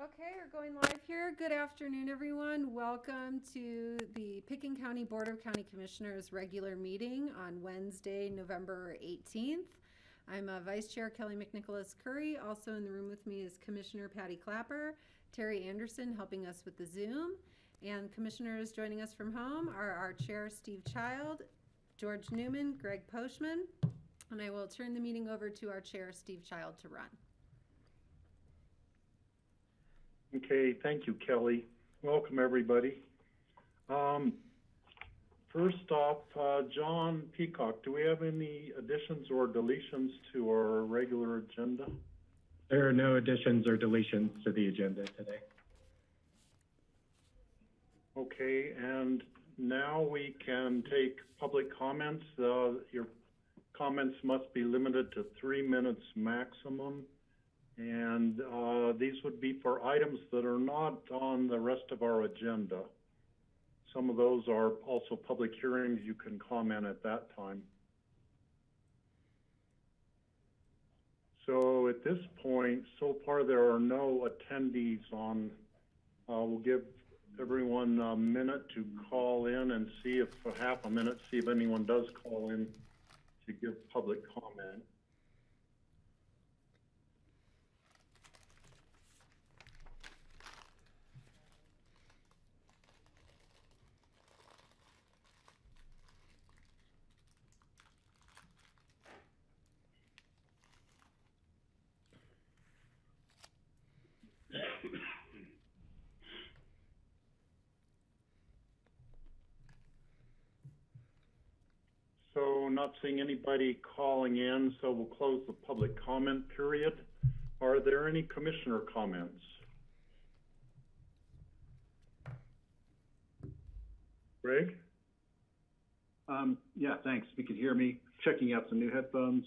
Okay, we're going live here. Good afternoon, everyone. Welcome to the Pickens County Board of County Commissioners regular meeting on Wednesday, November 18th. I'm Vice Chair Kelly McNicholas Curry. Also in the room with me is Commissioner Patty Clapper, Terry Anderson helping us with the Zoom, and commissioners joining us from home are our Chair Steve Child, George Newman, Greg Poshman, and I will turn the meeting over to our Chair Steve Child to run. Okay, thank you, Kelly. Welcome, everybody. First off, John Peacock, do we have any additions or deletions to our regular agenda? There are no additions or deletions to the agenda today. Okay, and now we can take public comments. Your comments must be limited to 3 minutes maximum. And these would be for items that are not on the rest of our agenda. Some of those are also public hearings. You can comment at that time. So at this point, so far there are no attendees on. We'll give everyone a minute to call in and see if, for half a minute, see if anyone does call in to give public comment. So not seeing anybody calling in, so we'll close the public comment period. Are there any commissioner comments? Greg? Yeah, thanks. You can hear me. Checking out some new headphones.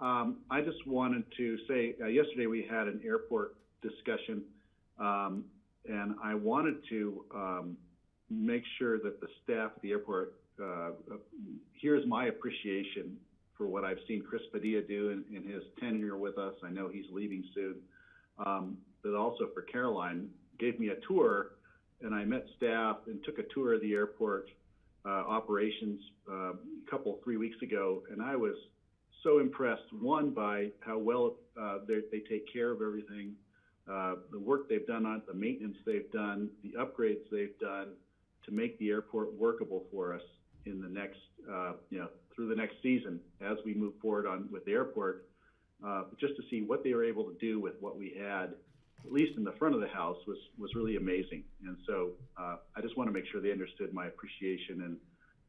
I just wanted to say, yesterday we had an airport discussion, and I wanted to make sure that the staff at the airport here's my appreciation for what I've seen Chris Padilla do in his tenure with us. I know he's leaving soon, but also for Caroline, gave me a tour, and I met staff and took a tour of the airport operations a 3 weeks ago, and I was so impressed, one, by how well they take care of everything, the work they've done on it, the maintenance they've done, the upgrades they've done to make the airport workable for us in the next, through the next season as we move forward on with the airport. Just to see what they were able to do with what we had, at least in the front of the house, was really amazing. And so I just want to make sure they understood my appreciation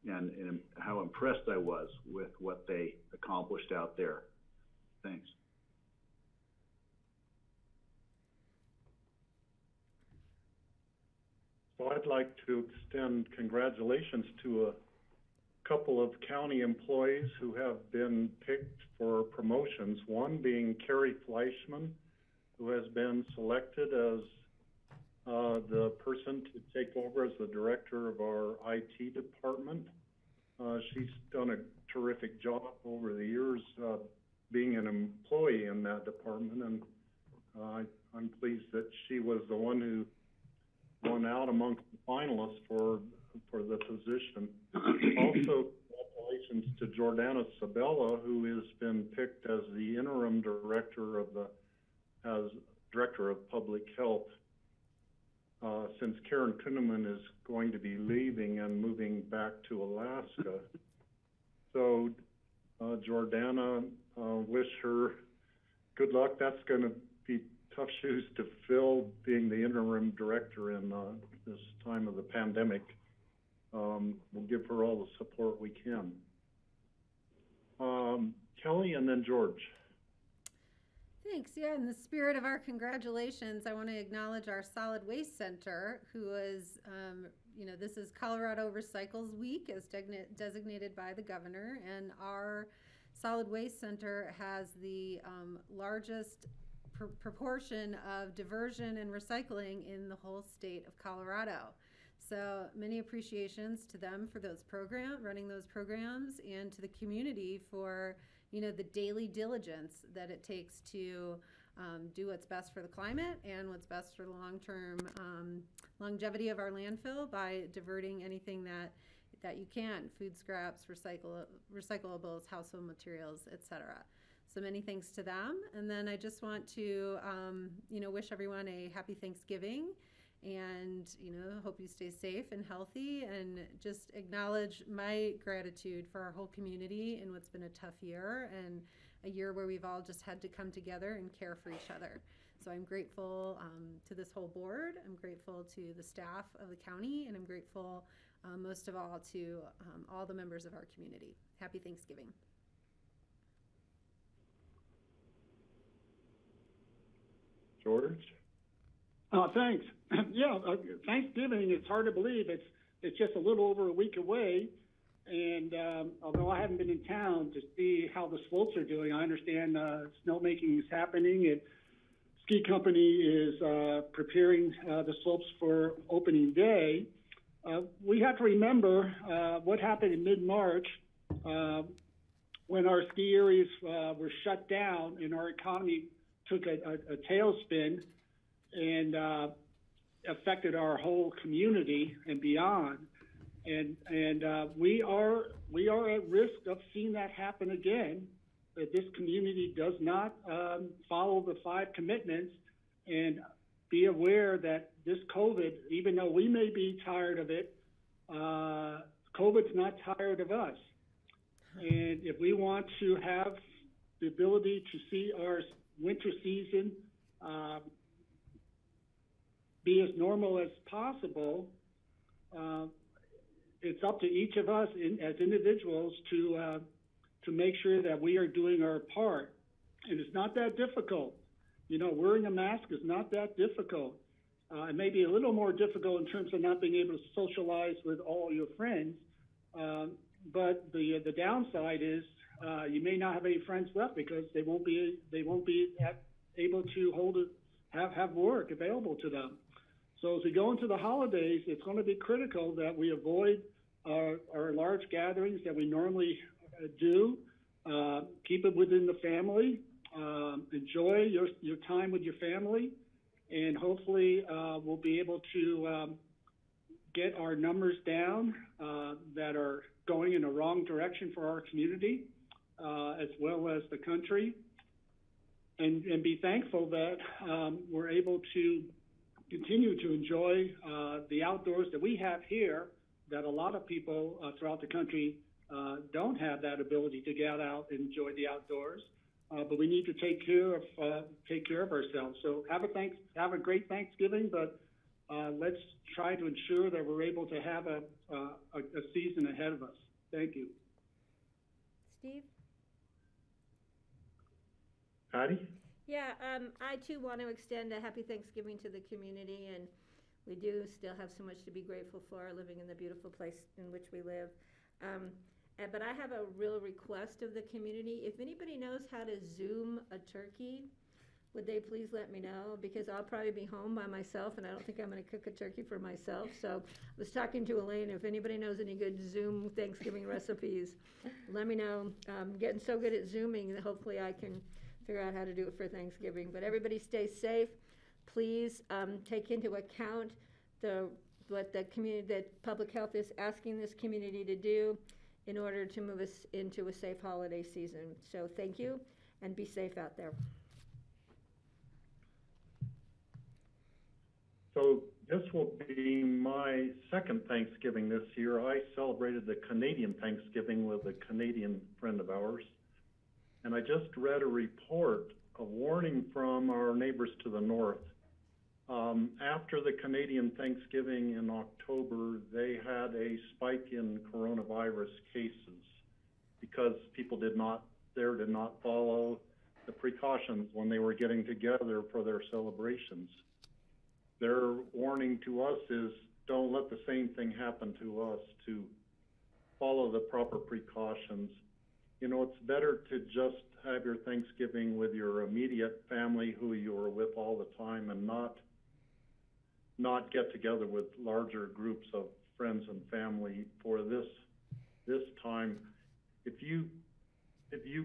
and how impressed I was with what they accomplished out there. Thanks. So I'd like to extend congratulations to a couple of county employees who have been picked for promotions. One being Carrie Fleischman, who has been selected as the person to take over as the director of our IT department. She's done a terrific job over the years being an employee in that department, and I'm pleased that she was the one who won out amongst the finalists for the position. Also, congratulations to Jordana Sabella, who has been picked as the interim director of Director of Public Health, since Karen Kunneman is going to be leaving and moving back to Alaska. So Jordana, wish her good luck. That's going to be tough shoes to fill, being the interim director in this time of the pandemic. We'll give her all the support we can. Kelly and then George. Thanks. Yeah, in the spirit of our congratulations, I want to acknowledge our Solid Waste Center, who is, this is Colorado Recycles Week as designated by the governor, and our Solid Waste Center has the largest proportion of diversion and recycling in the whole state of Colorado. So many appreciations to them for running those programs, and to the community for, the daily diligence that it takes to do what's best for the climate and what's best for the long-term longevity of our landfill by diverting anything that you can, food scraps, recyclables, household materials, etc. So many thanks to them. And then I just want to, wish everyone a happy Thanksgiving, and, hope you stay safe and healthy, and just acknowledge my gratitude for our whole community in what's been a tough year, and a year where we've all just had to come together and care for each other. So I'm grateful to this whole board. I'm grateful to the staff of the county, and I'm grateful most of all to all the members of our community. Happy Thanksgiving. George? Thanks. Thanksgiving, it's hard to believe. It's just a little over a week away. And although I haven't been in town to see how the slopes are doing, I understand snowmaking is happening, and ski company is preparing the slopes for opening day. We have to remember what happened in mid-March when our ski areas were shut down and our economy took a tailspin and affected our whole community and beyond. And we are at risk of seeing that happen again. That this community does not follow the 5 commitments, and be aware that this COVID, even though we may be tired of it, COVID's not tired of us. And if we want to have the ability to see our winter season be as normal as possible, it's up to each of us as individuals to make sure that we are doing our part. And it's not that difficult. Wearing a mask is not that difficult. It may be a little more difficult in terms of not being able to socialize with all your friends. But the downside is you may not have any friends left because they won't be able to have work available to them. So as we go into the holidays, it's going to be critical that we avoid our large gatherings that we normally do. Keep it within the family. Enjoy your time with your family, and hopefully we'll be able to get our numbers down that are going in the wrong direction for our community as well as the country, and be thankful that we're able to continue to enjoy the outdoors that we have here, that a lot of people throughout the country don't have that ability to get out and enjoy the outdoors. But we need to take care of ourselves. So have a great Thanksgiving, but let's try to ensure that we're able to have a season ahead of us. Thank you. Steve? Patty? Yeah, I too want to extend a happy Thanksgiving to the community, and we do still have so much to be grateful for living in the beautiful place in which we live. But I have a real request of the community. If anybody knows how to Zoom a turkey, would they please let me know? Because I'll probably be home by myself, and I don't think I'm going to cook a turkey for myself. So I was talking to Elaine. If anybody knows any good Zoom Thanksgiving recipes, let me know. I'm getting so good at Zooming that hopefully I can figure out how to do it for Thanksgiving. But everybody stay safe. Please take into account what the community, that public health is asking this community to do in order to move us into a safe holiday season. So thank you, and be safe out there. So this will be my second Thanksgiving this year. I celebrated the Canadian Thanksgiving with a Canadian friend of ours. And I just read a report, a warning from our neighbors to the north. After the Canadian Thanksgiving in October, they had a spike in coronavirus cases because people did not follow the precautions when they were getting together for their celebrations. Their warning to us is, don't let the same thing happen to us, to follow the proper precautions. It's better to just have your Thanksgiving with your immediate family who you're with all the time, and not get together with larger groups of friends and family for this time. If you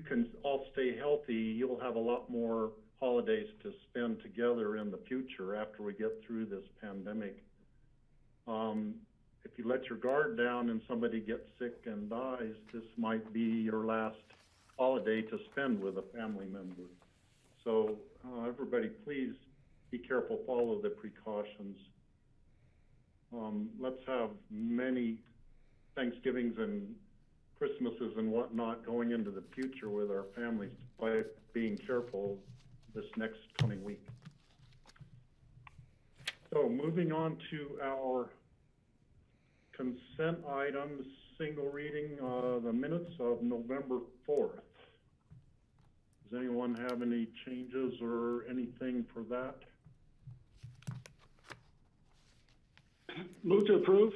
can all stay healthy, you'll have a lot more holidays to spend together in the future after we get through this pandemic. If you let your guard down and somebody gets sick and dies, this might be your last holiday to spend with a family member. So everybody, please be careful, follow the precautions. Let's have many Thanksgivings and Christmases and whatnot going into the future with our families by being careful this next coming week. So moving on to our consent items, single reading, the minutes of November 4th. Does anyone have any changes or anything for that? Move to approve.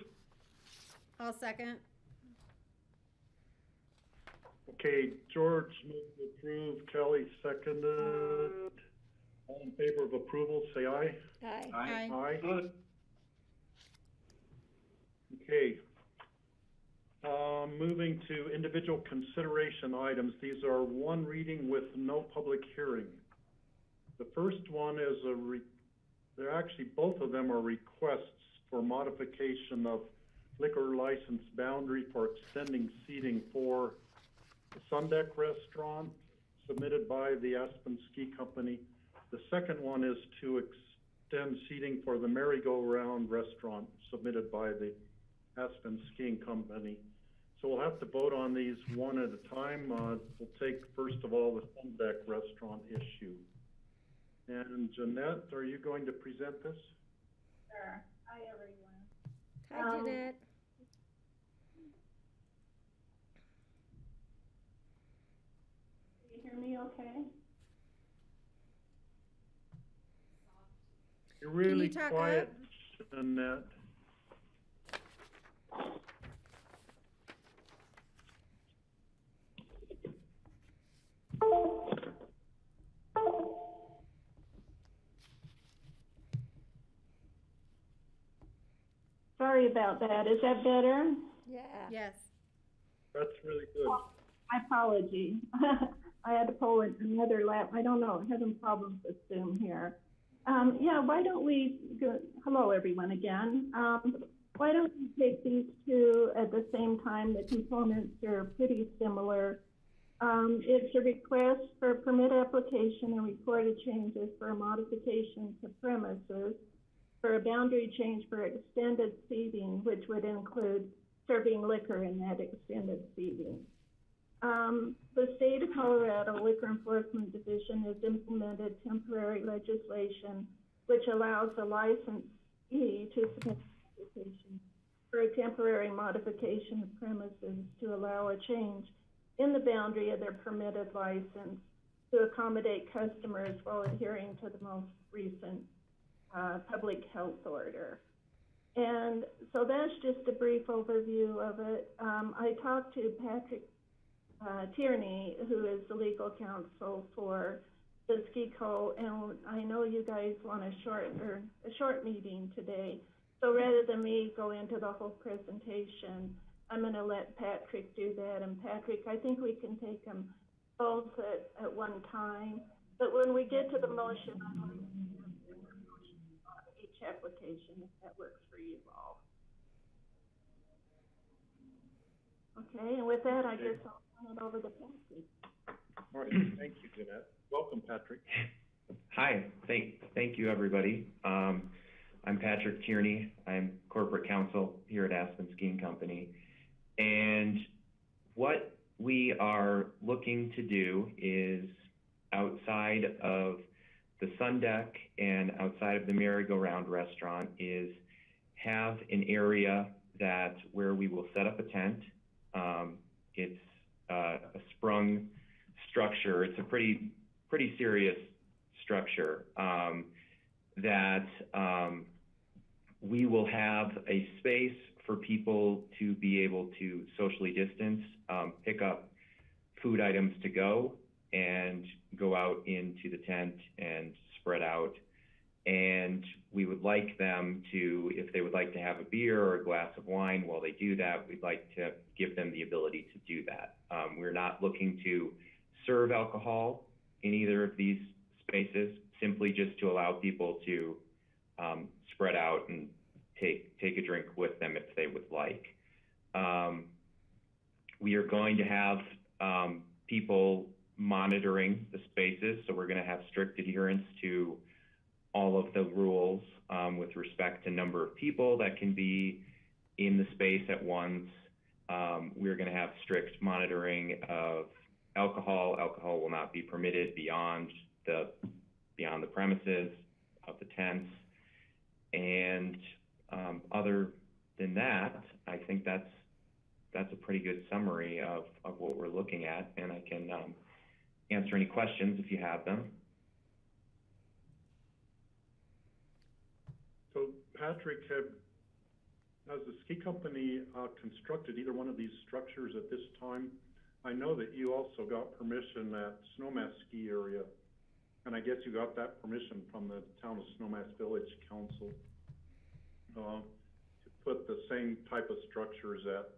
I'll second. Okay, George moved to approve, Kelly seconded. All in favor of approval, say aye. Aye. Aye. Aye. Okay. Moving to individual consideration items. These are one reading with no public hearing. The first one is they're actually, both of them are requests for modification of liquor license boundary for extending seating for the Sun Deck restaurant submitted by the Aspen Ski Company. The second one is to extend seating for the Merry-Go-Round restaurant submitted by the Aspen Skiing Company. So we'll have to vote on these one at a time. We'll take first of all the Sun Deck restaurant issue. And Jeanette, are you going to present this? Sure. Hi, everyone. Hi, Jeanette. Can you hear me okay? You're really talk quiet, Jeanette. Sorry about that. Is that better? Yeah. Yes. That's really good. My apology. I had to pull another lap. I don't know, having problems with Zoom here. Yeah, why don't we go, hello everyone again. Why don't we take these two at the same time? The components are pretty similar. It's a request for a permit application and recorded changes for a modification to premises for a boundary change for extended seating, which would include serving liquor in that extended seating. The state of Colorado Liquor Enforcement Division has implemented temporary legislation which allows a licensee to submit an application for a temporary modification of premises to allow a change in the boundary of their permitted license to accommodate customers while adhering to the most recent public health order. And so that's just a brief overview of it. I talked to Patrick Tierney, who is the legal counsel for the Ski Co, and I know you guys want a short meeting today. So rather than me go into the whole presentation, I'm going to let Patrick do that. And Patrick, I think we can take them both at one time. But when we get to the motion, I'm going to do a motion on each application, if that works for you all. Okay, and with that, I guess I'll turn it over to Patrick. All right, thank you, Jeanette. Welcome, Patrick. Hi, thank you, everybody. I'm Patrick Tierney. I'm corporate counsel here at Aspen Skiing Company. And what we are looking to do is, outside of the Sun Deck and outside of the Merry-Go-Round restaurant, is have an area where we will set up a tent. It's a sprung structure. It's a pretty serious structure that we will have a space for people to be able to socially distance, pick up food items to go, and go out into the tent and spread out. And we would like them to, if they would like to have a beer or a glass of wine while they do that, we'd like to give them the ability to do that. We're not looking to serve alcohol in either of these spaces, simply just to allow people to spread out and take a drink with them if they would like. We are going to have people monitoring the spaces, so we're going to have strict adherence to all of the rules with respect to number of people that can be in the space at once. We're going to have strict monitoring of alcohol. Alcohol will not be permitted beyond the premises of the tents. And other than that, I think that's a pretty good summary of what we're looking at, and I can answer any questions if you have them. So Patrick, has the ski company constructed either one of these structures at this time? I know that you also got permission at Snowmass Ski Area, and I guess you got that permission from the Town of Snowmass Village Council to put the same type of structures at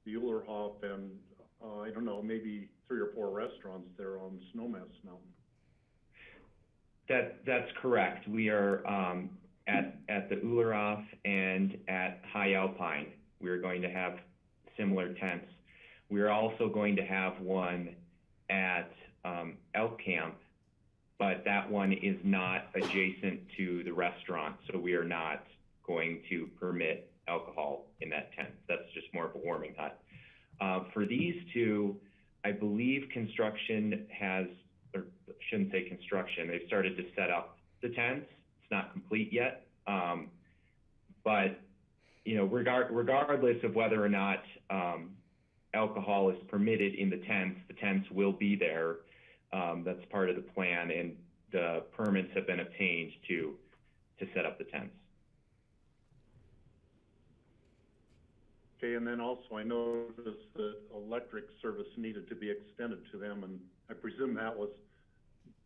the Uhlerhof and I don't know, maybe 3 or 4 restaurants there on Snowmass Mountain. That's correct. We are at the Uhlerhof and at High Alpine. We're going to have similar tents. We're also going to have one at Elk Camp, but that one is not adjacent to the restaurant, so we are not going to permit alcohol in that tent. That's just more of a warming hut. For these two, I believe construction has, or shouldn't say construction, they've started to set up the tents. It's not complete yet, but you know, regardless of whether or not alcohol is permitted in the tents will be there. That's part of the plan, and the permits have been obtained to set up the tents. Okay, and then also I noticed that electric service needed to be extended to them, and I presume that was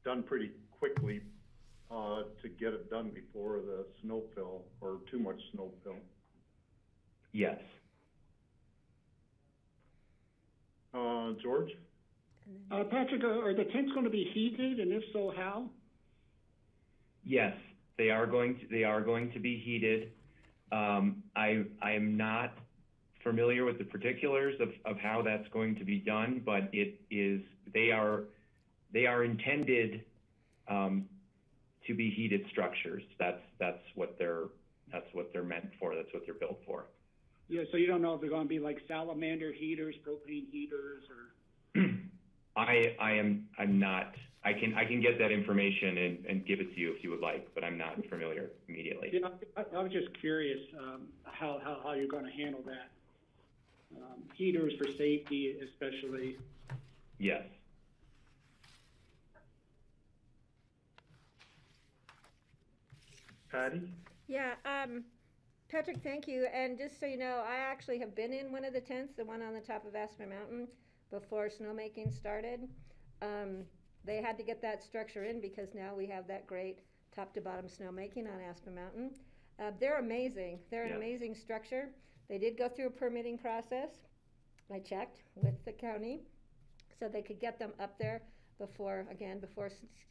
done pretty quickly to get it done before the snow fell, or too much snow fell. Yes. George? Patrick, are the tents going to be heated, and if so, how? Yes, they are going to be heated. I am not familiar with the particulars of how that's going to be done, but they are intended to be heated structures. That's what they're meant for. That's what they're built for. Yeah, so you don't know if they're going to be like salamander heaters, propane heaters, or? I'm not. I can get that information and give it to you if you would like, but I'm not familiar immediately. Yeah, I was just curious how you're going to handle that. Heaters for safety, especially. Yes. Patty? Yeah, Patrick, thank you. And just so you know, I actually have been in one of the tents, the one on the top of Aspen Mountain, before snowmaking started. They had to get that structure in because now we have that great top to bottom snowmaking on Aspen Mountain. They're amazing. They're an amazing structure. They did go through a permitting process. I checked with the county so they could get them up there before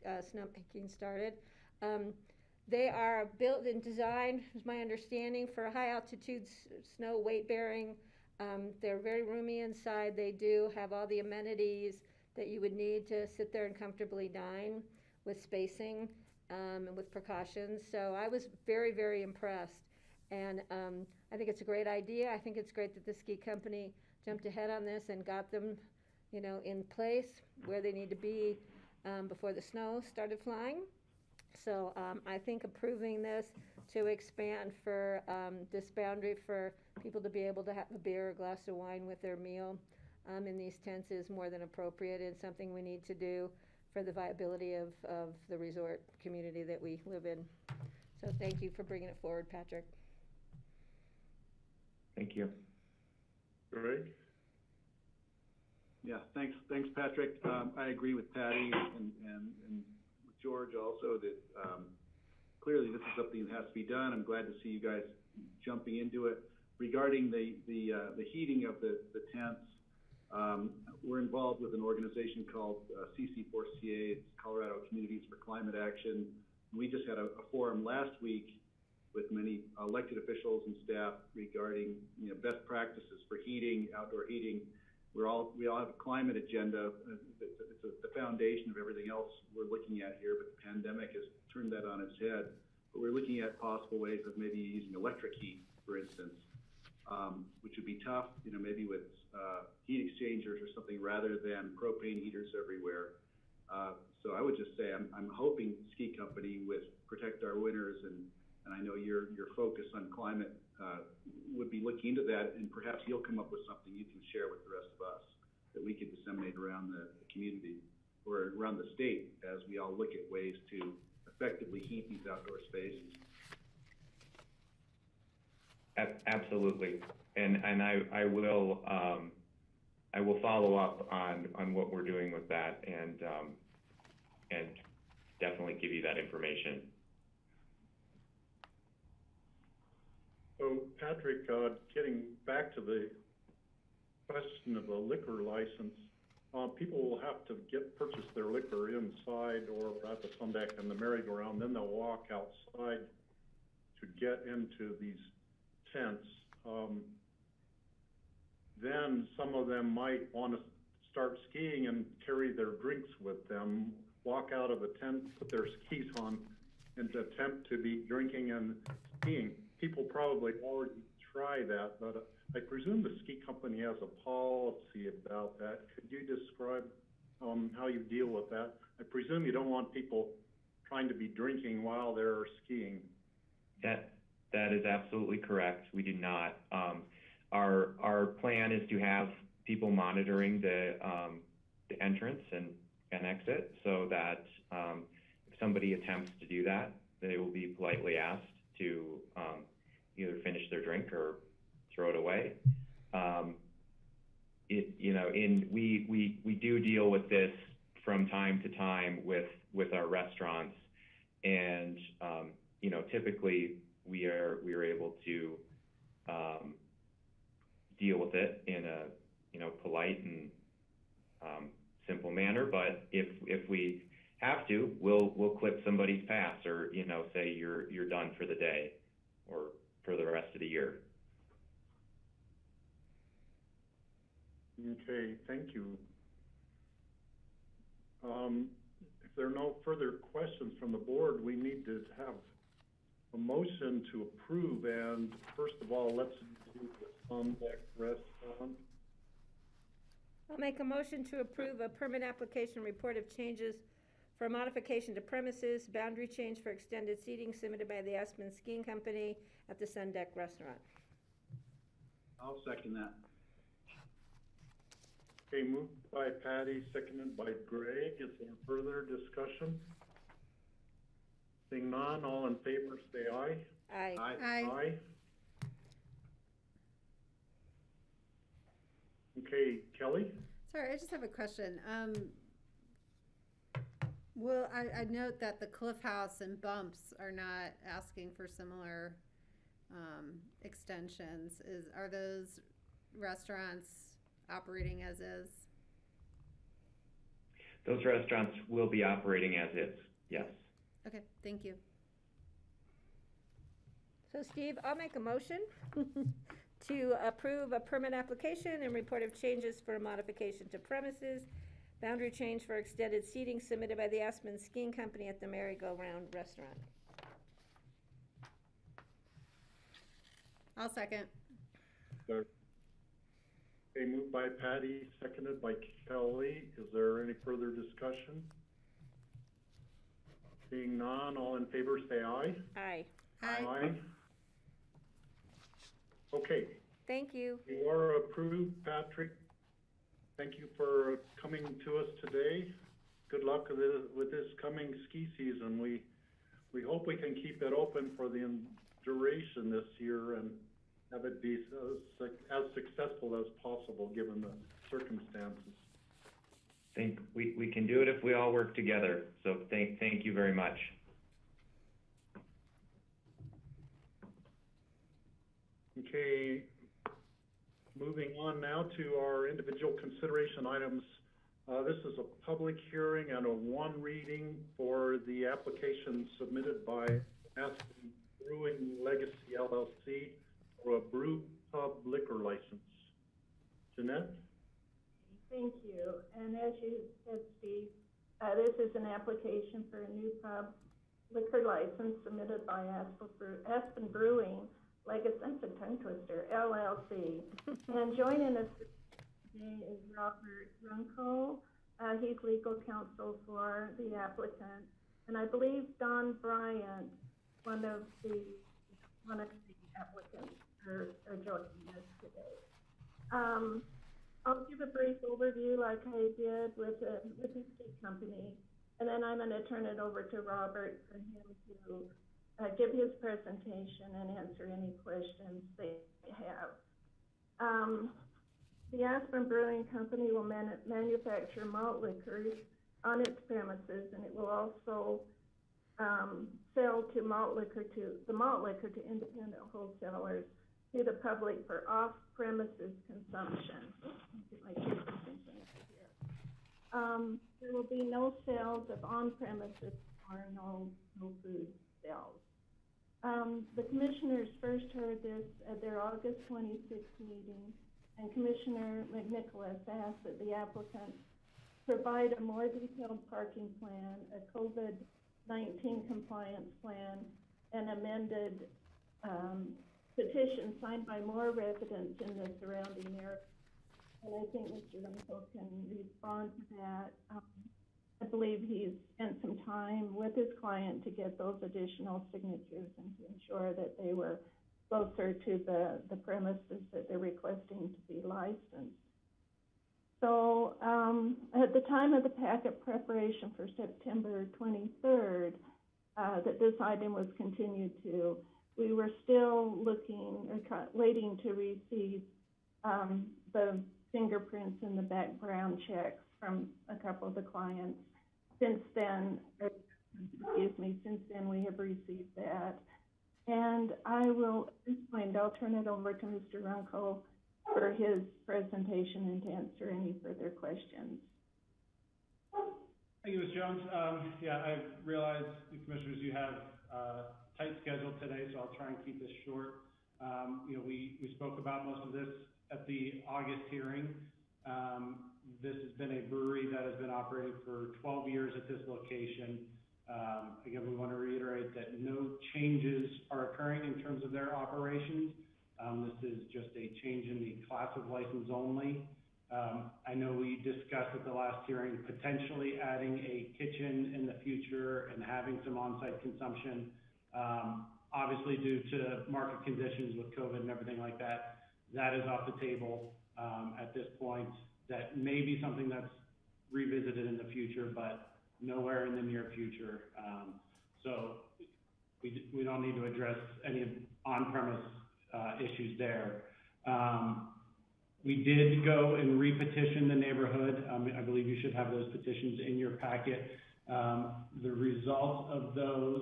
snowmaking started. They are built and designed, is my understanding, for high altitude snow weight bearing. They're very roomy inside. They do have all the amenities that you would need to sit there and comfortably dine with spacing and with precautions. So I was very, very impressed. And I think it's a great idea. I think it's great that the ski company jumped ahead on this and got them, in place where they need to be before the snow started flying. So I think approving this to expand for this boundary for people to be able to have a beer or a glass of wine with their meal in these tents is more than appropriate, and something we need to do for the viability of the resort community that we live in. So thank you for bringing it forward, Patrick. Thank you. Greg? Yeah, thanks, Patrick. I agree with Patty and with George also that clearly this is something that has to be done. I'm glad to see you guys jumping into it. Regarding the heating of the tents, We're involved with an organization called CC4CA, it's Colorado Communities for Climate Action. We just had a forum last week with many elected officials and staff regarding best practices for heating, outdoor heating. We all have a climate agenda. It's the foundation of everything else we're looking at here, but the pandemic has turned that on its head. But we're looking at possible ways of maybe using electric heat, for instance, which would be tough, maybe with heat exchangers or something rather than propane heaters everywhere. So I would just say I'm hoping Ski Company with Protect Our Winters and I know your focus on climate would be looking into that, and perhaps you'll come up with something you can share with the rest of us that we could disseminate around the community or around the state as we all look at ways to effectively heat these outdoor spaces. Absolutely, and I will follow up on what we're doing with that and definitely give you that information. So Patrick, getting back to the question of a liquor license, people will have to purchase their liquor inside or at the sun deck and the merry-go-round, then they'll walk outside to get into these tents. Then some of them might want to start skiing and carry their drinks with them, walk out of a tent, put their skis on, and attempt to be drinking and skiing. People probably already try that, but I presume the ski company has a policy about that. Could you describe how you deal with that? I presume you don't want people trying to be drinking while they're skiing. That is absolutely correct. We do not. Our plan is to have people monitoring the entrance and exit, so that if somebody attempts to do that, they will be politely asked to either finish their drink or throw it away. We do deal with this from time to time with our restaurants, and typically we are able to deal with it in a polite and simple manner. But if we have to, we'll clip somebody's pass, or say you're done for the day or for the rest of the year. Okay, thank you. If there are no further questions from the board, we need to have a motion to approve. And first of all, let's do the Sun Deck Restaurant. I'll make a motion to approve a permit application report of changes for modification to premises, boundary change for extended seating submitted by the Aspen Skiing Company at the Sun Deck Restaurant. I'll second that. Okay, moved by Patty, seconded by Greg. Is there further discussion? Seeing none, all in favor say aye. Aye. Aye. Aye. Okay, Kelly? Sorry, I just have a question. Well, I note that the Cliff House and Bumps are not asking for similar extensions. Are those restaurants operating as is? Those restaurants will be operating as is, yes. Okay, thank you. So Steve, I'll make a motion to approve a permit application and report of changes for a modification to premises, boundary change for extended seating submitted by the Aspen Skiing Company at the Merry-Go-Round Restaurant. I'll second. Okay, moved by Patty, seconded by Kelly. Is there any further discussion? Seeing none, all in favor say aye. Aye. Aye. Aye. Okay, Thank you. you are approved, Patrick. Thank you for coming to us today. Good luck with this coming ski season. We hope we can keep it open for the duration this year and have it be as successful as possible given the circumstances. I think we can do it if we all work together. So thank you very much. Okay, Moving on now to our individual consideration items. This is a public hearing and a one reading for the application submitted by Aspen Brewing Legacy LLC for a brew pub liquor license. Jeanette? Thank you. And as you said, Steve, this is an application for a new pub liquor license submitted by Aspen Brewing Legacy, that's a tongue twister, LLC. And joining us today is Robert Runco. He's legal counsel for the applicant. And I believe Don Bryant, one of the applicants, are joining us today. I'll give a brief overview like I did with the state company, and then I'm going to turn it over to Robert for him to give his presentation and answer any questions they have. The Aspen Brewing Company will manufacture malt liquors on its premises, and it will also sell the malt liquor to independent wholesalers to the public for off-premises consumption. There will be no sales of on-premises or no food sales. The commissioners first heard this at their August 26th meeting, and Commissioner McNicholas asked that the applicant provide a more detailed parking plan, a COVID-19 compliance plan, and amended petition signed by more residents in the surrounding area. And I think Mr. Runco can respond to that. I believe he's spent some time with his client to get those additional signatures and to ensure that they were closer to the premises that they're requesting to be licensed. So at the time of the packet preparation for September 23rd, that this item was continued to, we were still looking or waiting to receive the fingerprints and the background checks from a couple of the clients. Since then, we have received that. And I will, at this point, I'll turn it over to Mr. Runco for his presentation and to answer any further questions. Thank you, Ms. Jones. I realize, the commissioners, you have a tight schedule today, so I'll try and keep this short. We spoke about most of this at the August hearing. This has been a brewery that has been operating for 12 years at this location. Again, we want to reiterate that no changes are occurring in terms of their operations. This is just a change in the class of license only. I know we discussed at the last hearing potentially adding a kitchen in the future and having some on-site consumption. Obviously, due to market conditions with COVID and everything like that, that is off the table at this point. That may be something that's revisited in the future, but nowhere in the near future. So we don't need to address any on-premise issues there. We did go and re-petition the neighborhood. I believe you should have those petitions in your packet. The result of those,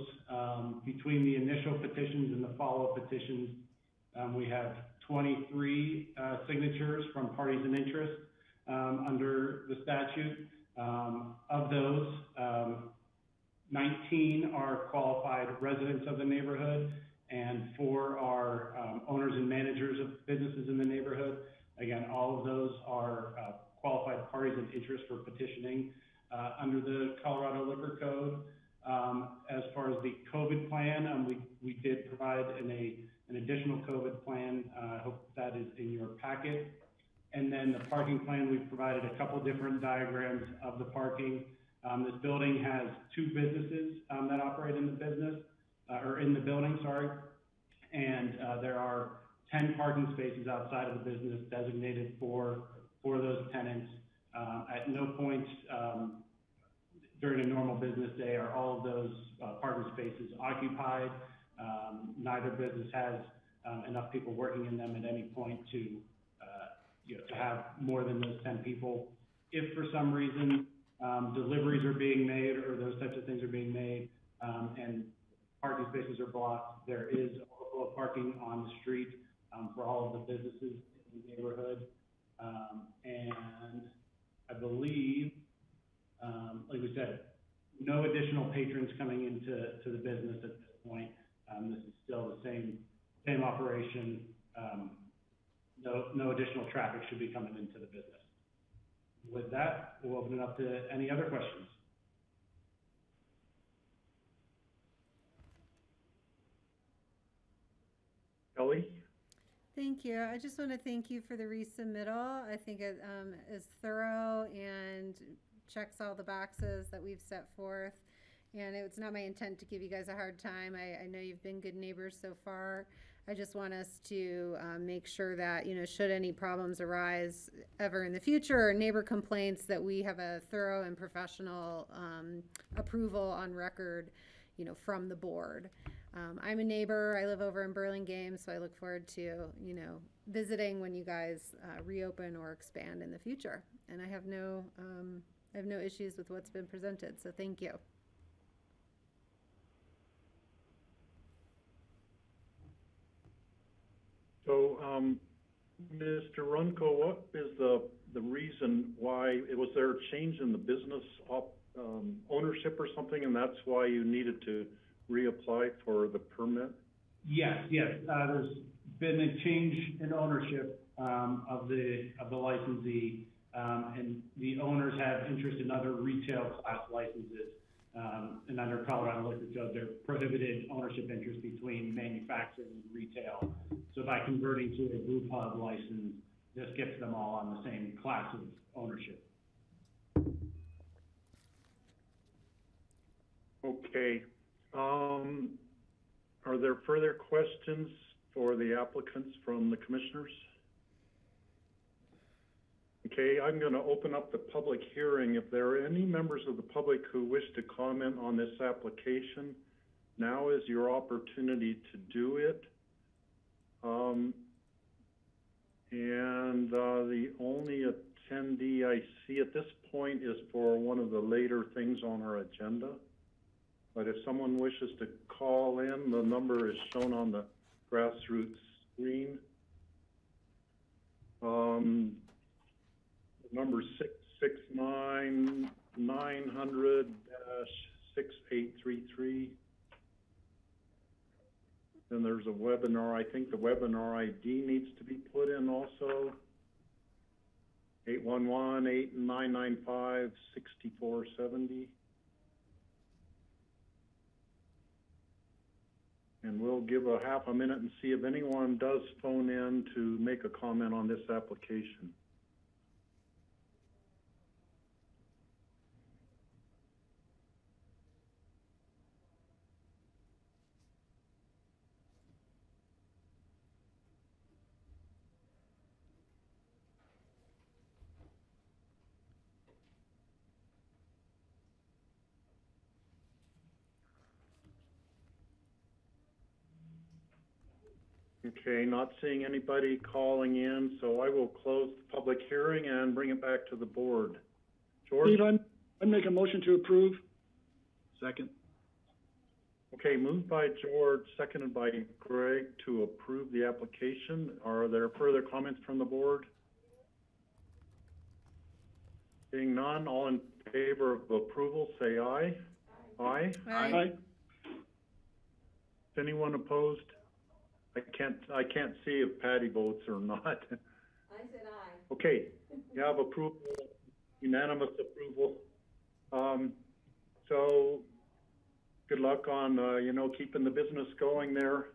between the initial petitions and the follow-up petitions, we have 23 signatures from parties in interest under the statute. Of those, 19 are qualified residents of the neighborhood, and 4 are owners and managers of businesses in the neighborhood. Again, all of those are qualified parties of interest for petitioning under the Colorado Liquor Code. As far as the COVID plan, we did provide an additional COVID plan. I hope that is in your packet. And then the parking plan, we've provided a couple different diagrams of the parking. This building has 2 businesses that operate in the business, or in the building, sorry. And there are 10 parking spaces outside of the business designated for those tenants. At no point during a normal business day are all of those parking spaces occupied. Neither business has enough people working in them at any point to have more than those 10 people. If for some reason deliveries are being made or those types of things are being made and parking spaces are blocked, there is overflow parking on the street for all of the businesses in in the neighborhood. And I believe, like we said, no additional patrons coming into the business at this point. This is still the same operation. No additional traffic should be coming into the business. With that, we'll open it up to any other questions. Kelly? Thank you. I just want to thank you for the resubmittal. I think it is thorough and checks all the boxes that we've set forth. And it's not my intent to give you guys a hard time. I know you've been good neighbors so far. I just want us to make sure that, should any problems arise ever in the future or neighbor complaints, that we have a thorough and professional approval on record, from the board. I'm a neighbor. I live over in Burlingame, so I look forward to, visiting when you guys reopen or expand in the future. And I have no issues with what's been presented, so thank you. So, Mr. Runco, what is the reason why, was there a change in the business ownership or something, and that's why you needed to reapply for the permit? Yes. There's been a change in ownership of the licensee, and the owners have interest in other retail class licenses. And under Colorado Liquor Code, they're prohibited ownership interest between manufacturing and retail. So by converting to a brew pub license, this gets them all on the same class of ownership. Okay. Are there further questions for the applicants from the commissioners? Okay, I'm going to open up the public hearing. If there are any members of the public who wish to comment on this application, now is your opportunity to do it. The only attendee I see at this point is for one of the later things on our agenda. But if someone wishes to call in, the number is shown on the grassroots screen. Number 669-900-6833. Then there's a webinar. I think the webinar ID needs to be put in also. 811-8995-6470. And we'll give a half a minute and see if anyone does phone in to make a comment on this application. Okay, not seeing anybody calling in, so I will close the public hearing and bring it back to the board. George? Steve, I make a motion to approve. Second. Okay, moved by George, seconded by Greg to approve the application. Are there further comments from the board? Being none, all in favor of approval, say aye. Aye. Aye. Is anyone opposed? I can't see if Patty votes or not. I said aye. Okay, you have approval, unanimous approval. So good luck on, keeping the business going there.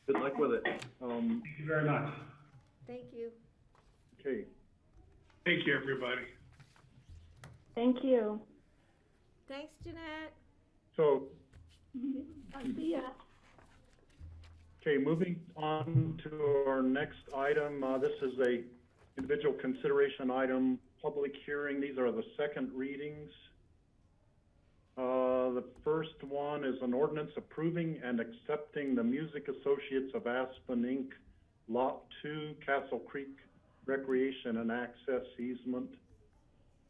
Good luck with it. Thank you very much. Thank you. Okay. Thank you, everybody. Thank you. Thanks, Jeanette. So, See ya. okay, moving on to our next item. This is a individual consideration item, public hearing. These are the second readings. The first one is an ordinance approving and accepting the Music Associates of Aspen, Inc., Lot 2, Castle Creek Recreation and Access Easement.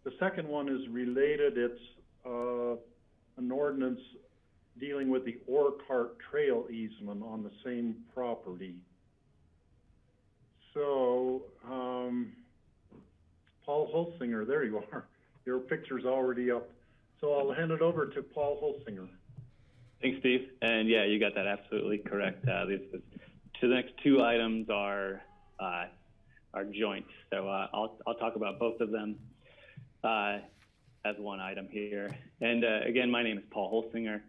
The second one is related. It's an ordinance dealing with the Ore Cart Trail easement on the same property. So, Paul Holsinger, there you are. Your picture's already up. So I'll hand it over to Paul Holsinger. Thanks, Steve. And yeah, you got that absolutely correct. The next two items are joint. So I'll talk about both of them as one item here. And again, my name is Paul Holsinger.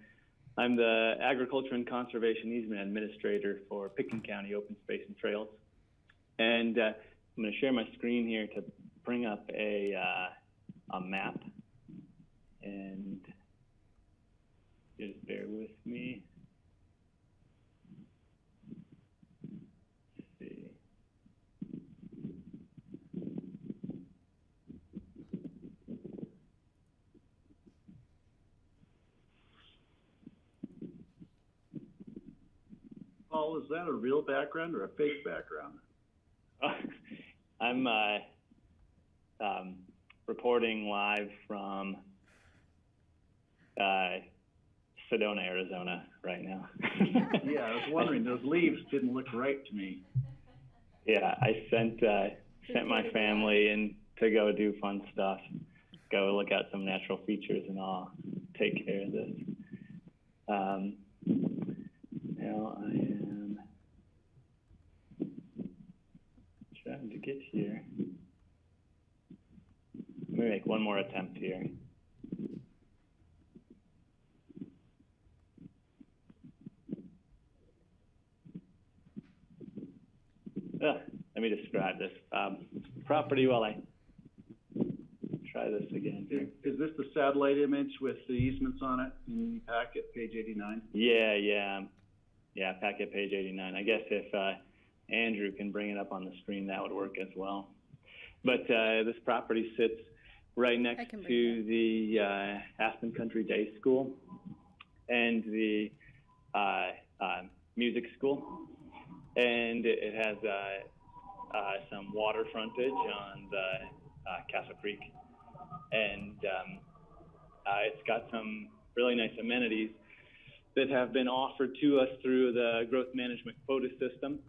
I'm the Agriculture and Conservation Easement Administrator for Pickens County Open Space and Trails. And I'm going to share my screen here to bring up a map. And just bear with me. Let's see. Paul, is that a real background or a fake background? I'm reporting live from Sedona, Arizona right now. Yeah, I was wondering, those leaves didn't look right to me. Yeah, I sent my family in to go do fun stuff, go look at some natural features, and I'll take care of this. Now I am trying to get here. Let me make one more attempt here. Let me describe this property while I try this again here. Is this the satellite image with the easements on it in the packet, page 89? Yeah, packet page 89. I guess if Andrew can bring it up on the screen, that would work as well. But this property sits right next to the Aspen Country Day School and the music school. And it has some water frontage on the Castle Creek. And it's got some really nice amenities that have been offered to us through the growth management quota system.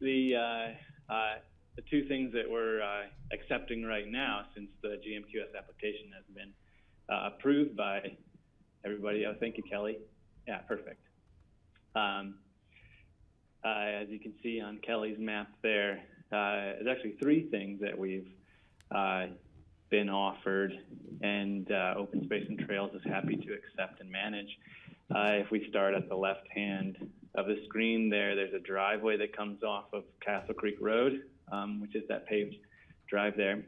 The two things that we're accepting right now, since the GMQS application has been approved by everybody. Oh, thank you, Kelly. Yeah, perfect. As you can see on Kelly's map there, there's actually three things that we've been offered, and Open Space and Trails is happy to accept and manage. If we start at the left hand of the screen there's a driveway that comes off of Castle Creek Road, which is that paved drive there.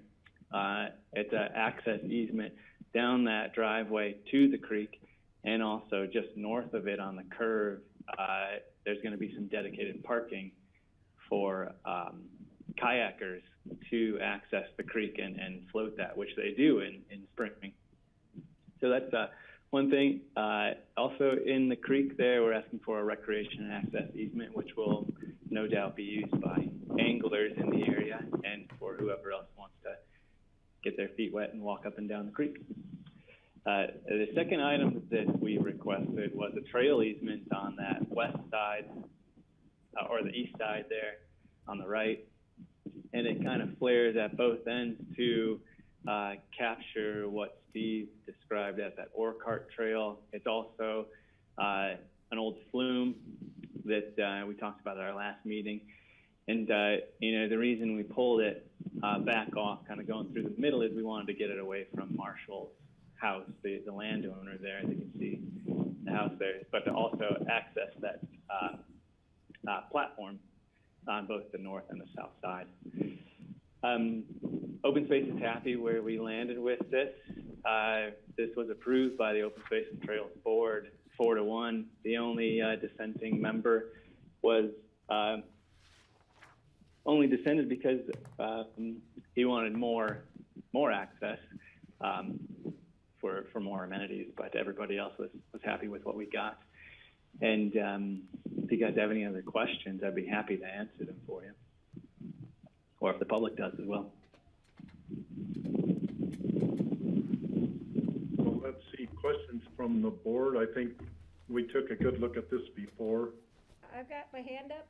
It's an access easement down that driveway to the creek, and also just north of it on the curve, there's going to be some dedicated parking for kayakers to access the creek and float that, which they do in spring. So that's one thing. Also in the creek there, we're asking for a recreation and access easement, which will no doubt be used by anglers in the area and for whoever else wants to get their feet wet and walk up and down the creek. The second item that we requested was a trail easement on that west side, or the east side there on the right. And it kind of flares at both ends to capture what Steve described as that ore cart trail. It's also an old flume that we talked about at our last meeting. And, the reason we pulled it back off, kind of going through the middle, is we wanted to get it away from Marshall's house, the landowner there, as you can see the house there, but to also access that platform on both the north and the south side. Open Space is happy where we landed with this. This was approved by the Open Space and Trails Board 4-1. The only dissenting member was only dissented because he wanted more access for more amenities, but everybody else was happy with what we got. And if you guys have any other questions, I'd be happy to answer them for you, or if the public does as well. Well, let's see, questions from the board. I think we took a good look at this before. I've got my hand up.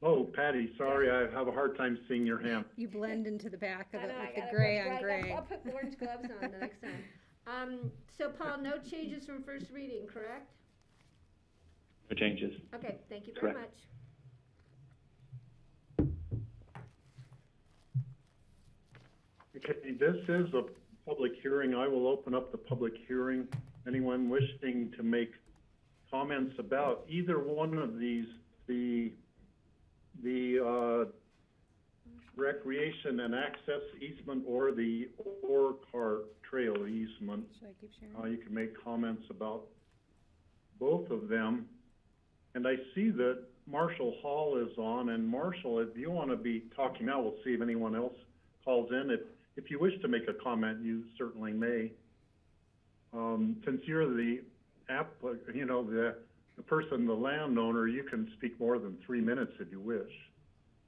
Oh, Patty, sorry, I have a hard time seeing your hand. You blend into the back of I it know, I with the gotta gray put- on right, gray. I'll put orange gloves on the next time. So Paul, no changes from first reading, correct? No changes. Okay, thank you very Correct. much. Okay, this is a public hearing. I will open up the public hearing. Anyone wishing to make comments about either one of these, the recreation and access easement or the ore cart trail easement. Should I keep sharing? You can make comments about both of them. And I see that Marshall Hall is on, and Marshall, if you want to be talking now, we'll see if anyone else calls in. If you wish to make a comment, you certainly may. Since you're the the person, the landowner, you can speak more than 3 minutes if you wish.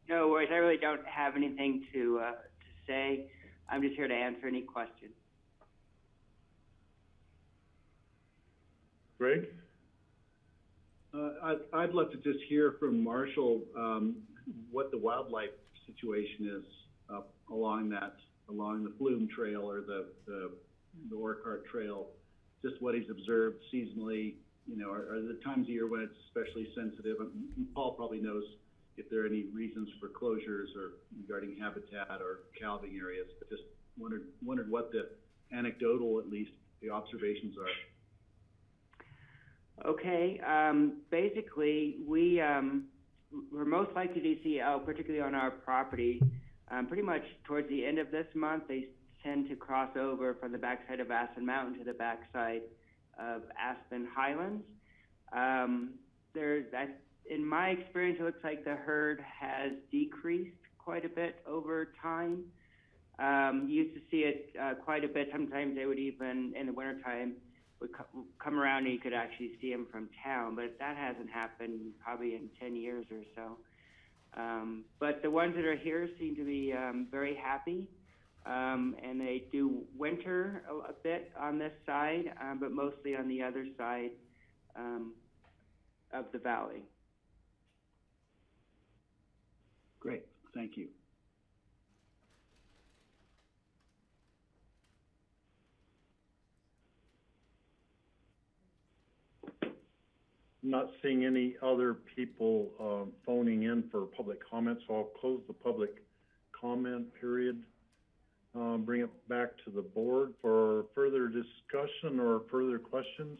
No worries. I really don't have anything to say. I'm just here to answer any questions. Greg? I'd love to just hear from Marshall what the wildlife situation is along the Flume Trail or the Orcart Trail. Just what he's observed seasonally. Are there times of year when it's especially sensitive? And Paul probably knows if there are any reasons for closures or regarding habitat or calving areas. But just wondered what the anecdotal, at least, the observations are. Okay. Basically, we're most likely to see elk, particularly on our property, pretty much towards the end of this month. They tend to cross over from the backside of Aspen Mountain to the backside of Aspen Highlands. In my experience, it looks like the herd has decreased quite a bit over time. Used to see it quite a bit. Sometimes they would even, in the wintertime, would come around and you could actually see them from town, but that hasn't happened probably in 10 years or so. But the ones that are here seem to be very happy, and they do winter a bit on this side, but mostly on the other side of the valley. Great, thank you. I'm not seeing any other people phoning in for public comments, so I'll close the public comment period. Bring it back to the board for further discussion or further questions.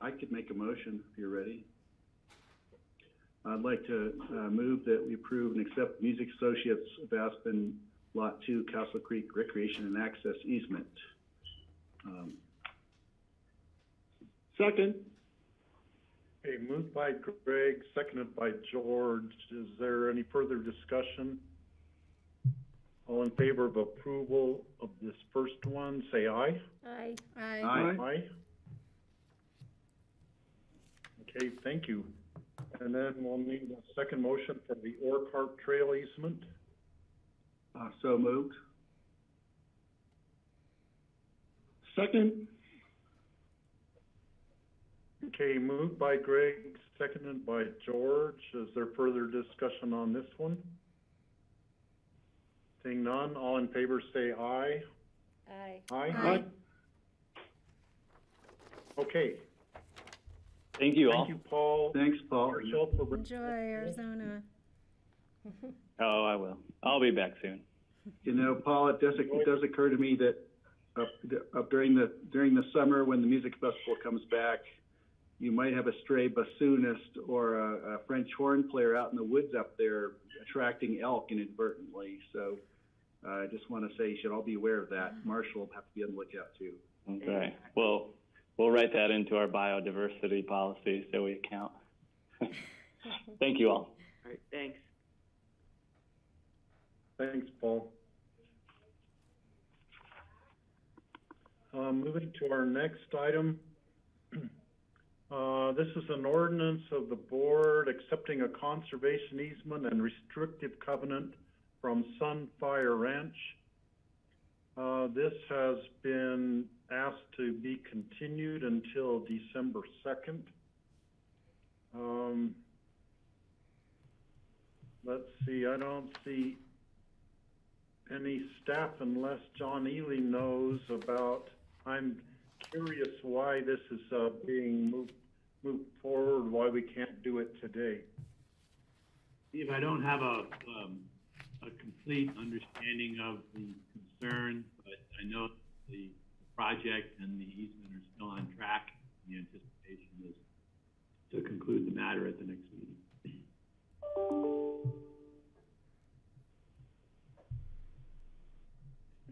I could make a motion if you're ready. I'd like to move that we approve and accept Music Associates of Aspen Lot 2 Castle Creek Recreation and Access Easement. Second. Okay, moved by Greg, seconded by George. Is there any further discussion? All in favor of approval of this first one, say aye. Aye. Aye. Aye. Aye. Okay, thank you. And then we'll need a second motion for the Orcart Trail easement. So moved. Second. Okay, moved by Greg, seconded by George. Is there further discussion on this one? Seeing none, all in favor say aye. Aye. Aye? Aye. Okay. Thank you all. Thank you, Paul. Thanks, Paul. Marshall, for Enjoy Arizona. Oh, I will. I'll be back soon. Paul, it does occur to me that up during the summer when the music festival comes back, you might have a stray bassoonist or a French horn player out in the woods up there attracting elk inadvertently. So I just want to say you should all be aware of that. Marshall will have to be on the lookout too. Okay. Well, we'll write that into our biodiversity policy so we account. Thank you all. All right, thanks. Thanks, Paul. Moving to our next item. This is an ordinance of the board accepting a conservation easement and restrictive covenant from Sunfire Ranch. This has been asked to be continued until December 2nd. let's see, I don't see any staff unless John Ely knows about. I'm curious why this is being moved forward, why we can't do it today. Steve, I don't have a complete understanding of the concern, but I know the project and the easement are still on track. The anticipation is to conclude the matter at the next meeting.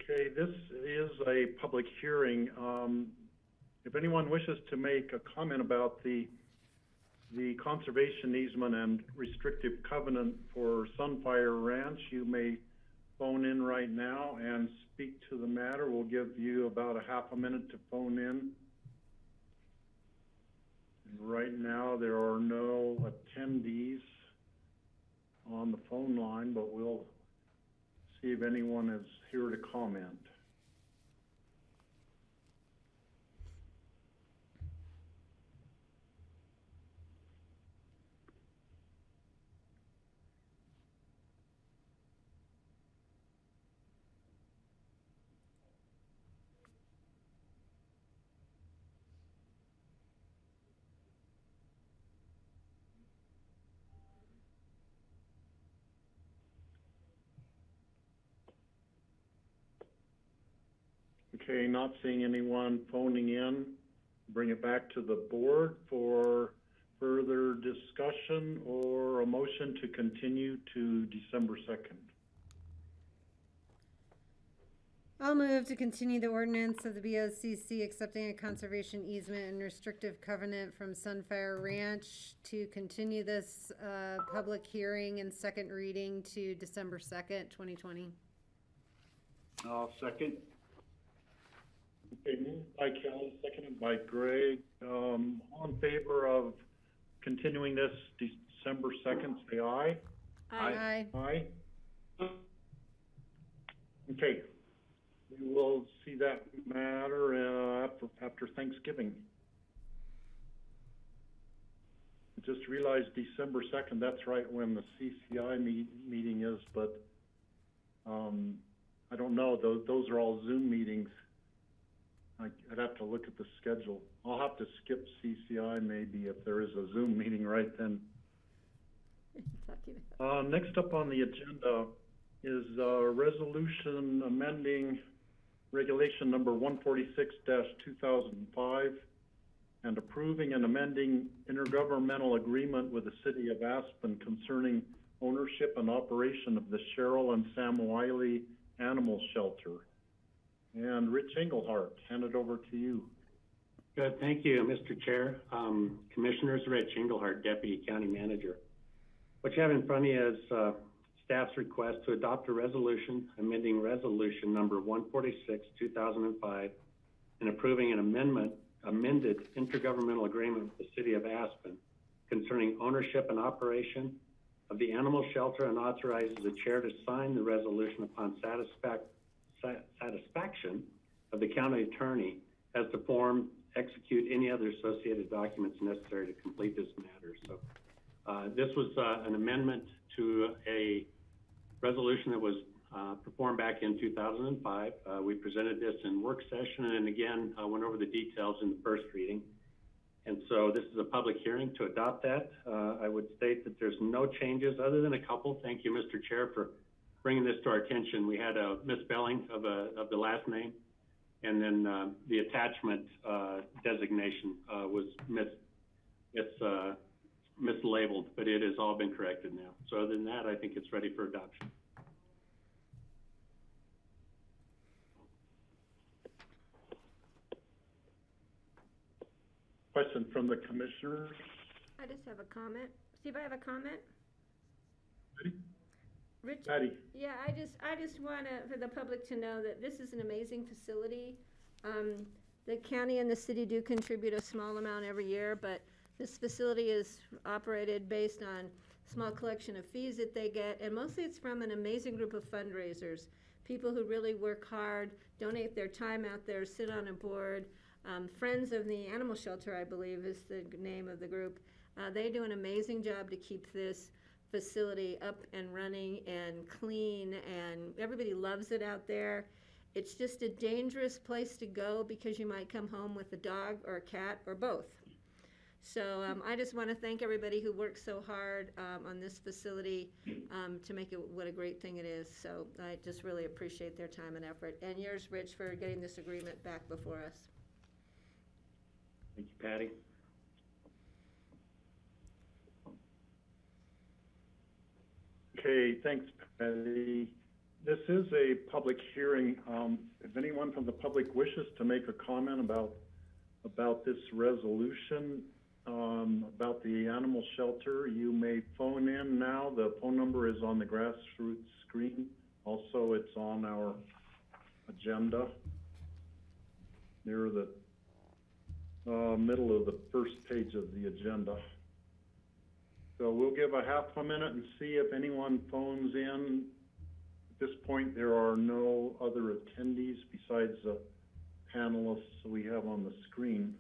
Okay, this is a public hearing. If anyone wishes to make a comment about the conservation easement and restrictive covenant for Sunfire Ranch, you may phone in right now and speak to the matter. We'll give you about a half a minute to phone in. And right now, there are no attendees on the phone line, but we'll see if anyone is here to comment. Okay, not seeing anyone phoning in. Bring it back to the board for further discussion or a motion to continue to December 2nd. I'll move to continue the ordinance of the BOCC accepting a conservation easement and restrictive covenant from Sunfire Ranch to continue this public hearing and second reading to December 2nd, 2020. I'll second. Okay, moved by Kelly, seconded by Greg. All in favor of continuing this December 2nd, say aye. Aye. Aye. Okay, we will see that matter after Thanksgiving. I just realized December 2nd, that's right when the CCI meeting is, but I don't know, those are all Zoom meetings. I'd have to look at the schedule. I'll have to skip CCI maybe if there is a Zoom meeting right then. Next up on the agenda is resolution amending regulation number 146-2005 and approving and amending intergovernmental agreement with the city of Aspen concerning ownership and operation of the Cheryl and Sam Wiley Animal Shelter. And Rich Engelhardt, hand it over to you. Good, thank you, Mr. Chair. Commissioners, Rich Engelhardt, Deputy County Manager. What you have in front of you is staff's request to adopt a resolution amending resolution number 146-2005 and approving an amended intergovernmental agreement with the city of Aspen concerning ownership and operation of the animal shelter and authorizes the chair to sign the resolution upon satisfaction of the county attorney as to form, execute any other associated documents necessary to complete this matter. So this was an amendment to a resolution that was performed back in 2005. We presented this in work session and again went over the details in the first reading. And so this is a public hearing to adopt that. I would state that there's no changes other than a couple. Thank you, Mr. Chair, for bringing this to our attention. We had a misspelling of the last name, and then the attachment designation was mislabeled, but it has all been corrected now. So other than that, I think it's ready for adoption. Question from the commissioner. I just have a comment. Steve, I have a comment. Ready? Rich, Patty. yeah, I just want for the public to know that this is an amazing facility. The county and the city do contribute a small amount every year, but this facility is operated based on small collection of fees that they get, and mostly it's from an amazing group of fundraisers, people who really work hard, donate their time out there, sit on a board. Friends of the Animal Shelter, I believe, is the name of the group. They do an amazing job to keep this facility up and running and clean, and everybody loves it out there. It's just a dangerous place to go because you might come home with a dog or a cat or both. So I just want to thank everybody who works so hard on this facility to make it what a great thing it is. So I just really appreciate their time and effort. And yours, Rich, for getting this agreement back before us. Thank you, Patty. Okay, thanks, Patty. This is a public hearing. If anyone from the public wishes to make a comment about this resolution, about the animal shelter, you may phone in now. The phone number is on the grassroots screen. Also, it's on our agenda near the middle of the first page of the agenda. So we'll give a half a minute and see if anyone phones in. At this point, there are no other attendees besides the panelists we have on the screen.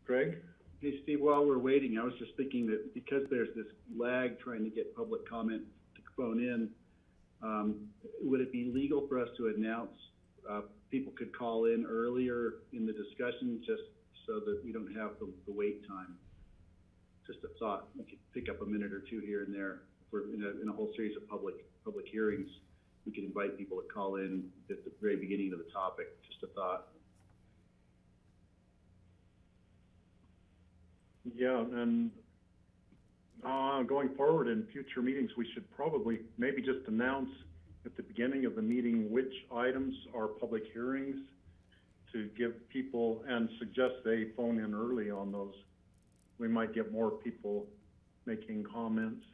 Greg? Hey, Steve, while we're waiting, I was just thinking that because there's this lag trying to get public comment to phone in, would it be legal for us to announce people could call in earlier in the discussion just so that we don't have the wait time? Just a thought. We could pick up a minute or two here and there. If we're in a whole series of public hearings, we could invite people to call in at the very beginning of the topic. Just a thought. Yeah, and going forward in future meetings, we should probably maybe just announce at the beginning of the meeting which items are public hearings to give people, and suggest they phone in early on those. We might get more people making comments.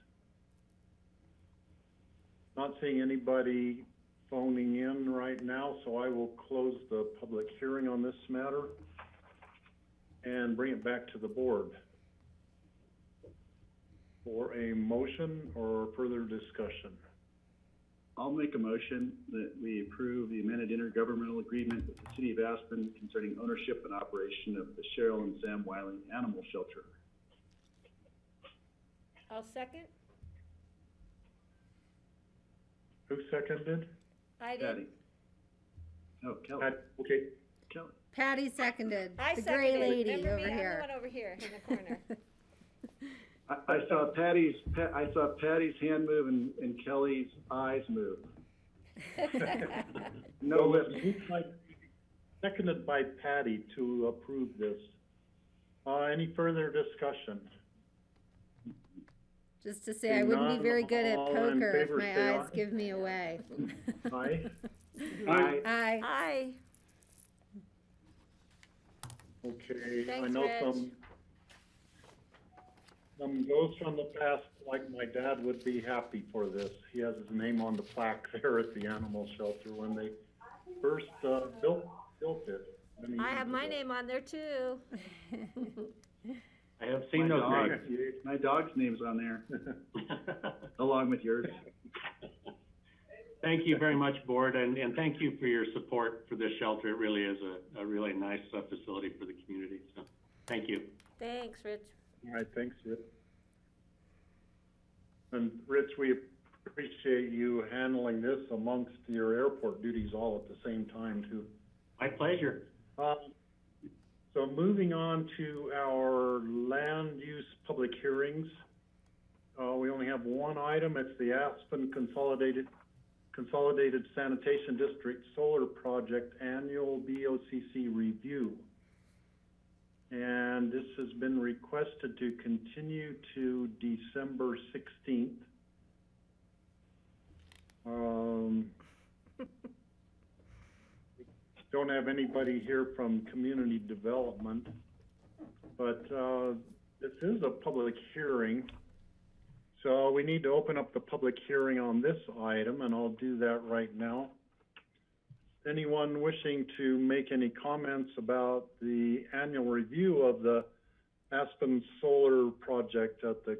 Not seeing anybody phoning in right now, so I will close the public hearing on this matter and bring it back to the board for a motion or further discussion. I'll make a motion that we approve the amended intergovernmental agreement with the City of Aspen concerning ownership and operation of the Cheryl and Sam Wiley Animal Shelter. I'll second. Who seconded? I did. Patty. Oh, Kelly. Okay. Kelly. Patty seconded. I the seconded. gray lady Remember over me? here. I'm the one over here in the corner. I saw Patty's hand move and Kelly's eyes move. No lips. Seconded by Patty to approve this. Any further discussion? Just to say, I wouldn't be very good at All in poker if favor, my say eyes aye. give me away. Aye. Aye. Aye. Aye. Okay, I Thanks, know Rich. some ghosts from the past, like my dad, would be happy for this. He has his name on the plaque there at the animal shelter when they first built it. I have my name on there too. I have seen those names. My dog's name's on there, along with yours. Thank you very much, board, and thank you for your support for this shelter. It really is a really nice facility for the community, so thank you. Thanks, Rich. All right, thanks, Rich. And Rich, we appreciate you handling this amongst your airport duties all at the same time, too. My pleasure. So moving on to our land use public hearings. We only have one item. It's the Aspen Consolidated Sanitation District Solar Project Annual BOCC Review. And this has been requested to continue to December 16th. Don't have anybody here from community development, but this is a public hearing. So we need to open up the public hearing on this item, and I'll do that right now. Anyone wishing to make any comments about the annual review of the Aspen Solar Project at the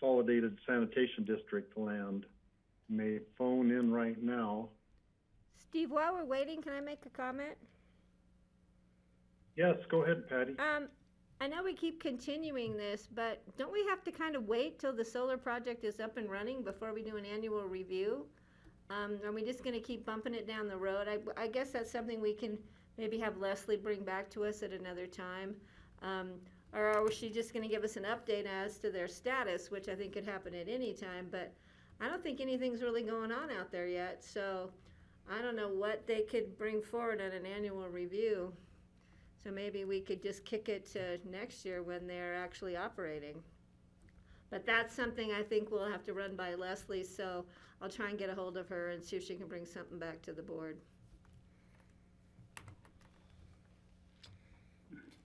Consolidated Sanitation District land may phone in right now. Steve, while we're waiting, can I make a comment? Yes, go ahead, Patty. I know we keep continuing this, but don't we have to kind of wait till the solar project is up and running before we do an annual review? Are we just gonna keep bumping it down the road? I guess that's something we can maybe have Leslie bring back to us at another time. Or is she just gonna give us an update as to their status, which I think could happen at any time, but I don't think anything's really going on out there yet, so I don't know what they could bring forward at an annual review. So maybe we could just kick it to next year when they're actually operating. But that's something I think we'll have to run by Leslie, so I'll try and get a hold of her and see if she can bring something back to the board.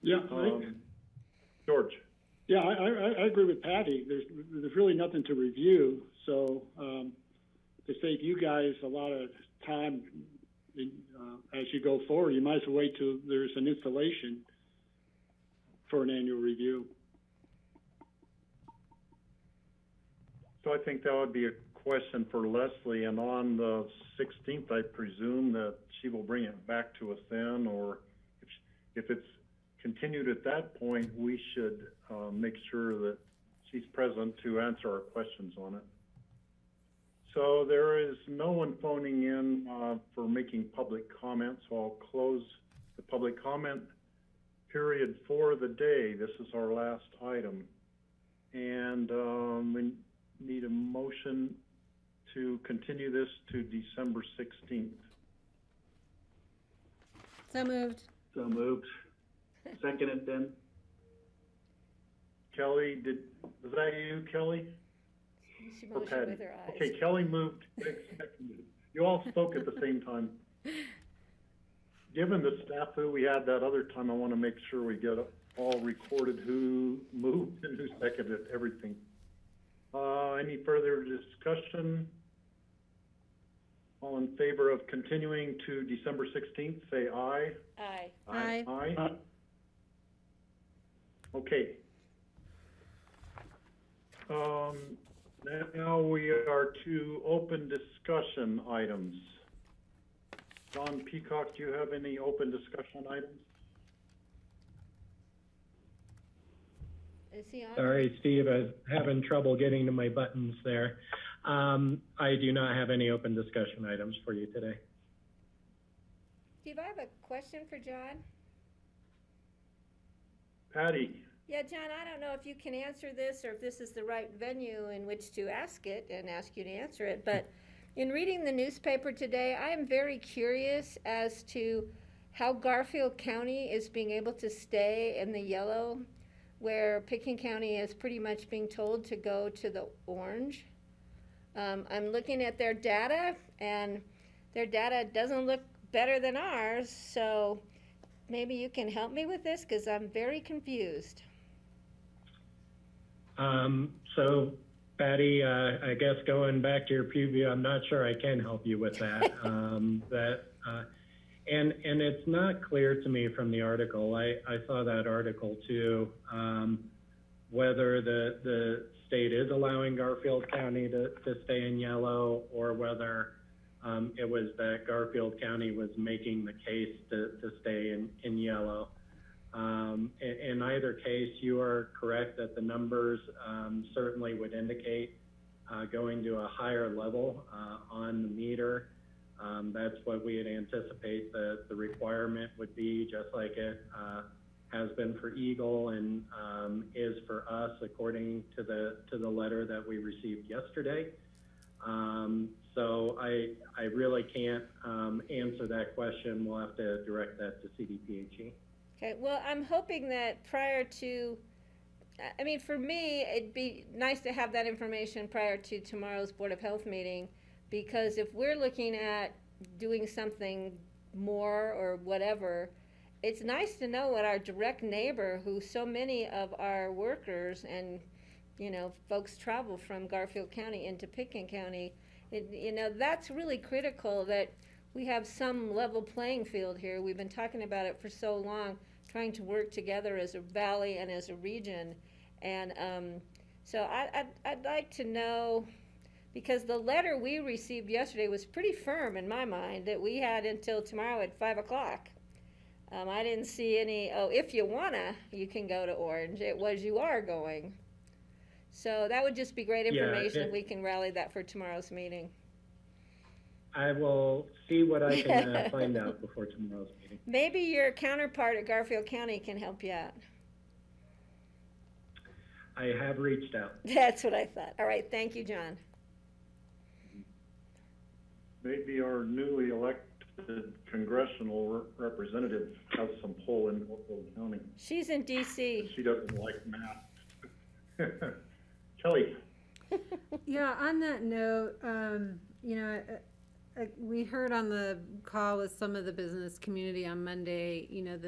Yeah, George. Yeah, I agree with Patty. There's really nothing to review, so to save you guys a lot of time as you go forward, you might as well wait till there's an installation for an annual review. So I think that would be a question for Leslie, and on the 16th, I presume that she will bring it back to us then, or if it's continued at that point, we should make sure that she's present to answer our questions on it. So there is no one phoning in for making public comments, so I'll close the public comment period for the day. This is our last item. And we need a motion to continue this to December 16th. So moved. So moved. Second it then. Kelly, was that you, Kelly? She Or motioned Patty? with her eyes. Okay, Kelly moved. You all spoke at the same time. Given the snafu we had that other time, I want to make sure we get all recorded who moved and who seconded everything. Any further discussion? All in favor of continuing to December 16th, say aye. Aye. Aye. Aye. Okay. Now we are to open discussion items. Don Peacock, do you have any open discussion items? Is he on? Sorry, Steve, I was having trouble getting to my buttons there. I do not have any open discussion items for you today. Steve, I have a question for John. Patty? Yeah, John, I don't know if you can answer this or if this is the right venue in which to ask it and ask you to answer it, but in reading the newspaper today, I am very curious as to how Garfield County is being able to stay in the yellow, where Pickens County is pretty much being told to go to the orange. I'm looking at their data, and their data doesn't look better than ours, so maybe you can help me with this, because I'm very confused. So, Patty, I guess going back to your preview, I'm not sure I can help you with that. And it's not clear to me from the article. I saw that article too, whether the state is allowing Garfield County to stay in yellow, or whether it was that Garfield County was making the case to stay in yellow. In either case, you are correct that the numbers certainly would indicate going to a higher level on the meter. That's what we would anticipate the requirement would be, just like it has been for Eagle and is for us, according to the letter that we received yesterday. So I really can't answer that question. We'll have to direct that to CDPHE. Okay, well, I'm hoping that prior to, I mean, for me, it'd be nice to have that information prior to tomorrow's Board of Health meeting, because if we're looking at doing something more or whatever, it's nice to know what our direct neighbor, who so many of our workers and, you know, folks travel from Garfield County into Pickens County, you know, that's really critical that we have some level playing field here. We've been talking about it for so long, trying to work together as a valley and as a region. And so I'd like to know, because the letter we received yesterday was pretty firm in my mind, that we had until tomorrow at 5 o'clock. I didn't see any, oh, if you wanna, you can go to orange. It was you are going. So that would just be great information if we can rally that for tomorrow's meeting. I will see what I can find out before tomorrow's meeting. Maybe your counterpart at Garfield County can help you out. I have reached out. That's what I thought. All right, thank you, John. Maybe our newly elected congressional representative has some pull in Garfield County. She's in DC. She doesn't like math. Kelly. Yeah, on that note, you know, we heard on the call with some of the business community on Monday, you know,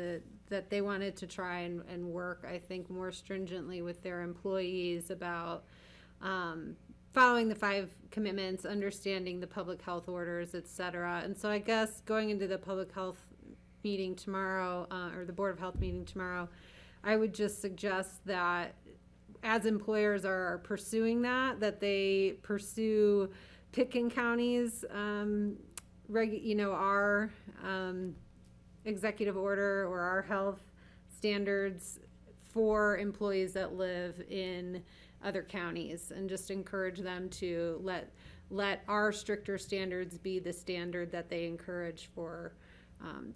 that they wanted to try and work, I think, more stringently with their employees about following the 5 commitments, understanding the public health orders, et cetera. And so I guess going into the public health meeting tomorrow, or the Board of Health meeting tomorrow, I would just suggest that as employers are pursuing that they pursue Pitkin County's, you know, our executive order or our health standards for employees that live in other counties, and just encourage them to let our stricter standards be the standard that they encourage for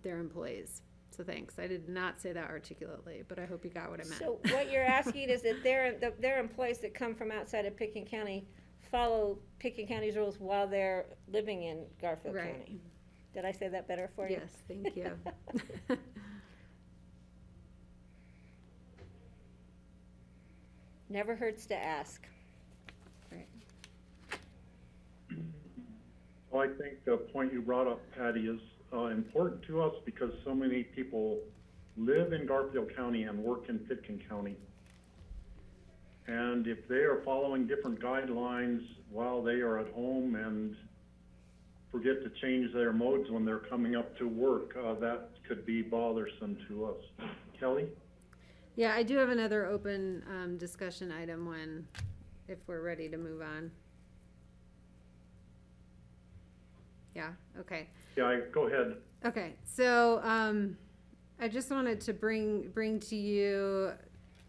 their employees. So thanks. I did not say that articulately, but I hope you got what I meant. So what you're asking is that their employees that come from outside of Pitkin County follow Pitkin County's rules while they're living in Garfield County. Did I say that better for you? Yes, thank you. Never hurts to ask. Right. Well, I think the point you brought up, Patty, is important to us because so many people live in Garfield County and work in Pitkin County. And if they are following different guidelines while they are at home and forget to change their modes when they're coming up to work, that could be bothersome to us. Kelly? Yeah, I do have another open discussion item if we're ready to move on. Yeah, okay. Yeah, go ahead. Okay, so I just wanted to bring to you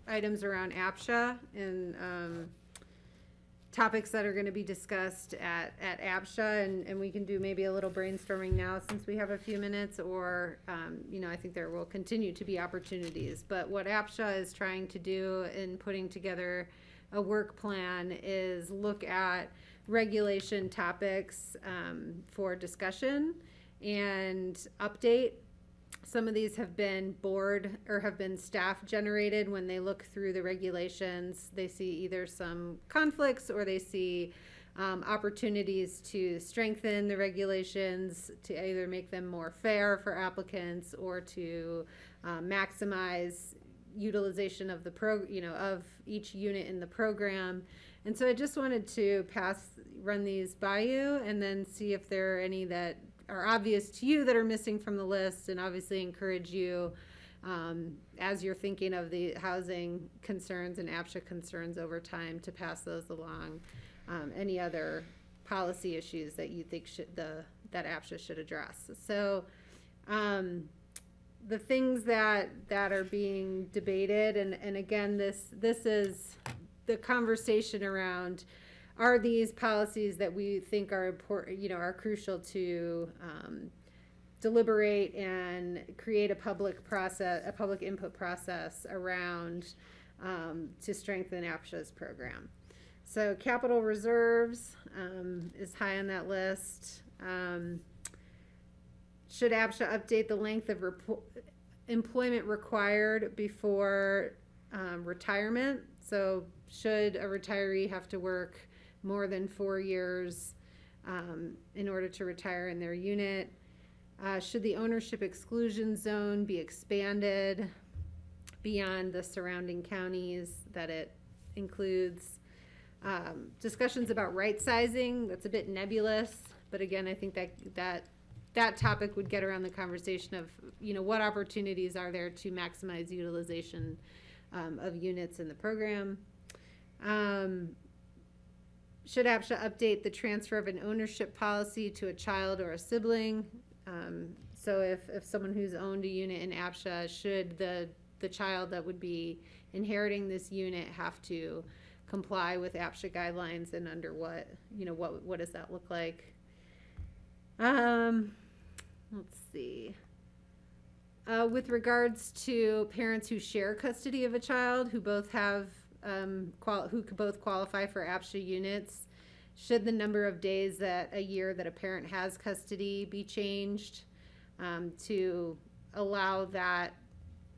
items around APSHA and topics that are going to be discussed at APSHA, and we can do maybe a little brainstorming now since we have a few minutes, or you know, I think there will continue to be opportunities. But what APSHA is trying to do in putting together a work plan is look at regulation topics for discussion and update. Some of these have been board or have been staff generated. When they look through the regulations, they see either some conflicts or they see opportunities to strengthen the regulations, to either make them more fair for applicants or to maximize utilization of of each unit in the program. And so I just wanted to run these by you and then see if there are any that are obvious to you that are missing from the list, and obviously encourage you as you're thinking of the housing concerns and APSHA concerns over time to pass those along. Any other policy issues that you think that APSHA should address. So the things that are being debated, and again, this is the conversation around, are these policies that we think are important, are crucial to deliberate and create a public input process around to strengthen APSHA's program. So capital reserves is high on that list. Should APSHA update the length of employment required before retirement? So should a retiree have to work more than 4 years in order to retire in their unit? Should the ownership exclusion zone be expanded beyond the surrounding counties that it includes? Discussions about right sizing, that's a bit nebulous, but again, I think that topic would get around the conversation of, what opportunities are there to maximize utilization of units in the program. Should APSHA update the transfer of an ownership policy to a child or a sibling? So if someone who's owned a unit in APSHA, should the child that would be inheriting this unit have to comply with APSHA guidelines, and under what, what does that look like? Let's see. With regards to parents who share custody of a child, who both have, who could both qualify for APSHA units, should the number of days that a year that a parent has custody be changed to allow that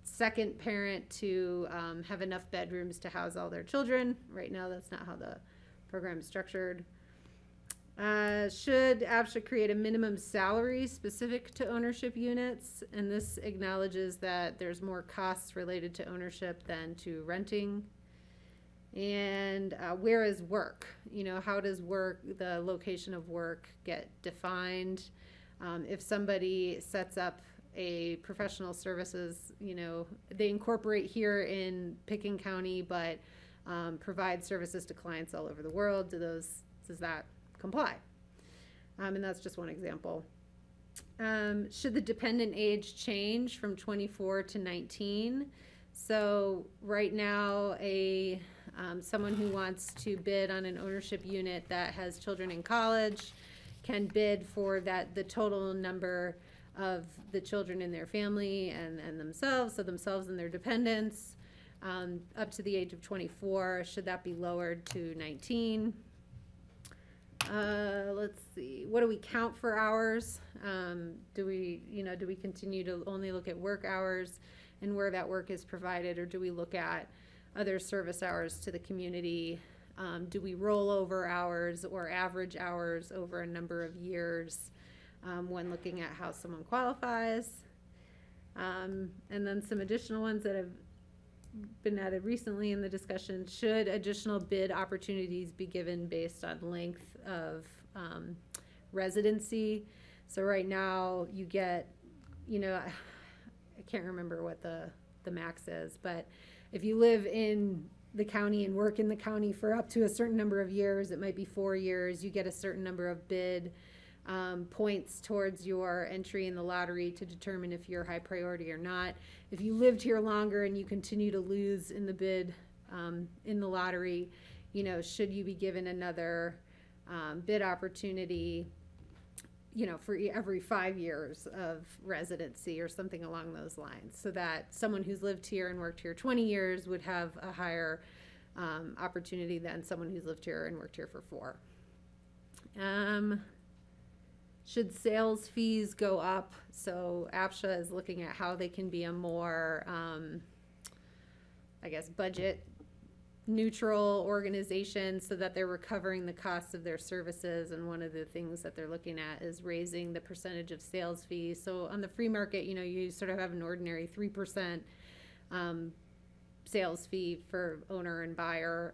second parent to have enough bedrooms to house all their children? Right now, that's not how the program is structured. Should APSHA create a minimum salary specific to ownership units? And this acknowledges that there's more costs related to ownership than to renting. And where is work? How does work, the location of work, get defined? If somebody sets up a professional services, they incorporate here in Pickens County, but provide services to clients all over the world, does that comply? And that's just one example. Should the dependent age change from 24 to 19? So right now, someone who wants to bid on an ownership unit that has children in college can bid for the total number of the children in their family and themselves, so themselves and their dependents, up to the age of 24. Should that be lowered to 19? Let's see. What do we count for hours? Do we continue to only look at work hours and where that work is provided, or do we look at other service hours to the community? Do we roll over hours or average hours over a number of years when looking at how someone qualifies? And then some additional ones that have been added recently in the discussion: should additional bid opportunities be given based on length of residency? So right now you get, I can't remember what the max is, but if you live in the county and work in the county for up to a certain number of years, it might be 4 years, you get a certain number of bid points towards your entry in the lottery to determine if you're high priority or not. If you lived here longer and you continue to lose in the bid in the lottery, should you be given another bid opportunity, for every 5 years of residency or something along those lines, so that someone who's lived here and worked here 20 years would have a higher opportunity than someone who's lived here and worked here for 4. Should sales fees go up? So APSHA is looking at how they can be a more, budget neutral organization so that they're recovering the costs of their services. And one of the things that they're looking at is raising the percentage of sales fees. So on the free market, you sort of have an ordinary 3% sales fee for owner and buyer.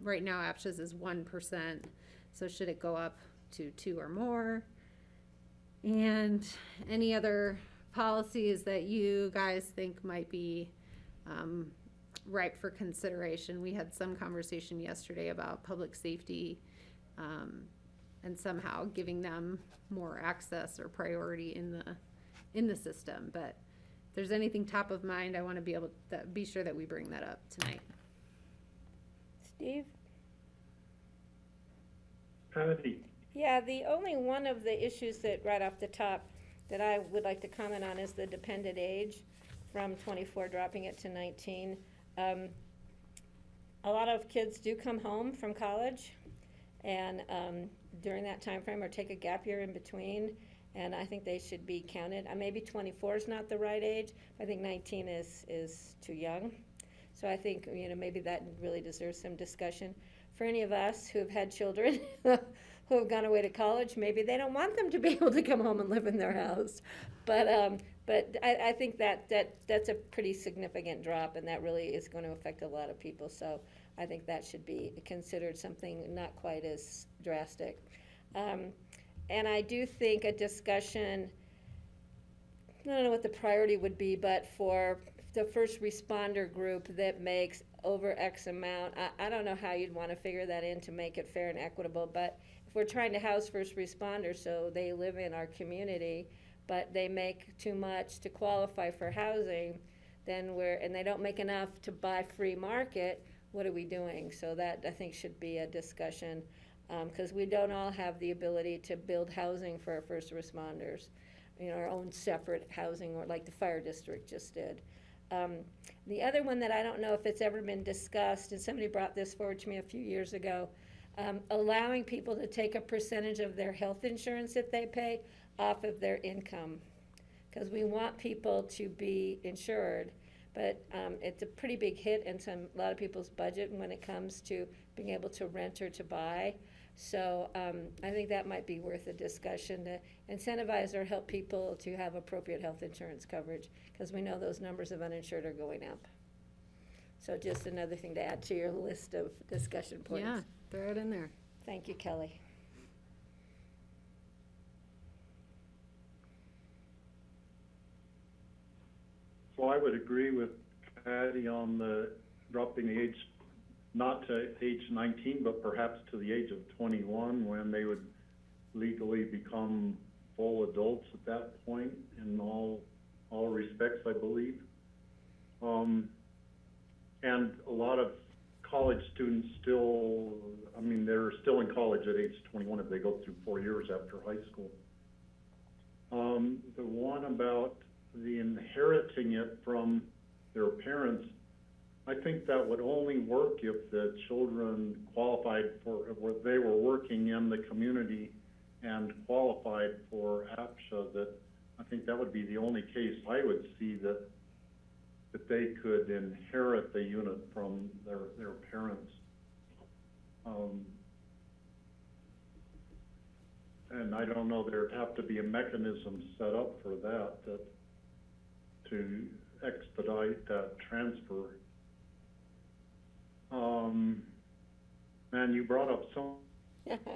Right now, APSHA's is 1%. So should it go up to 2 or more? And any other policies that you guys think might be ripe for consideration? We had some conversation yesterday about public safety and somehow giving them more access or priority in the system. But if there's anything top of mind, I want to be sure that we bring that up tonight. Steve? Patty? Yeah, the only one of the issues that right off the top that I would like to comment on is the dependent age from 24 dropping it to 19. A lot of kids do come home from college and during that time frame, or take a gap year in between, and I think they should be counted. Maybe 24 is not the right age. I think 19 is too young. So I think maybe that really deserves some discussion. For any of us who have had children who have gone away to college, maybe they don't want them to be able to come home and live in their house. But I think that's a pretty significant drop, and that really is going to affect a lot of people. So I think that should be considered something not quite as drastic. And I do think a discussion, I don't know what the priority would be, but for the first responder group that makes over X amount, I don't know how you'd want to figure that in to make it fair and equitable, but if we're trying to house first responders so they live in our community, but they make too much to qualify for housing, then and they don't make enough to buy free market, what are we doing? So that, I think, should be a discussion, because we don't all have the ability to build housing for our first responders, our own separate housing, or like the fire district just did. The other one that I don't know if it's ever been discussed, and somebody brought this forward to me a few years ago, allowing people to take a percentage of their health insurance that they pay off of their income. Because we want people to be insured, but it's a pretty big hit in a lot of people's budget when it comes to being able to rent or to buy. So I think that might be worth a discussion to incentivize or help people to have appropriate health insurance coverage, because we know those numbers of uninsured are going up. So just another thing to add to your list of discussion points. Yeah, throw it in there. Thank you, Kelly. So I would agree with Patty on the dropping the age, not to age 19, but perhaps to the age of 21, when they would legally become full adults at that point in all respects, I believe. And a lot of college students still, they're still in college at age 21 if they go through 4 years after high school. The one about the inheriting it from their parents, I think that would only work if the children qualified for, where they were working in the community and qualified for APSHA. I think that would be the only case I would see that they could inherit the unit from their parents. And I don't know, there'd have to be a mechanism set up for that to expedite that transfer. Man, you brought up so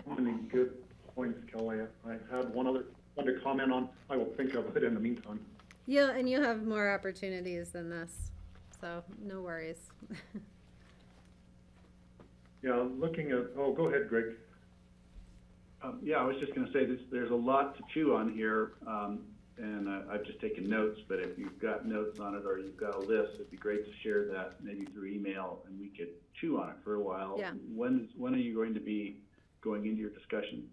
many good points, Kelly. I had one other one to comment on. I will think of it in the meantime. Yeah, and you'll have more opportunities than this, so no worries. Yeah, looking at, oh, go ahead, Greg. Yeah, I was just going to say there's a lot to chew on here, and I've just taken notes, but if you've got notes on it or you've got a list, it'd be great to share that maybe through email, and we could chew on it for a while. Yeah. When are you going to be going into your discussion?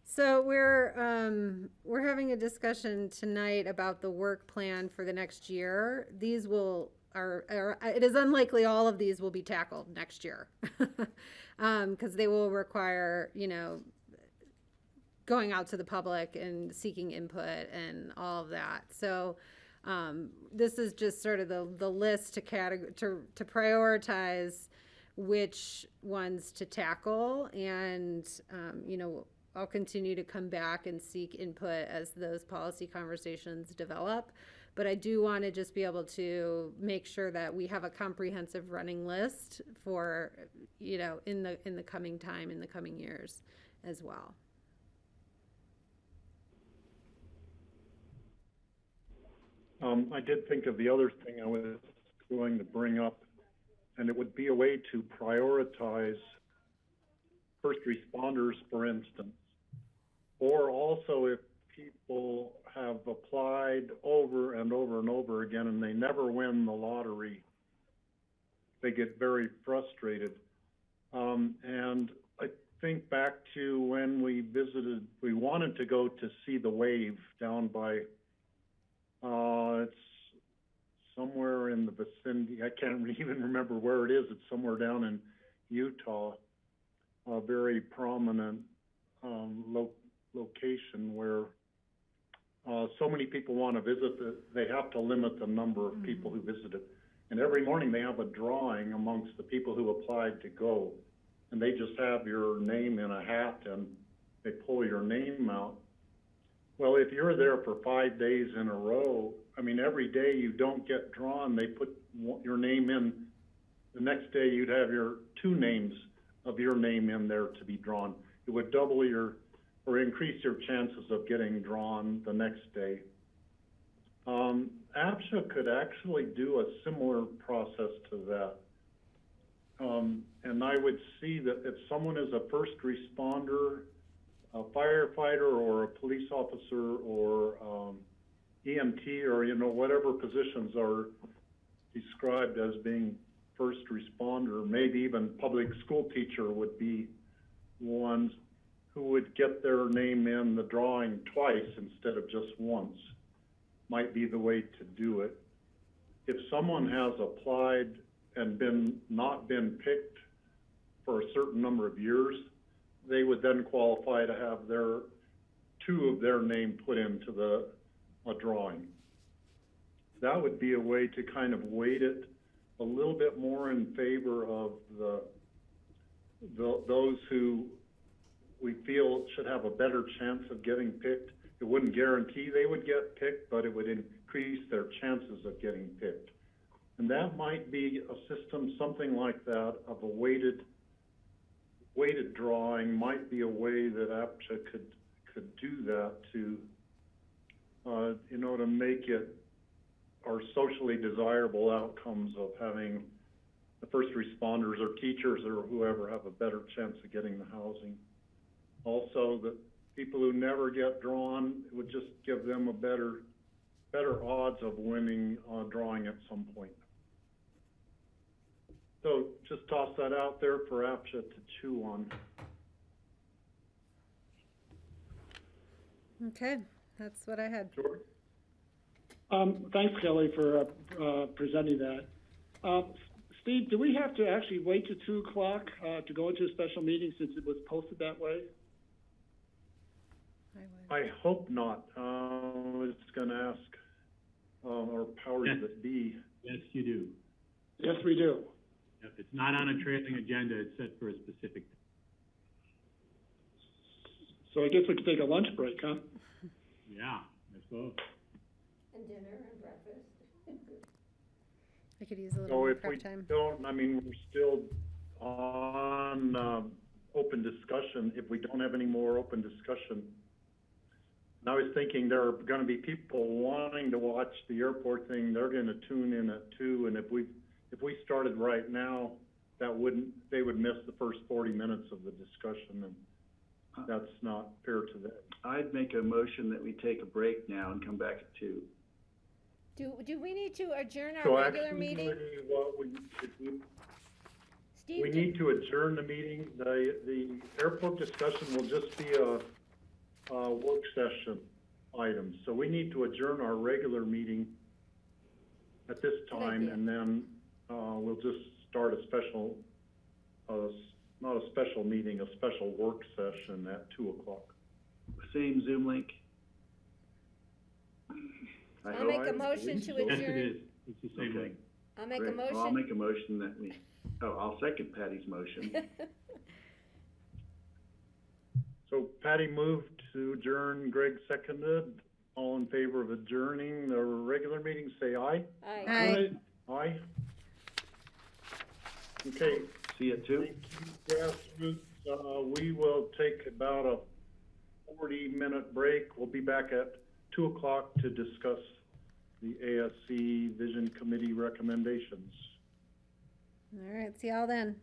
So we're having a discussion tonight about the work plan for the next year. These it is unlikely all of these will be tackled next year, because they will require, going out to the public and seeking input and all of that. So this is just sort of the list to prioritize which ones to tackle, and I'll continue to come back and seek input as those policy conversations develop. But I do want to just be able to make sure that we have a comprehensive running list for, in the coming time, in the coming years as well. I did think of the other thing I was going to bring up, and it would be a way to prioritize first responders, for instance, or also if people have applied over and over and over again and they never win the lottery, they get very frustrated. And I think back to when we wanted to go to see the wave down by, it's somewhere in the vicinity, I can't even remember where it is, it's somewhere down in Utah, a very prominent location where so many people want to visit that they have to limit the number of people who visit it. And every morning they have a drawing amongst the people who applied to go. And they just have your name in a hat and they pull your name out. Well, if you're there for 5 days in a row, every day you don't get drawn, they put your name in. The next day you'd have your 2 names of your name in there to be drawn. It would double or increase your chances of getting drawn the next day. APSHA could actually do a similar process to that. And I would see that if someone is a first responder, a firefighter or a police officer or EMT or, you know, whatever positions are described as being first responder, maybe even public school teacher would be ones who would get their name in the drawing twice instead of just once, might be the way to do it. If someone has applied and not been picked for a certain number of years, they would then qualify to have two of their name put into a drawing. That would be a way to kind of weight it a little bit more in favor of those who we feel should have a better chance of getting picked. It wouldn't guarantee they would get picked, but it would increase their chances of getting picked. And that might be a system, something like that, of a weighted drawing might be a way that APCHA could do that to, you know, to make it our socially desirable outcomes of having the first responders or teachers or whoever have a better chance of getting the housing. Also, the people who never get drawn, it would just give them a better odds of winning drawing at some point. So just toss that out there for APCHA to chew on. Okay, that's what I had. George? Thanks, Kelly, for presenting that. Steve, do we have to actually wait till 2 o'clock to go into a special meeting since it was posted that way? I hope not. It's going to ask our powers that be. Yes, you do. Yes, we do. If it's not on a trailing agenda, it's set for a specific time. So I guess we could take a lunch break, huh? Yeah, I suppose. And dinner and breakfast. I could use a little So more if we prep time. don't, I mean, we're still on open discussion. If we don't have any more open discussion, and I was thinking there are going to be people wanting to watch the airport thing. They're going to tune in at 2, and if we started right now, they would miss the first 40 minutes of the discussion, and that's not fair to them. I'd make a motion that we take a break now and come back at 2. Do we need to adjourn our So regular actually, meeting? Steve, we need to adjourn the meeting. The airport discussion will just be a work session item. So we need to adjourn our regular meeting at this time, and then we'll just start a special, not a special meeting, a special work session at 2 o'clock. Same Zoom link? I'll make a motion to adjourn. Yes, it is. It's the same link. I'll make a Great. motion. Well, I'll make a motion that I'll second Patty's motion. So Patty moved to adjourn, Greg seconded. All in favor of adjourning the regular meeting, say aye. Aye. Aye. Aye. Okay. See you at 2? Thank you, grassroots. We will take about a 40-minute break. We'll be back at 2 o'clock to discuss the ASC Vision Committee recommendations. All right, see y'all then.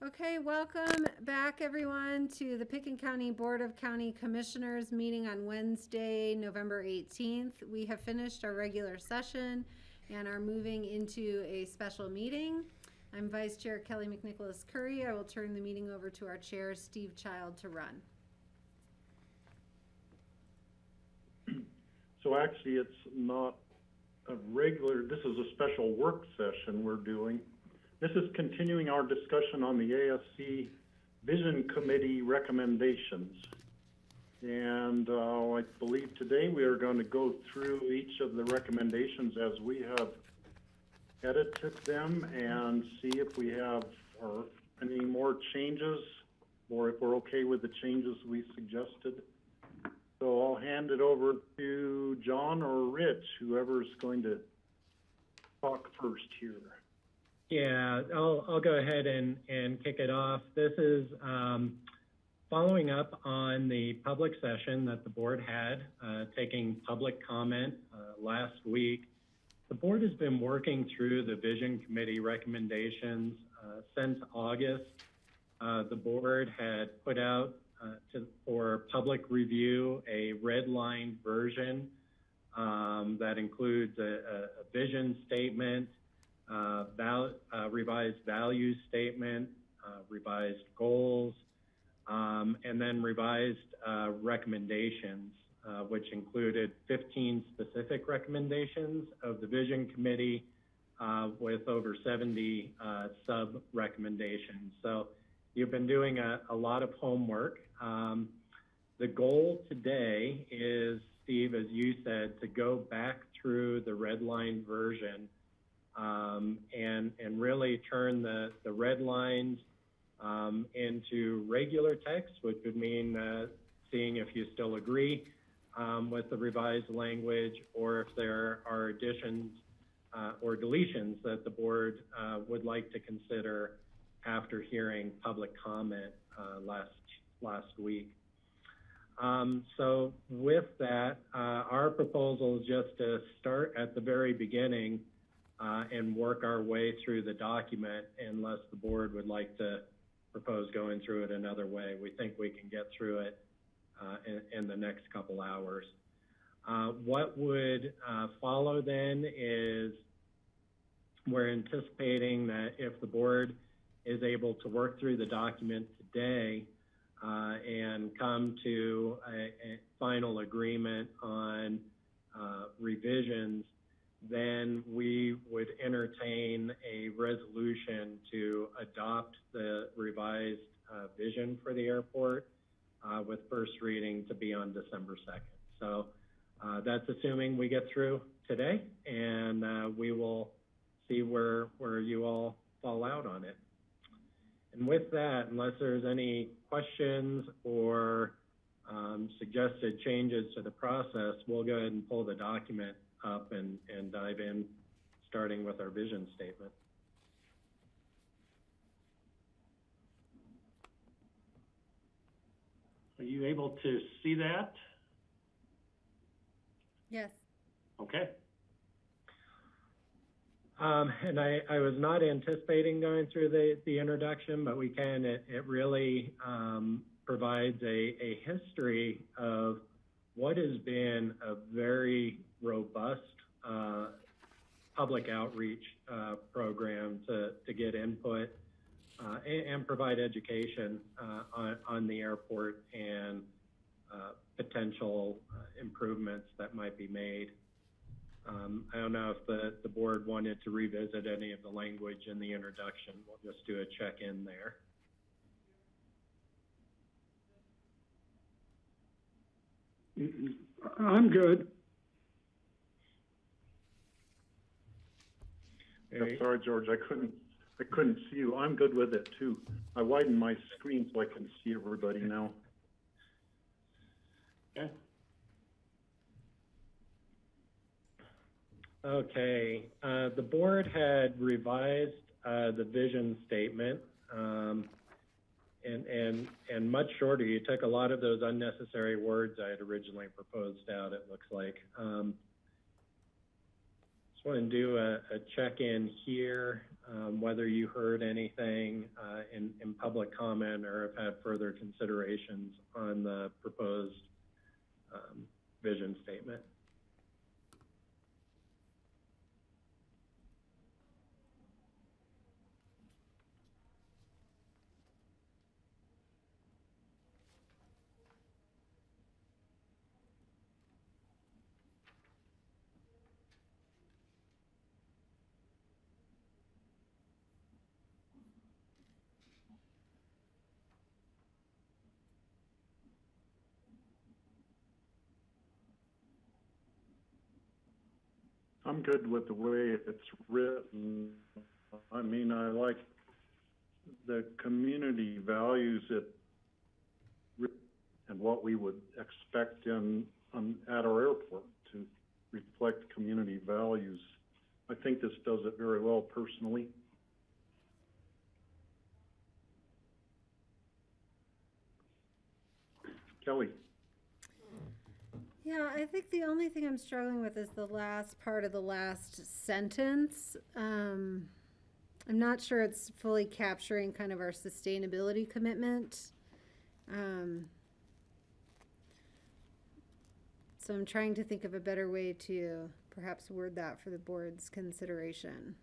Okay, welcome back everyone to the Pickens County Board of County Commissioners meeting on Wednesday, November 18th. We have finished our regular session and are moving into a special meeting. I'm Vice Chair Kelly McNicholas Curry. I will turn the meeting over to our Chair, Steve Child, to run. So actually, it's not a regular, this is a special work session we're doing. This is continuing our discussion on the ASC Vision Committee recommendations. And I believe today we are going to go through each of the recommendations as we have edited them and see if we have any more changes or if we're okay with the changes we suggested. So I'll hand it over to John or Rich, whoever's going to talk first here. Yeah, I'll go ahead and kick it off. This is following up on the public session that the board had, taking public comment last week. The board has been working through the Vision Committee recommendations since August. The board had put out for public review a red-line version that includes a vision statement, revised value statement, revised goals, and then revised recommendations, which included 15 specific recommendations of the Vision Committee with over 70 sub-recommendations. So you've been doing a lot of homework. The goal today is, Steve, as you said, to go back through the red line version and really turn the red lines into regular text, which would mean seeing if you still agree with the revised language or if there are additions or deletions that the board would like to consider after hearing public comment last week. So with that, our proposal is just to start at the very beginning and work our way through the document unless the board would like to propose going through it another way. We think we can get through it in the next couple hours. What would follow then is we're anticipating that if the board is able to work through the document today and come to a final agreement on revisions, then we would entertain a resolution to adopt the revised vision for the airport with first reading to be on December 2nd. So that's assuming we get through today, and we will see where you all fall out on it. And with that, unless there's any questions or suggested changes to the process, we'll go ahead and pull the document up and dive in, starting with our vision statement. Are you able to see that? Yes. Okay. And I was not anticipating going through the introduction, but we can. It really provides a history of what has been a very robust public outreach program to get input and provide education on the airport and potential improvements that might be made. I don't know if the board wanted to revisit any of the language in the introduction. We'll just do a check-in there. I'm good. I'm sorry, George, I couldn't see you. I'm good with it too. I widened my screen so I can see everybody now. Okay. Okay, the board had revised the vision statement and much shorter. You took a lot of those unnecessary words I had originally proposed out, it looks like. Just want to do a check-in here, whether you heard anything in public comment or have had further considerations on the proposed vision statement. I'm good with the way it's written. I mean, I like the community values it and what we would expect at our airport to reflect community values. I think this does it very well personally. Kelly. Yeah, I think the only thing I'm struggling with is the last part of the last sentence. I'm not sure it's fully capturing kind of our sustainability commitment. So I'm trying to think of a better way to perhaps word that for the board's consideration.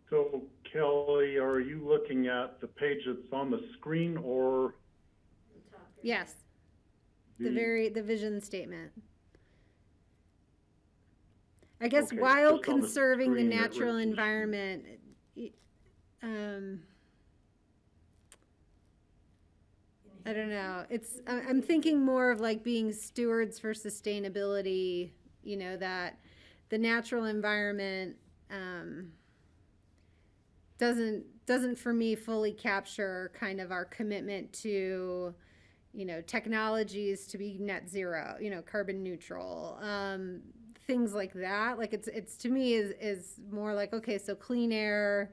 So, Kelly, are you looking at the page that's on the screen or? Yes. The vision statement. I guess Okay, while just on the conserving the screen that natural we're- environment, I don't know. I'm thinking more of like being stewards for sustainability, you know, that the natural environment doesn't for me fully capture kind of our commitment to, you know, technologies to be net zero, you know, carbon neutral, things like that. Like it's to me is more like, okay, so clean air,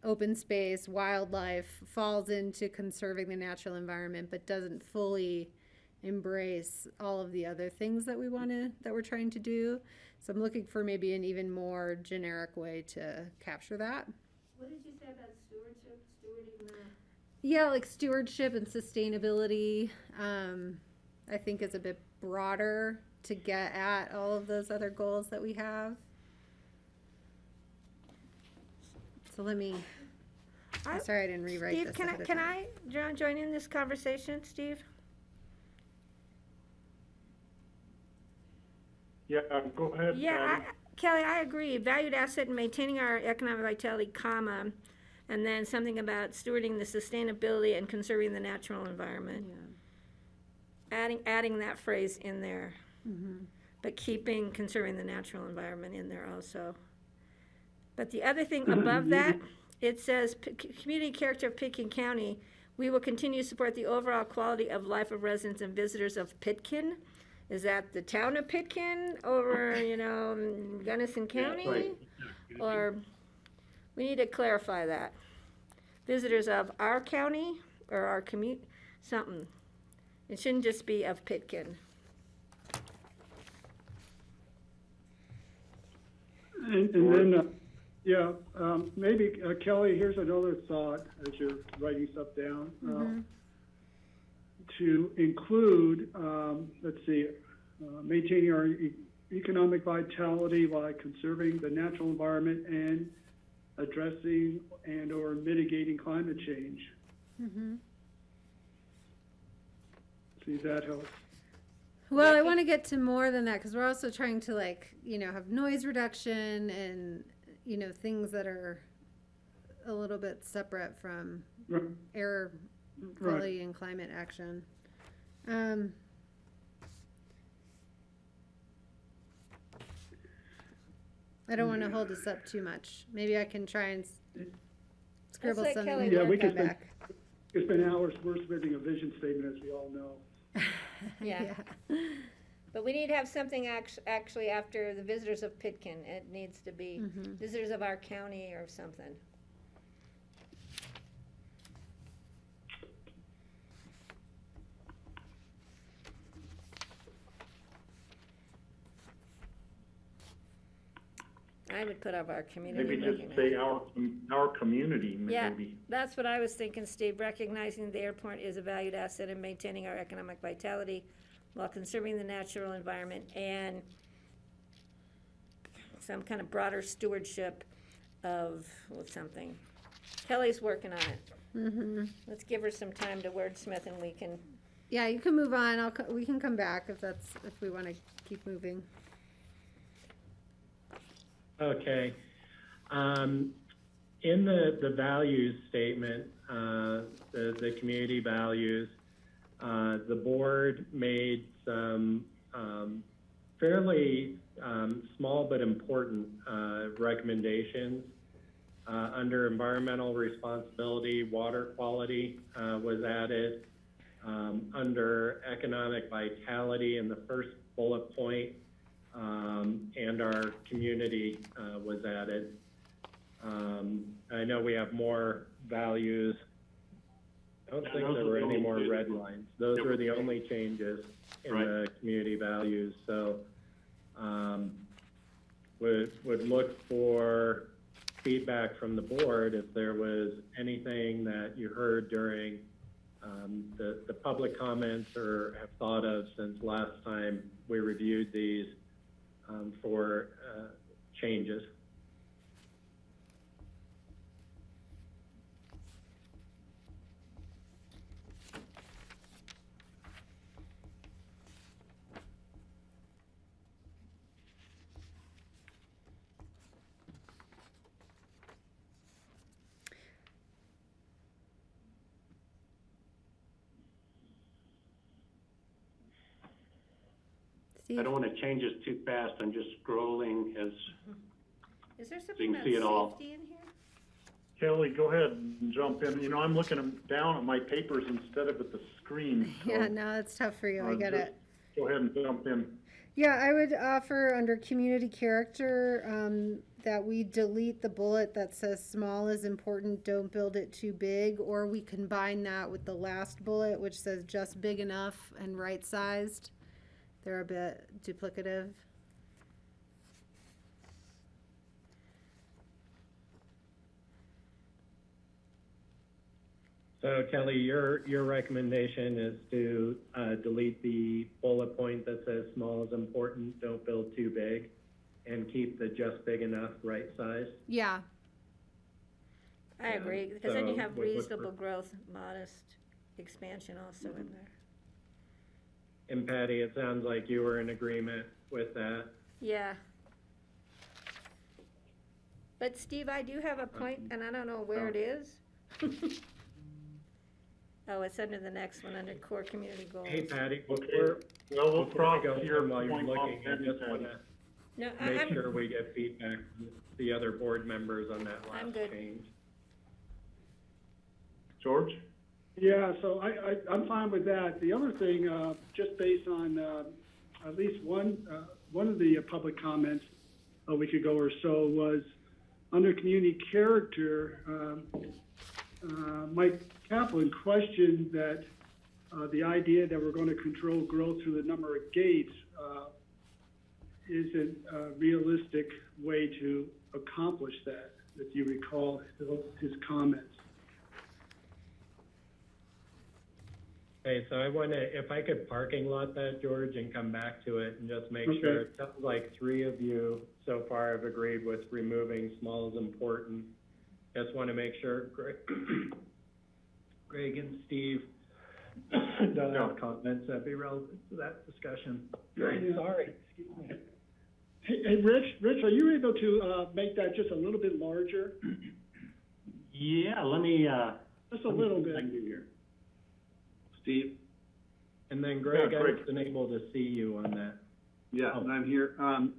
open space, wildlife falls into conserving the natural environment, but doesn't fully embrace all of the other things that we're trying to do. So I'm looking for maybe an even more generic way to capture that. What did you say about stewardship, stewarding the? Yeah, like stewardship and sustainability, I think is a bit broader to get at all of those other goals that we have. So let me, I'm sorry I didn't rewrite Steve, this. can I join in this conversation, Steve? Yeah, go ahead. Yeah, Kelly, I agree. Valued asset and maintaining our economic vitality, comma, and then something about stewarding the sustainability and conserving the natural environment. Yeah. Adding that phrase in there, Mm-hmm. but keeping conserving the natural environment in there also. But the other thing above that, it says community character of Pitkin County. We will continue to support the overall quality of life of residents and visitors of Pitkin. Is that the town of Pitkin or, you know, Gunnison County? Yeah, right. Or we need to clarify that. Visitors of our county or our something. It shouldn't just be of Pitkin. And then, maybe, Kelly, here's another thought as you're writing stuff down. To include, let's see, maintaining our economic vitality while conserving the natural environment and addressing and or mitigating climate change. Mm-hmm. See, that helps. Well, I want to get to more than that because we're also trying to, like, you know, have noise reduction and, you know, things that are a little bit separate from air quality and climate action. I don't want to hold us up too much. Maybe I can try and scribble let something. Kelly and work work could that back. It's been hours worth reading a vision statement, as we all know. Yeah. But we need to have something actually after the visitors of Pitkin. It needs to be visitors of our county or something. I would put up our community. Maybe just say our community, Yeah, maybe. that's what I was thinking, Steve, recognizing the airport is a valued asset in maintaining our economic vitality while conserving the natural environment and some kind of broader stewardship of something. Kelly's working on it. Mm-hmm. Let's give her some time to wordsmith and we can, Yeah, you can move on. We can come back if we want to keep moving. Okay. In the values statement, the community values, the board made some fairly small but important recommendations. Under environmental responsibility, water quality was added. Under economic vitality in the first bullet point, and our community was added. I know we have more values. I don't think there were any more red lines. Those were the only changes in the community values. So would look for feedback from the board if there was anything that you heard during the public comments or have thought of since last time we reviewed these for changes. I don't want to change this too fast. I'm just scrolling as is there you something can about see it all. safety in here? Kelly, go ahead and jump in. You know, I'm looking down at my papers instead of at the screen. So, Yeah, no, it's tough for you. I get it. Go ahead and jump in. Yeah, I would offer under community character that we delete the bullet that says small is important, don't build it too big, or we combine that with the last bullet, which says just big enough and right-sized. They're a bit duplicative. So Kelly, your recommendation is to delete the bullet point that says small is important, don't build too big, and keep the just big enough right size? Yeah. I agree, because then you So have we'll look reasonable growth, modest expansion also in there. And Patty, it sounds like you were in agreement with that. Yeah. But Steve, I do have a point, and I don't know where it is. Oh, it's under the next one, under core community goals. Hey Patty, Okay. Well, we'll before we cross go your while you're point off looking, I then, just Patty. want No, to make sure we get feedback from the other board members on that I'm last good. change. George? Yeah, so I'm fine with that. The other thing, just based on at least one of the public comments a week ago or so was under community character, Mike Kaplan questioned that the idea that we're going to control growth through the number of gates isn't a realistic way to accomplish that, if you recall his comments. Okay, so I want to, if I could parking lot that, George, and come back to it and just make Okay. sure, it sounds like 3 of you so far have agreed with removing small is important. Just want to make sure Greg and Steve don't have comments that'd be relevant to that discussion. Yeah. Sorry, excuse me. Hey, Rich, are you able to make that just a little bit larger? Yeah, let me, Just a little bit. here. Steve? And then Greg, Yeah, I Greg. wasn't able to see you on that. Yeah, and I'm here. I'm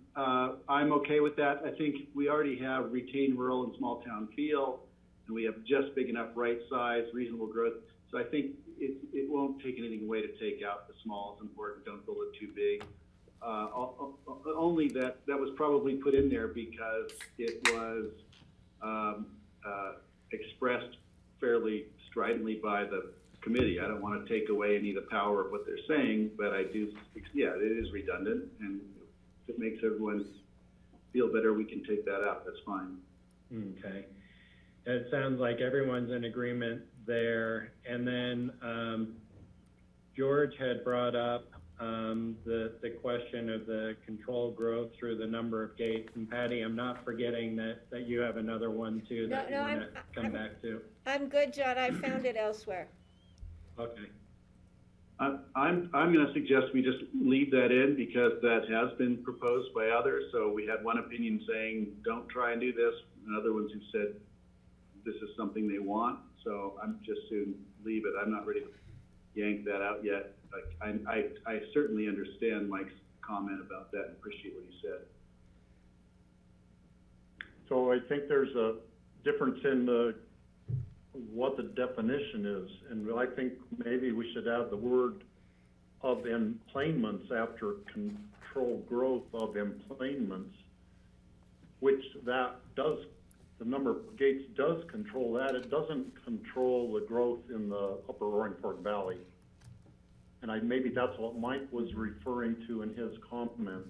okay with that. I think we already have retained rural and small town feel, and we have just big enough right size, reasonable growth. So I think it won't take anything away to take out the small is important, don't build it too big. Only that was probably put in there because it was expressed fairly stridently by the committee. I don't want to take away any of the power of what they're saying, but I do, yeah, it is redundant, and if it makes everyone feel better, we can take that out, that's fine. Okay. It sounds like everyone's in agreement there. And then, George had brought up, the question of the controlled growth through the number of gates. And Patty, I'm not forgetting that you have another one too that you want to come back to. I'm good, John. I found it elsewhere. Okay. I'm going to suggest we just leave that in because that has been proposed by others. So we had one opinion saying, don't try and do this, and other ones who said this is something they want. So I'm just to leave it. I'm not ready to yank that out yet. I certainly understand Mike's comment about that and appreciate what he said. So I think there's a difference in what the definition is, and I think maybe we should add the word of emplanements after controlled growth of emplanements, which that does, the number of gates does control that. It doesn't control the growth in the upper Roaring Fork Valley. And maybe that's what Mike was referring to in his comments.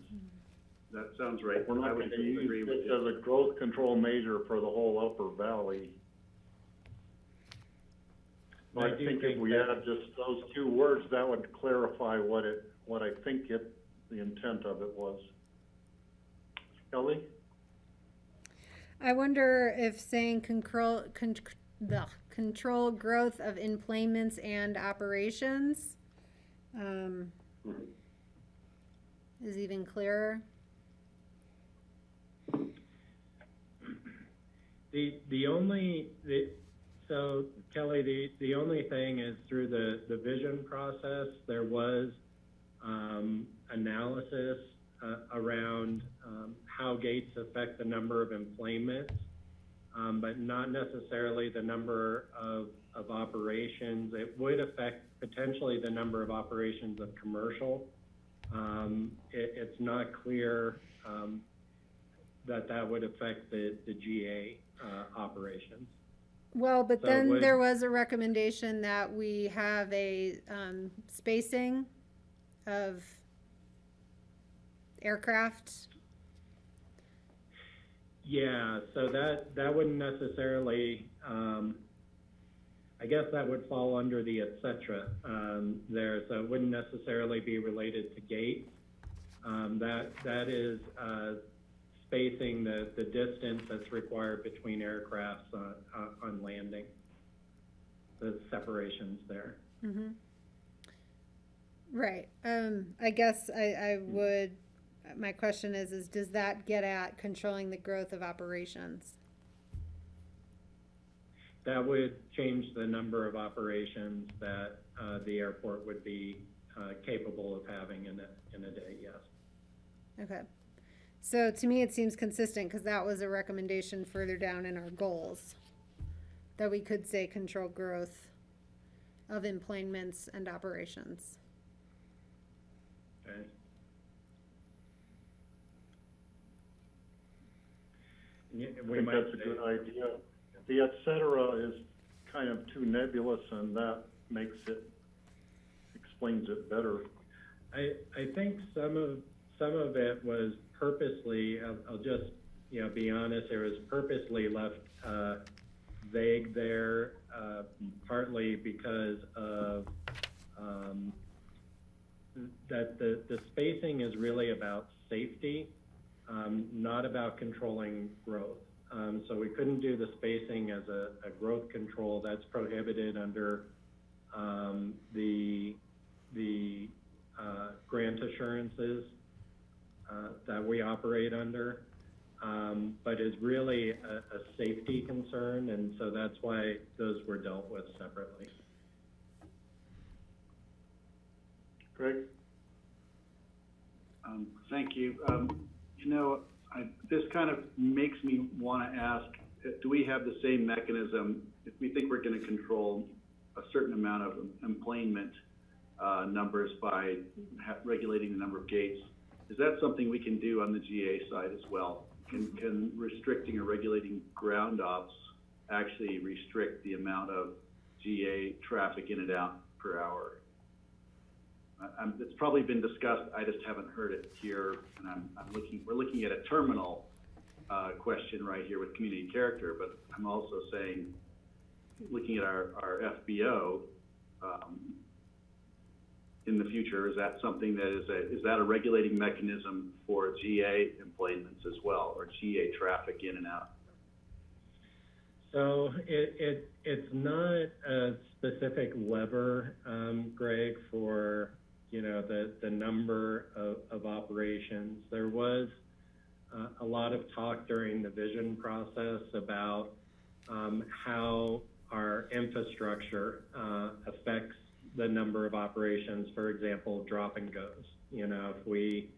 That sounds right. We're not going to use this as a growth control measure for the whole upper valley. But I think if we add just those two words, that would clarify what I think the intent of it was. Kelly? I wonder if saying control growth of emplanements and operations is even clearer. So Kelly, the only thing is through the vision process, there was analysis around how gates affect the number of emplanements, but not necessarily the number of operations. It would affect potentially the number of operations of commercial. It's not clear that would affect the GA operations. Well, but so then there was a recommendation that we have a spacing of aircraft. Yeah, so that wouldn't necessarily, I guess that would fall under the et cetera there, so it wouldn't necessarily be related to gates. That is spacing the distance that's required between aircrafts on landing, the separations there. Mm-hmm. Right. I guess I would, my question is does that get at controlling the growth of operations? That would change the number of operations that the airport would be capable of having in a day, yes. Okay. So to me, it seems consistent because that was a recommendation further down in our goals that we could say control growth of emplanements and operations. Okay. I think that's a good idea. The et cetera is kind of too nebulous, and that explains it better. I think some of it was purposely, I'll just, be honest, it was purposely left vague there, partly because of that the spacing is really about safety, not about controlling growth. So we couldn't do the spacing as a growth control. That's prohibited under the grant assurances that we operate under, but is really a safety concern, and so that's why those were dealt with separately. Greg? Thank you. This kind of makes me want to ask, do we have the same mechanism if we think we're going to control a certain amount of emplanement numbers by regulating the number of gates? Is that something we can do on the GA side as well? Can restricting or regulating ground ops actually restrict the amount of GA traffic in and out per hour? It's probably been discussed. I just haven't heard it here, and we're looking at a terminal question right here with community character, but I'm also saying, looking at our FBO, in the future, is that something that is that a regulating mechanism for GA employments as well, or GA traffic in and out? So it's not a specific lever, Greg, for, you know, the number of operations. There was a lot of talk during the vision process about how our infrastructure affects the number of operations. For example, drop and goes. You know, if we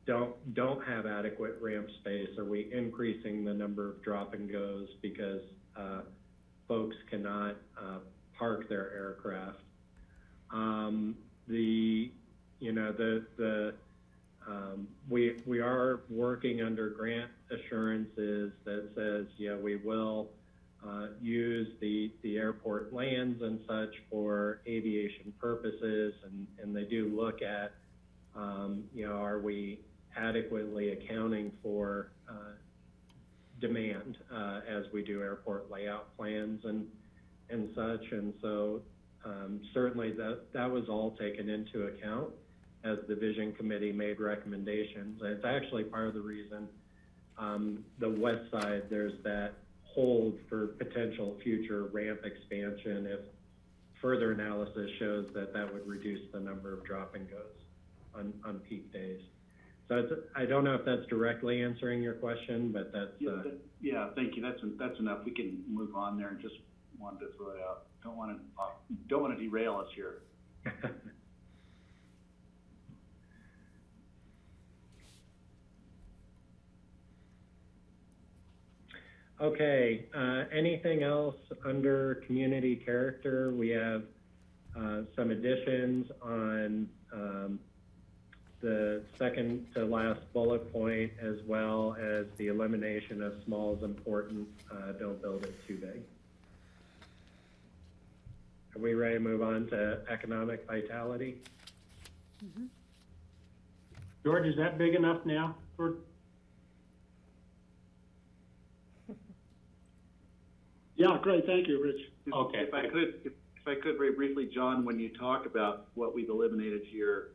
don't have adequate ramp space, are we increasing the number of drop and goes because folks cannot park their aircraft? We are working under grant assurances that says, yeah, we will use the airport lands and such for aviation purposes, and they do look at, you know, are we adequately accounting for demand as we do airport layout plans and such. And so certainly that was all taken into account as the Vision Committee made recommendations. And it's actually part of the reason the west side, there's that hold for potential future ramp expansion if further analysis shows that that would reduce the number of drop and goes on peak days. So I don't know if that's directly answering your question, but that's... Yeah, thank you. That's enough. We can move on there, and just wanted to throw it out. Don't want to derail us here. Okay, anything else under community character? We have some additions on the second to last bullet point, as well as the elimination of small is important, don't build it too big. Are we ready to move on to economic vitality? Mm-hmm. George, is that big enough now? Yeah, great. Thank you, Rich. Okay. If I could very briefly, John, when you talk about what we've eliminated here,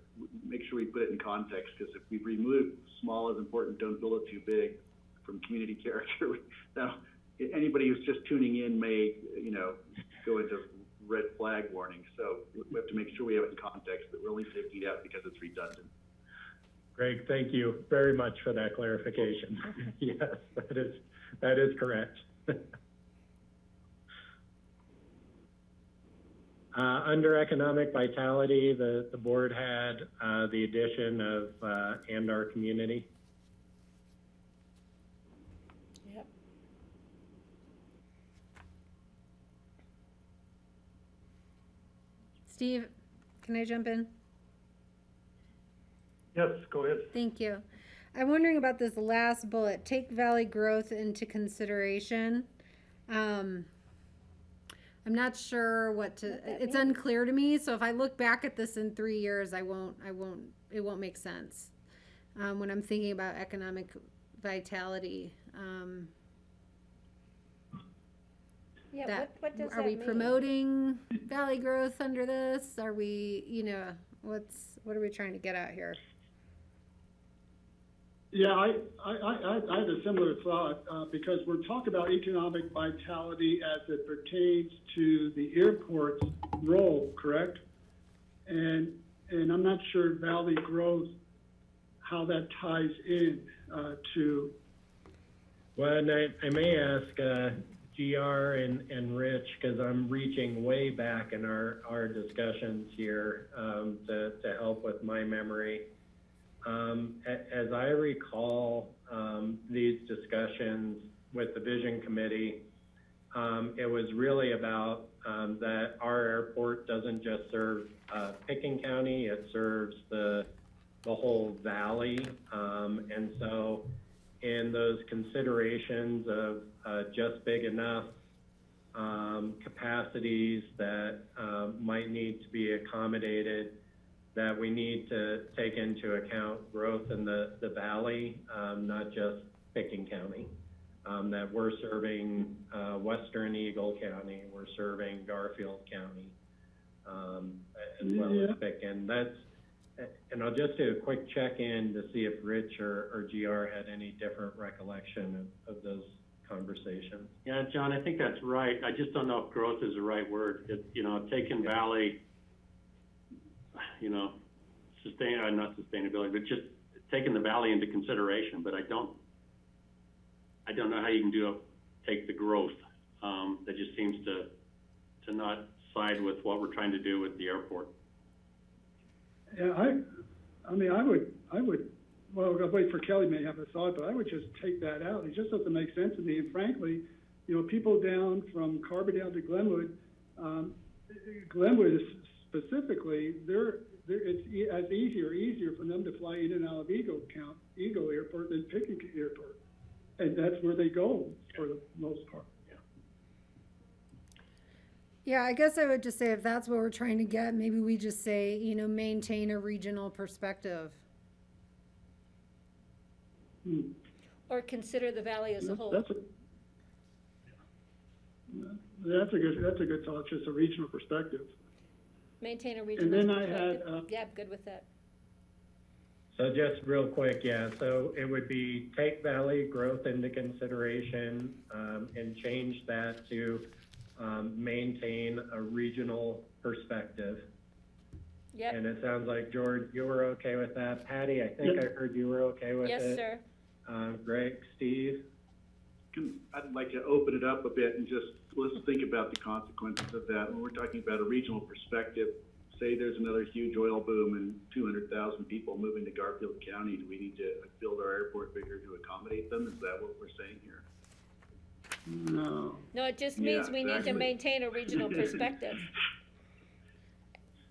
make sure we put it in context, because if we remove small is important, don't build it too big from community character, now anybody who's just tuning in may, you know, go into red flag warning. So we have to make sure we have it in context, but we're only taking it out because it's redundant. Greg, thank you very much for that clarification. Yes, that is correct. Under economic vitality, the board had the addition of and our community. Yep. Steve, can I jump in? Yes, go ahead. Thank you. I'm wondering about this last bullet, take valley growth into consideration. I'm not sure what to, it's unclear to me. So if I look back at this in 3 years, it won't make sense. When I'm thinking about economic vitality, yeah, what does that mean? Are we promoting valley growth under this? Are we, you know, what are we trying to get at here? Yeah, I had a similar thought, because we're talking about economic vitality as it pertains to the airport's role, correct? And I'm not sure valley growth, how that ties in to. Well, and I may ask GR and Rich, because I'm reaching way back in our discussions here to help with my memory. As I recall these discussions with the Vision Committee, it was really about that our airport doesn't just serve Pickens County, it serves the whole valley. And so in those considerations of just big enough capacities that might need to be accommodated, that we need to take into account growth in the valley, not just Pickens County. That we're serving Western Eagle County, we're serving Garfield County, as well as Pickens. And I'll just do a quick check-in to see if Rich or GR had any different recollection of those conversations. Yeah, John, I think that's right. I just don't know if growth is the right word. Taking Valley, not sustainability, but just taking the Valley into consideration. But I don't know how you can take the growth. That just seems to not side with what we're trying to do with the airport. Yeah, I would, well, I'll wait for Kelly may have a thought, but I would just take that out. It just doesn't make sense to me. And frankly, people down from Carbondale to Glenwood is specifically, it's as easier for them to fly in and out of Eagle Airport than Pickens Airport. And that's where they go for the most part. Yeah, I guess I would just say if that's what we're trying to get, maybe we just say, maintain a regional perspective. Or consider the valley as a whole. That's a good thought, just a regional perspective. Maintain a regional And then perspective. I had, yeah, good with that. So just real quick, so it would be take Valley growth into consideration, and change that to maintain a regional perspective. Yep. And it sounds like, George, you were okay with that. Patty, I think I heard you were okay with it. Yes, sir. Greg, Steve? I'd like to open it up a bit and just, let's think about the consequences of that. When we're talking about a regional perspective, say there's another huge oil boom and 200,000 people moving to Garfield County. Do we need to build our airport bigger to accommodate them? Is that what we're saying here? No. No, it just means we need to maintain a regional perspective.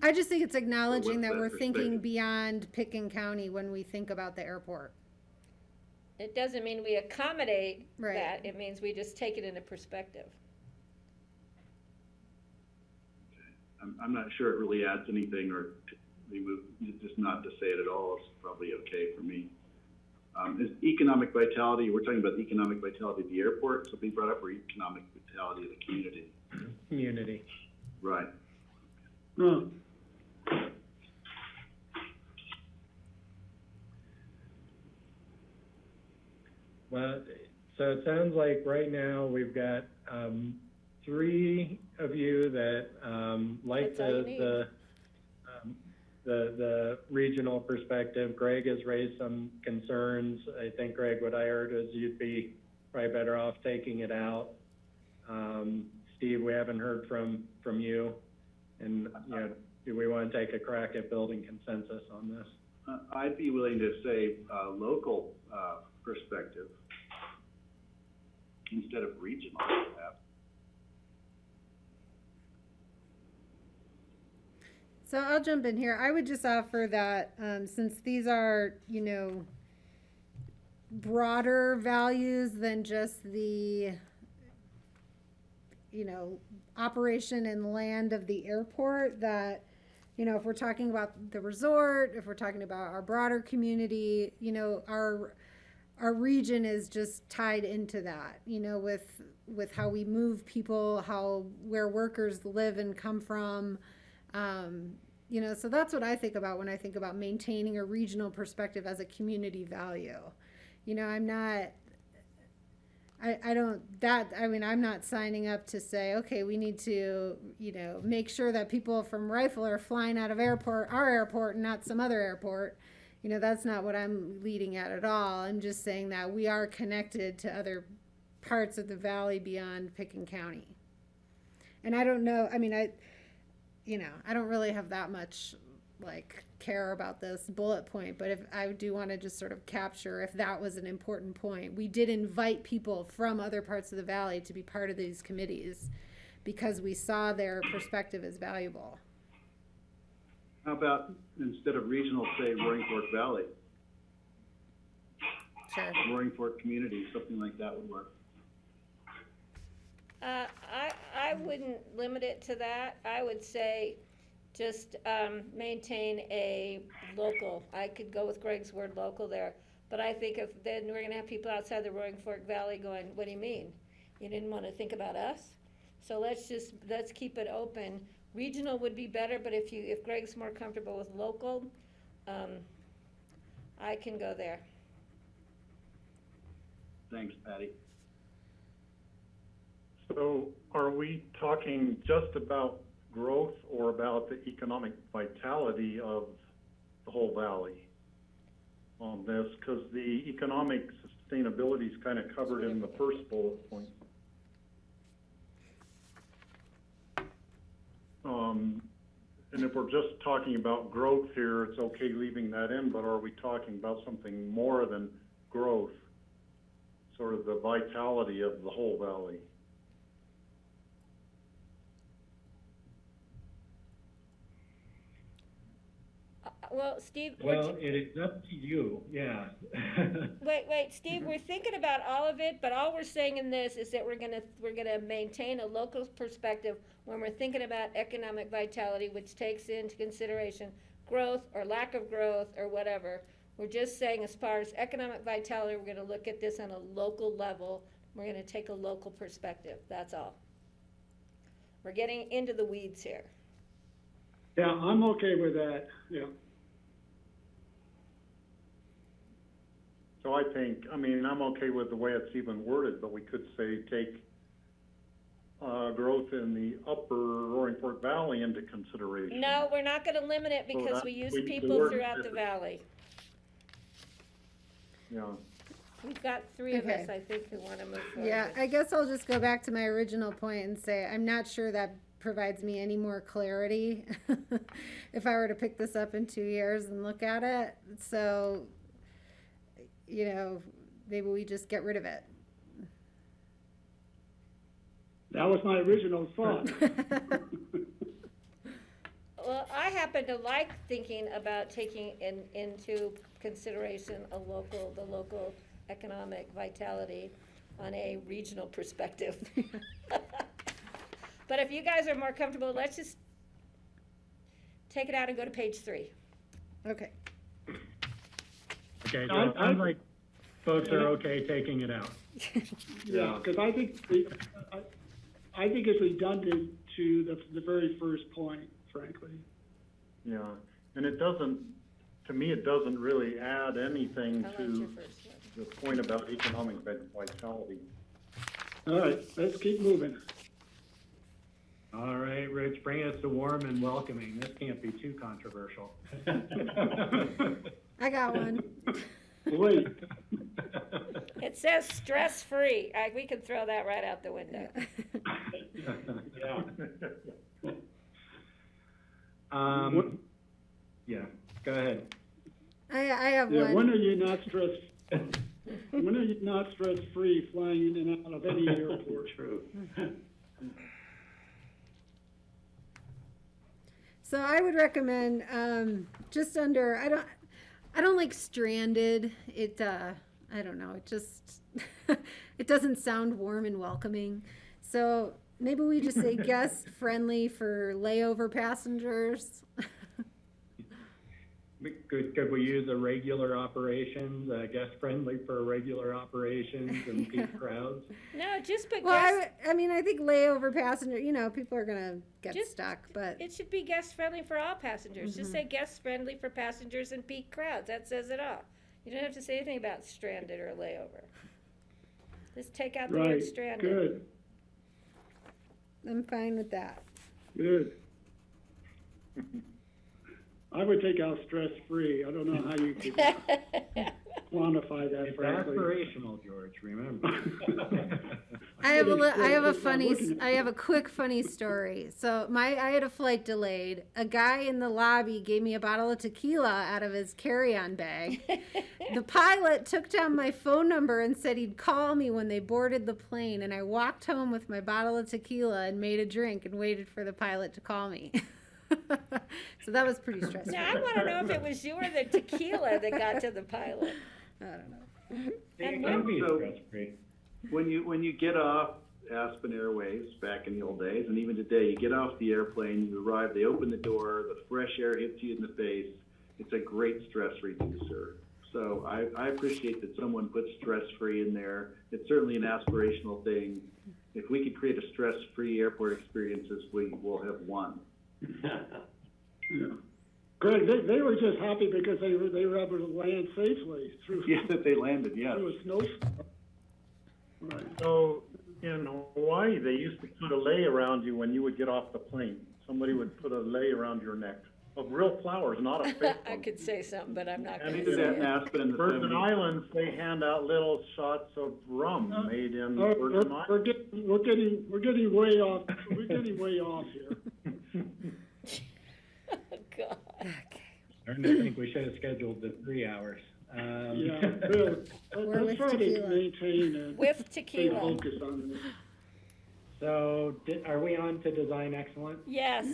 I just think it's acknowledging that we're thinking beyond Pickens County when we think about the airport. It doesn't mean we accommodate Right. that. It means we just take it into perspective. I'm not sure it really adds anything, or just not to say it at all is probably okay for me. Is economic vitality, we're talking about the economic vitality of the airport, something brought up, or economic vitality of the community? Community. Right. Well, so it sounds like right now we've got 3 of you that like the regional perspective. Greg has raised some concerns. I think, Greg, what I heard is you'd be probably better off taking it out. Steve, we haven't heard from you, and do we want to take a crack at building consensus on this? I'd be willing to say local perspective instead of regional, perhaps. So I'll jump in here. I would just offer that since these are, broader values than just the, operation and land of the airport, that, if we're talking about the resort, if we're talking about our broader community, our region is just tied into that, with how we move people, where workers live and come from. So that's what I think about when I think about maintaining a regional perspective as a community value. I'm not signing up to say, okay, we need to, make sure that people from Rifle are flying out of our airport and not some other airport. That's not what I'm leading at all. I'm just saying that we are connected to other parts of the valley beyond Pickens County. And I don't know, I don't really have that much care about this bullet point, but if I do want to just sort of capture if that was an important point. We did invite people from other parts of the valley to be part of these committees because we saw their perspective as valuable. How about instead of regional, say Roaring Fork Valley? Sure. Roaring Fork community, something like that would work. I wouldn't limit it to that. I would say just maintain a local. I could go with Greg's word local there, But I think if, then we're gonna have people outside the Roaring Fork Valley going, what do you mean? You didn't wanna think about us? So let's keep it open. Regional would be better, but if Greg's more comfortable with local, I can go there. Thanks, Patty. So are we talking just about growth or about the economic vitality of the whole valley on this? Because the economic sustainability is kind of covered in the first bullet point. And if we're just talking about growth here, it's okay leaving that in, but are we talking about something more than growth? Sort of the vitality of the whole valley? Well, Steve. Well, it is up to you, yeah. Wait, Steve, we're thinking about all of it, but all we're saying in this is that we're gonna maintain a local perspective when we're thinking about economic vitality, which takes into consideration growth or lack of growth or whatever. We're just saying as far as economic vitality, we're gonna look at this on a local level. We're gonna take a local perspective, that's all. We're getting into the weeds here. Yeah, I'm okay with that, yeah. So I think, I'm okay with the way it's even worded, but we could say take growth in the upper Roaring Fork Valley into consideration. No, we're not gonna limit it because we use people throughout the valley. Yeah. We've got three of us, I think, who wanna move forward. Yeah, I guess I'll just go back to my original point and say, I'm not sure that provides me any more clarity if I were to pick this up in 2 years and look at it. So, maybe we just get rid of it. That was my original thought. Well, I happen to like thinking about taking into consideration the local economic vitality on a regional perspective. But if you guys are more comfortable, let's just take it out and go to page 3. Okay. Okay, so it sounds like folks are okay taking it out. Yeah, because I think it's redundant to the very first point, frankly. Yeah, and it doesn't really add anything to the point about economic vitality. All right, let's keep moving. All right, Rich, bring us to warm and welcoming. This can't be too controversial. I got one. Wait. It says stress-free. We can throw that right out the window. Yeah. Yeah, go ahead. I have one. When are you not stress-free flying in and out of any airport? True. So I would recommend just under. I don't like stranded. I don't know. It just it doesn't sound warm and welcoming. So maybe we just say guest friendly for layover passengers. Could we use a regular operations, guest friendly for regular operations and peak crowds? No, just put guest. I think layover passenger, people are gonna get stuck, but. It should be guest friendly for all passengers. Mm-hmm. Just say guest friendly for passengers and peak crowds. That says it all. You don't have to say anything about stranded or layover. Just take out the word stranded. Good. I'm fine with that. Good. I would take out stress-free. I don't know how you could quantify that. It's frankly. aspirational, George. Remember. I have a quick funny story. So I had a flight delayed. A guy in the lobby gave me a bottle of tequila out of his carry-on bag. The pilot took down my phone number and said he'd call me when they boarded the plane. And I walked home with my bottle of tequila and made a drink and waited for the pilot to call me. So that was pretty stressful. Now I want to know if it was you or the tequila that got to the pilot. I don't know. And when you get off Aspen Airways back in the old days, and even today, you get off the airplane, you arrive, they open the door, the fresh air hits you in the face. It's a great stress reducer. So I appreciate that someone put stress-free in there. It's certainly an aspirational thing. If we could create a stress-free airport experiences, we will have won. Yeah. Greg, they were just happy because they were able to land safely through. Yeah, that they landed, yes. Through a snowstorm. Right. So in Hawaii, they used to put a lei around you when you would get off the plane. Somebody would put a lei around your neck of real flowers, not a fake I one. could say something, but I'm not And going They to did say that in it. Aspen in the Virgin 70s. Islands, they hand out little shots of rum made in Virgin Islands. We're getting way off. We're getting way off here. Oh, God. Starting to think we should have scheduled the 3 hours. Yeah, Bill, let's try to maintain and With stay tequila. focused on this. So, are we on to design excellence? Yes.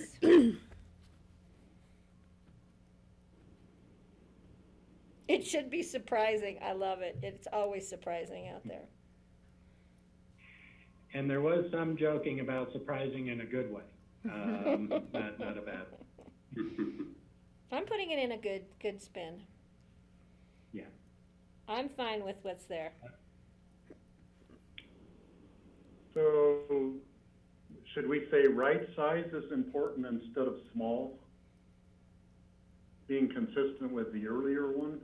It should be surprising. I love it. It's always surprising out there. And there was some joking about surprising in a good way, not a bad one. I'm putting it in a good spin. Yeah. I'm fine with what's there. So, should we say right size is important instead of small? Being consistent with the earlier one?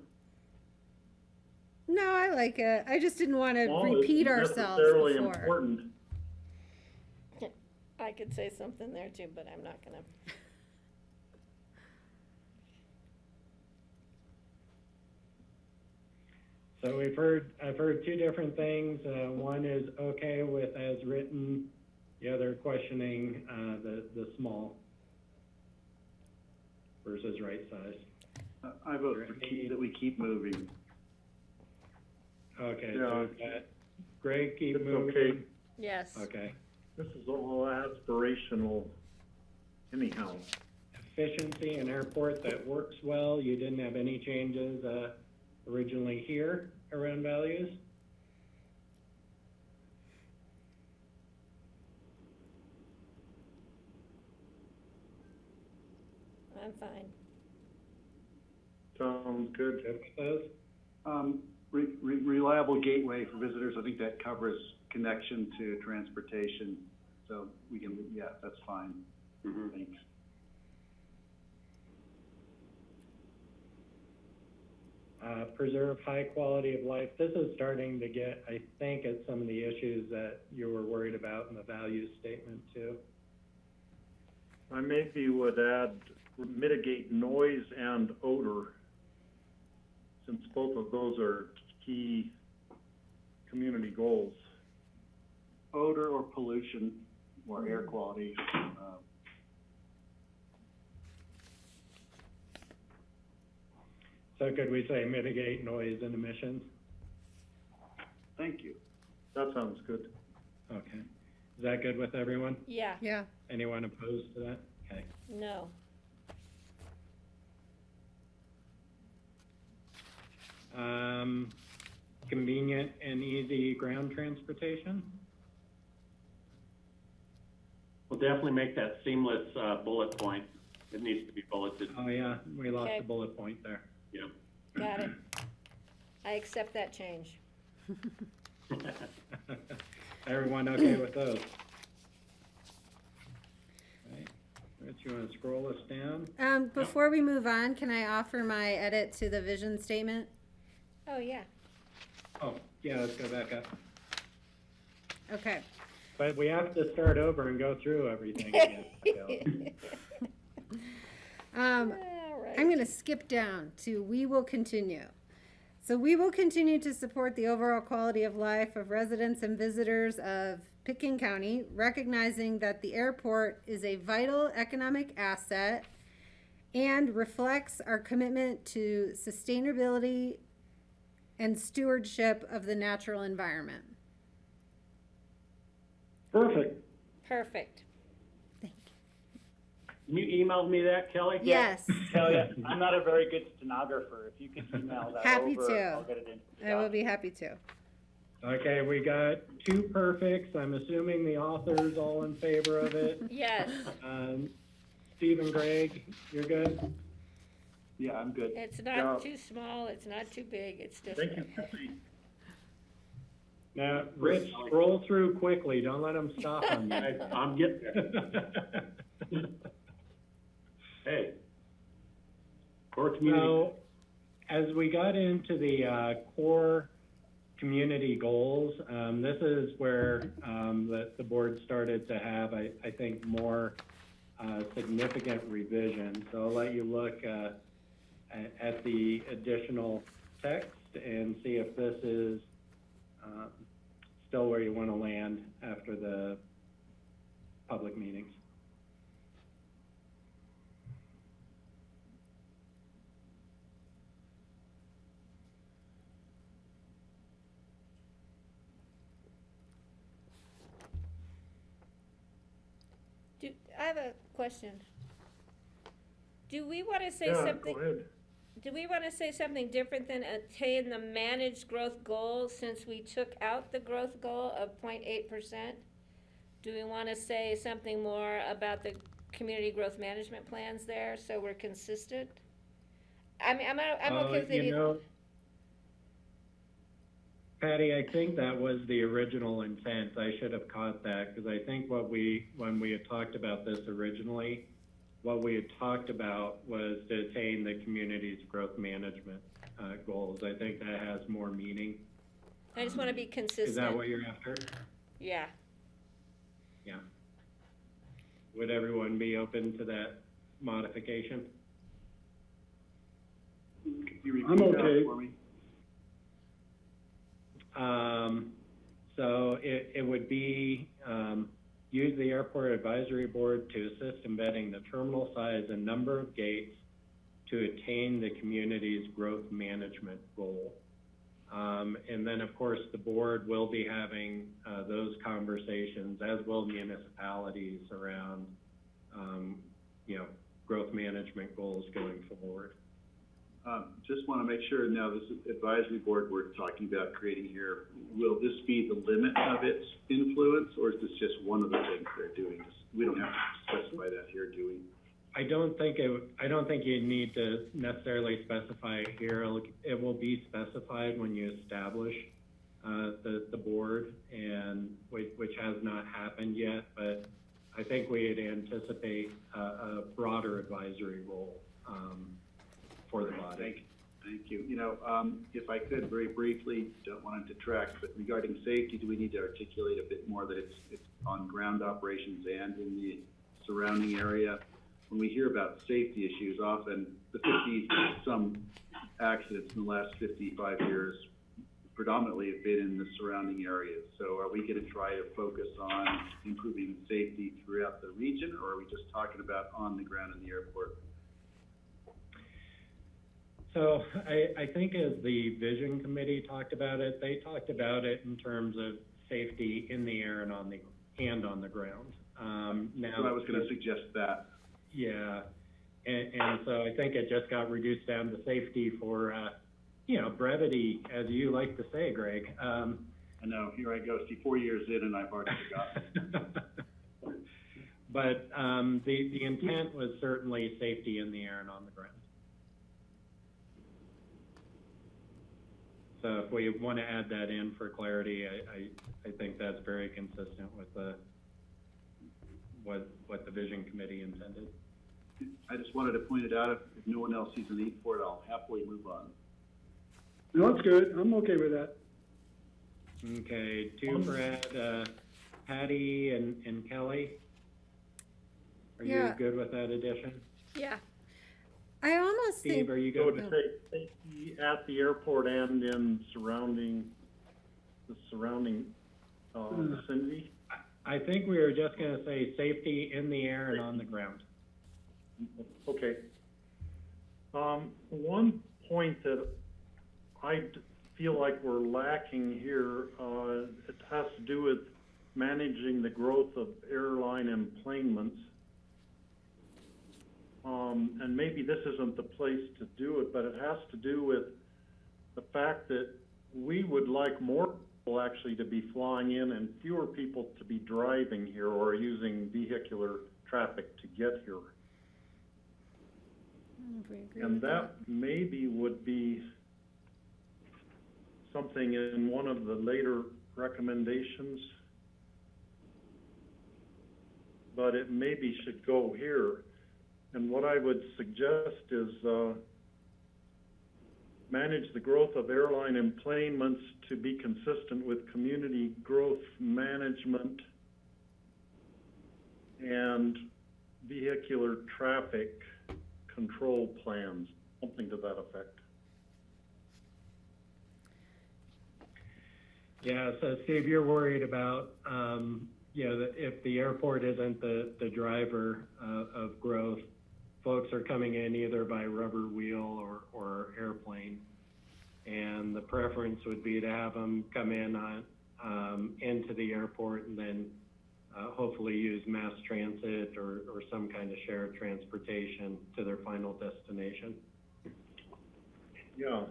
No, I like it. I just didn't want to Small repeat isn't ourselves necessarily before. important. I could say something there too, but I'm not gonna. So I've heard two different things. One is okay with as written, the other questioning the small versus right size. I vote for that we keep moving. Okay, Yeah. so we've got Greg, keep It's moving. okay. Yes. Okay. This is all aspirational anyhow. Efficiency and airport that works well. You didn't have any changes originally here around values. I'm fine. Sounds good. Good with those? Reliable gateway for visitors, I think that covers connection to transportation. So we can, yeah, that's fine. Thanks. Preserve high quality of life. This is starting to get, I think, at some of the issues that you were worried about in the values statement too. I maybe would add mitigate noise and odor, since both of those are key community goals. Odor or pollution or air quality. So could we say mitigate noise and emissions? Thank you. That sounds good. Okay. Is that good with everyone? Yeah. Yeah. Anyone opposed to that? Okay. No. Convenient and easy ground transportation? We'll definitely make that seamless, bullet point. It needs to be bulleted. Oh yeah, we lost Okay. the bullet point there. Yeah. Got it. I accept that change. Everyone okay with those? Okay. Rich, you wanna scroll us down? Before we move on, can I offer my edit to the vision statement? Oh, yeah. Oh, yeah, let's go back up. Okay. But we have to start over and go through everything again. Kelly. All right. I'm going to skip down to we will continue. So we will continue to support the overall quality of life of residents and visitors of Pickens County, recognizing that the airport is a vital economic asset and reflects our commitment to sustainability and stewardship of the natural environment. Perfect. Perfect. Can you email me that, Kelly? Yes, Kelly, I'm not a very good stenographer. If you could email that Happy over, to. I'll get it into the I will document. be happy to. Okay, we got two perfects. I'm assuming the author's all in favor of it. Yes. Steve and Greg, you're good? Yeah, I'm good. It's not Yeah. too small, it's not too big, it's just. Thank you, Kathy. Now, Rich, scroll through quickly, don't let them stop on you. I'm getting there. Hey. Core community. So, as we got into the core community goals, this is where the board started to have, I think, more significant revision. So I'll let you look at the additional text and see if this is still where you want to land after the public meetings. I have a question. Do we want to say Yeah, something? go ahead. Do we want to say something different than attain the managed growth goal since we took out the growth goal of 0.8%? Do we want to say something more about the community growth management plans there so we're consistent? I mean, I'm okay with it. You know, Patty, I think that was the original intent. I should have caught that because I think when we had talked about this originally, what we had talked about was to attain the community's growth management goals. I think that has more meaning. I just want to be consistent. Is that what you're after? Yeah. Yeah. Would everyone be open to that modification? Could you repeat I'm that okay. for me? So it would be, use the airport advisory board to assist in vetting the terminal size and number of gates to attain the community's growth management goal. And then of course the board will be having those conversations, as will municipalities, around, growth management goals going forward. Just want to make sure now this advisory board we're talking about creating here, will this be the limit of its influence, or is this just one of the things they're doing? We don't have to specify that here, do we? I don't think you need to necessarily specify it here. It will be specified when you establish the board, and which has not happened yet, but I think we'd anticipate a broader advisory role for the body. Thank you. If I could very briefly, don't want to detract, but regarding safety, do we need to articulate a bit more that it's on ground operations and in the surrounding area? When we hear about safety issues, often the 50-some accidents in the last 55 years predominantly have been in the surrounding areas. So are we going to try to focus on improving safety throughout the region, or are we just talking about on the ground in the airport? So I think as the Vision Committee talked about it, they talked about it in terms of safety in the air and on the ground. Now, I was going to suggest that. Yeah, and so I think it just got reduced down to safety for, brevity, as you like to say, Greg. I know, here I go, see 4 years in and I've already forgotten. But the intent was certainly safety in the air and on the ground. So if we want to add that in for clarity, I think that's very consistent with what the Vision Committee intended. I just wanted to point it out. If no one else sees a need for it, I'll happily move on. No, it's good. I'm okay with that. Okay, two for Ed, Patty and Kelly. Are you good with that addition? Yeah. I almost Steve, think. are you So good? to say safety at the airport and in surrounding vicinity? I think we were just going to say safety in the air and on the ground. Okay. One point that I feel like we're lacking here, it has to do with managing the growth of airline employments. And maybe this isn't the place to do it, but it has to do with the fact that we would like more people actually to be flying in and fewer people to be driving here or using vehicular traffic to get here. And that maybe would be something in one of the later recommendations, but it maybe should go here. And what I would suggest is manage the growth of airline enplanements to be consistent with community growth management and vehicular traffic control plans, something to that effect. Yeah, so Steve, you're worried about, if the airport isn't the driver of growth, folks are coming in either by rubber wheel or airplane. And the preference would be to have them come in into the airport and then hopefully use mass transit or some kind of shared transportation to their final destination. Yeah.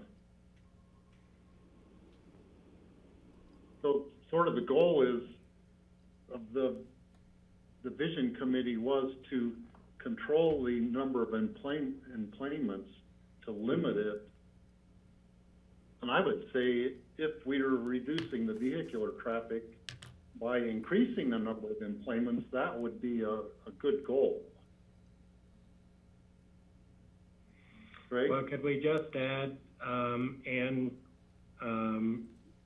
So sort of the goal of the Vision Committee was to control the number of enplanements, to limit it. And I would say if we were reducing the vehicular traffic by increasing the number of enplanements, that would be a good goal. Right? Well, could we just add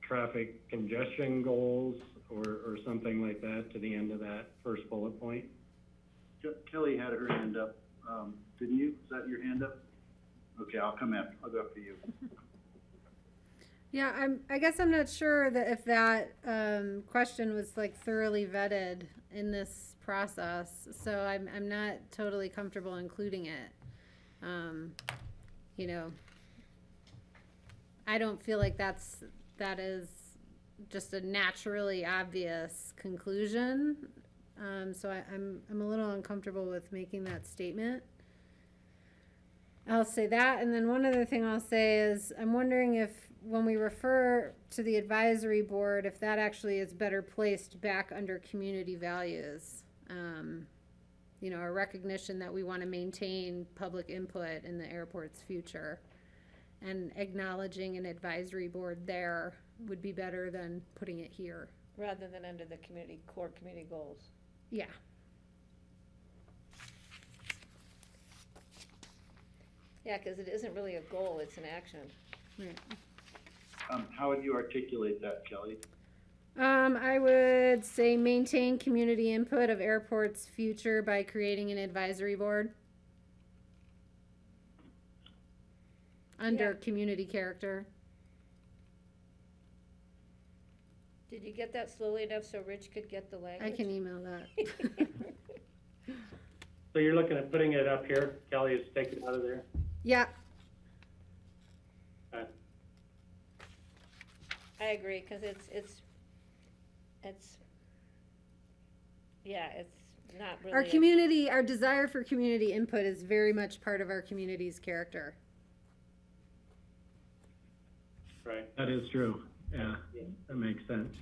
traffic congestion goals or something like that to the end of that first bullet point? Kelly had her hand up. Didn't you? Is that your hand up? Okay, I'll come after. I'll go after you. Yeah, I guess I'm not sure that if that question was like thoroughly vetted in this process, so I'm not totally comfortable including it. I don't feel like that is just a naturally obvious conclusion. So I'm a little uncomfortable with making that statement. I'll say that, and then one other thing I'll say is I'm wondering if when we refer to the advisory board, if that actually is better placed back under community values. A recognition that we want to maintain public input in the airport's future, and acknowledging an advisory board there would be better than putting it here. Rather than under the core community goals. Yeah. Yeah, because it isn't really a goal, it's an action. Right. How would you articulate that, Kelly? I would say maintain community input of airport's future by creating an advisory board under community character. Did you get that slowly enough so Rich could get the language? I can email that. So you're looking at putting it up here, Kelly, is take it out of there? Yeah. I agree, because it's not really. Our desire for community input is very much part of our community's character. Right. That is true. Yeah, that makes sense.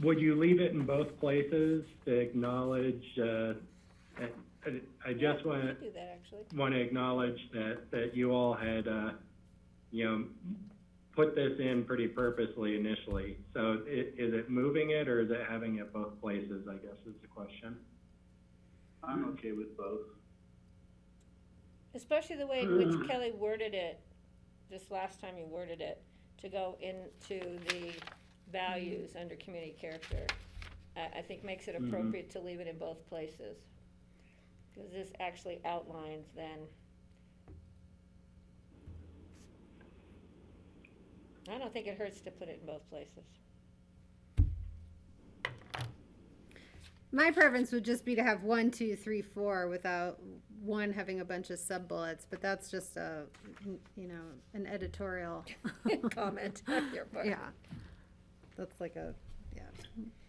Would you leave it in both places to acknowledge, I just want to acknowledge that you all had, put this in pretty purposely initially. So is it moving it or is it having it both places, I guess is the question. I'm okay with both. Especially the way in which Kelly worded it, this last time you worded it, to go into the values under community character, I think makes it appropriate to leave it in both places. Because this actually outlines then. I don't think it hurts to put it in both places. My preference would just be to have 1, 2, 3, 4 without one having a bunch of sub bullets, but that's just an editorial comment on your part. Yeah, that's like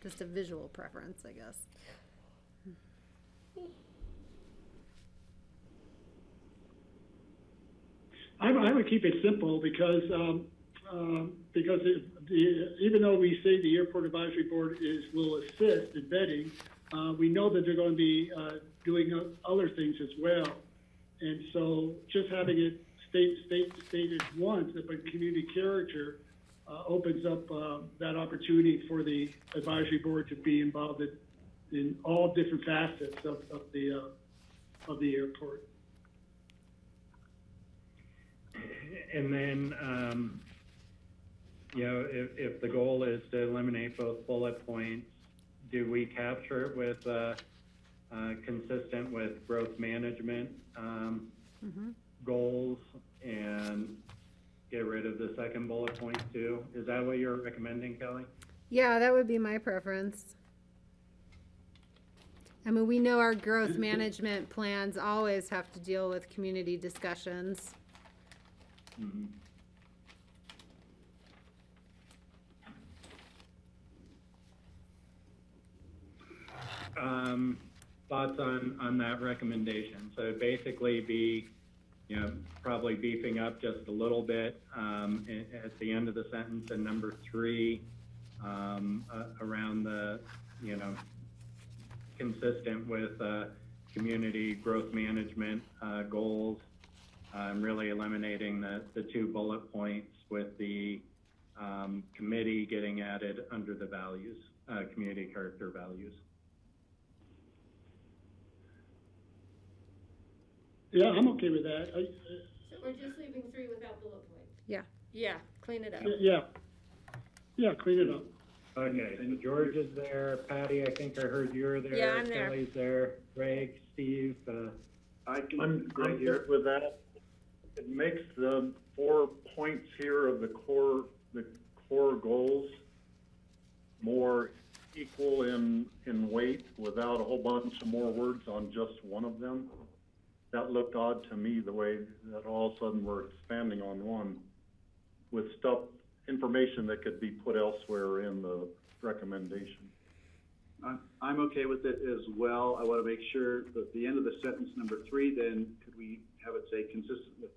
just a visual preference, I guess. I would keep it simple because even though we say the airport advisory board will assist in vetting, we know that they're going to be doing other things as well. And so just having it stated once, that by community character, opens up that opportunity for the advisory board to be involved in all different facets of the airport. And then, you know, if the goal is to eliminate both bullet points, do we capture it with consistent with growth management goals and get rid of the second bullet point too? Is that what you're recommending, Kelly? Yeah, that would be my preference. I mean, we know our growth management plans always have to deal with community discussions. Mm-hmm. Thoughts on that recommendation? So it'd basically be, you know, probably beefing up just a little bit at the end of the sentence in number 3, around the, you know, consistent with community growth management goals, really eliminating the 2 bullet points with the committee getting added under the values, community character values. Yeah, I'm okay with that. So we're just leaving 3 without bullet points? Yeah. Yeah, clean it up. Yeah, clean it up. Okay, so George is there. Patty, I think I heard you're there. Yeah, I'm there. Kelly's there. Greg, Steve. I'm good with that. It makes the 4 points here of the core goals more equal in weight without a whole bunch of more words on just one of them. That looked odd to me, the way that all of a sudden we're expanding on one with information that could be put elsewhere in the recommendation. I'm okay with it as well. I want to make sure that the end of the sentence number 3, then could we have it say consistent with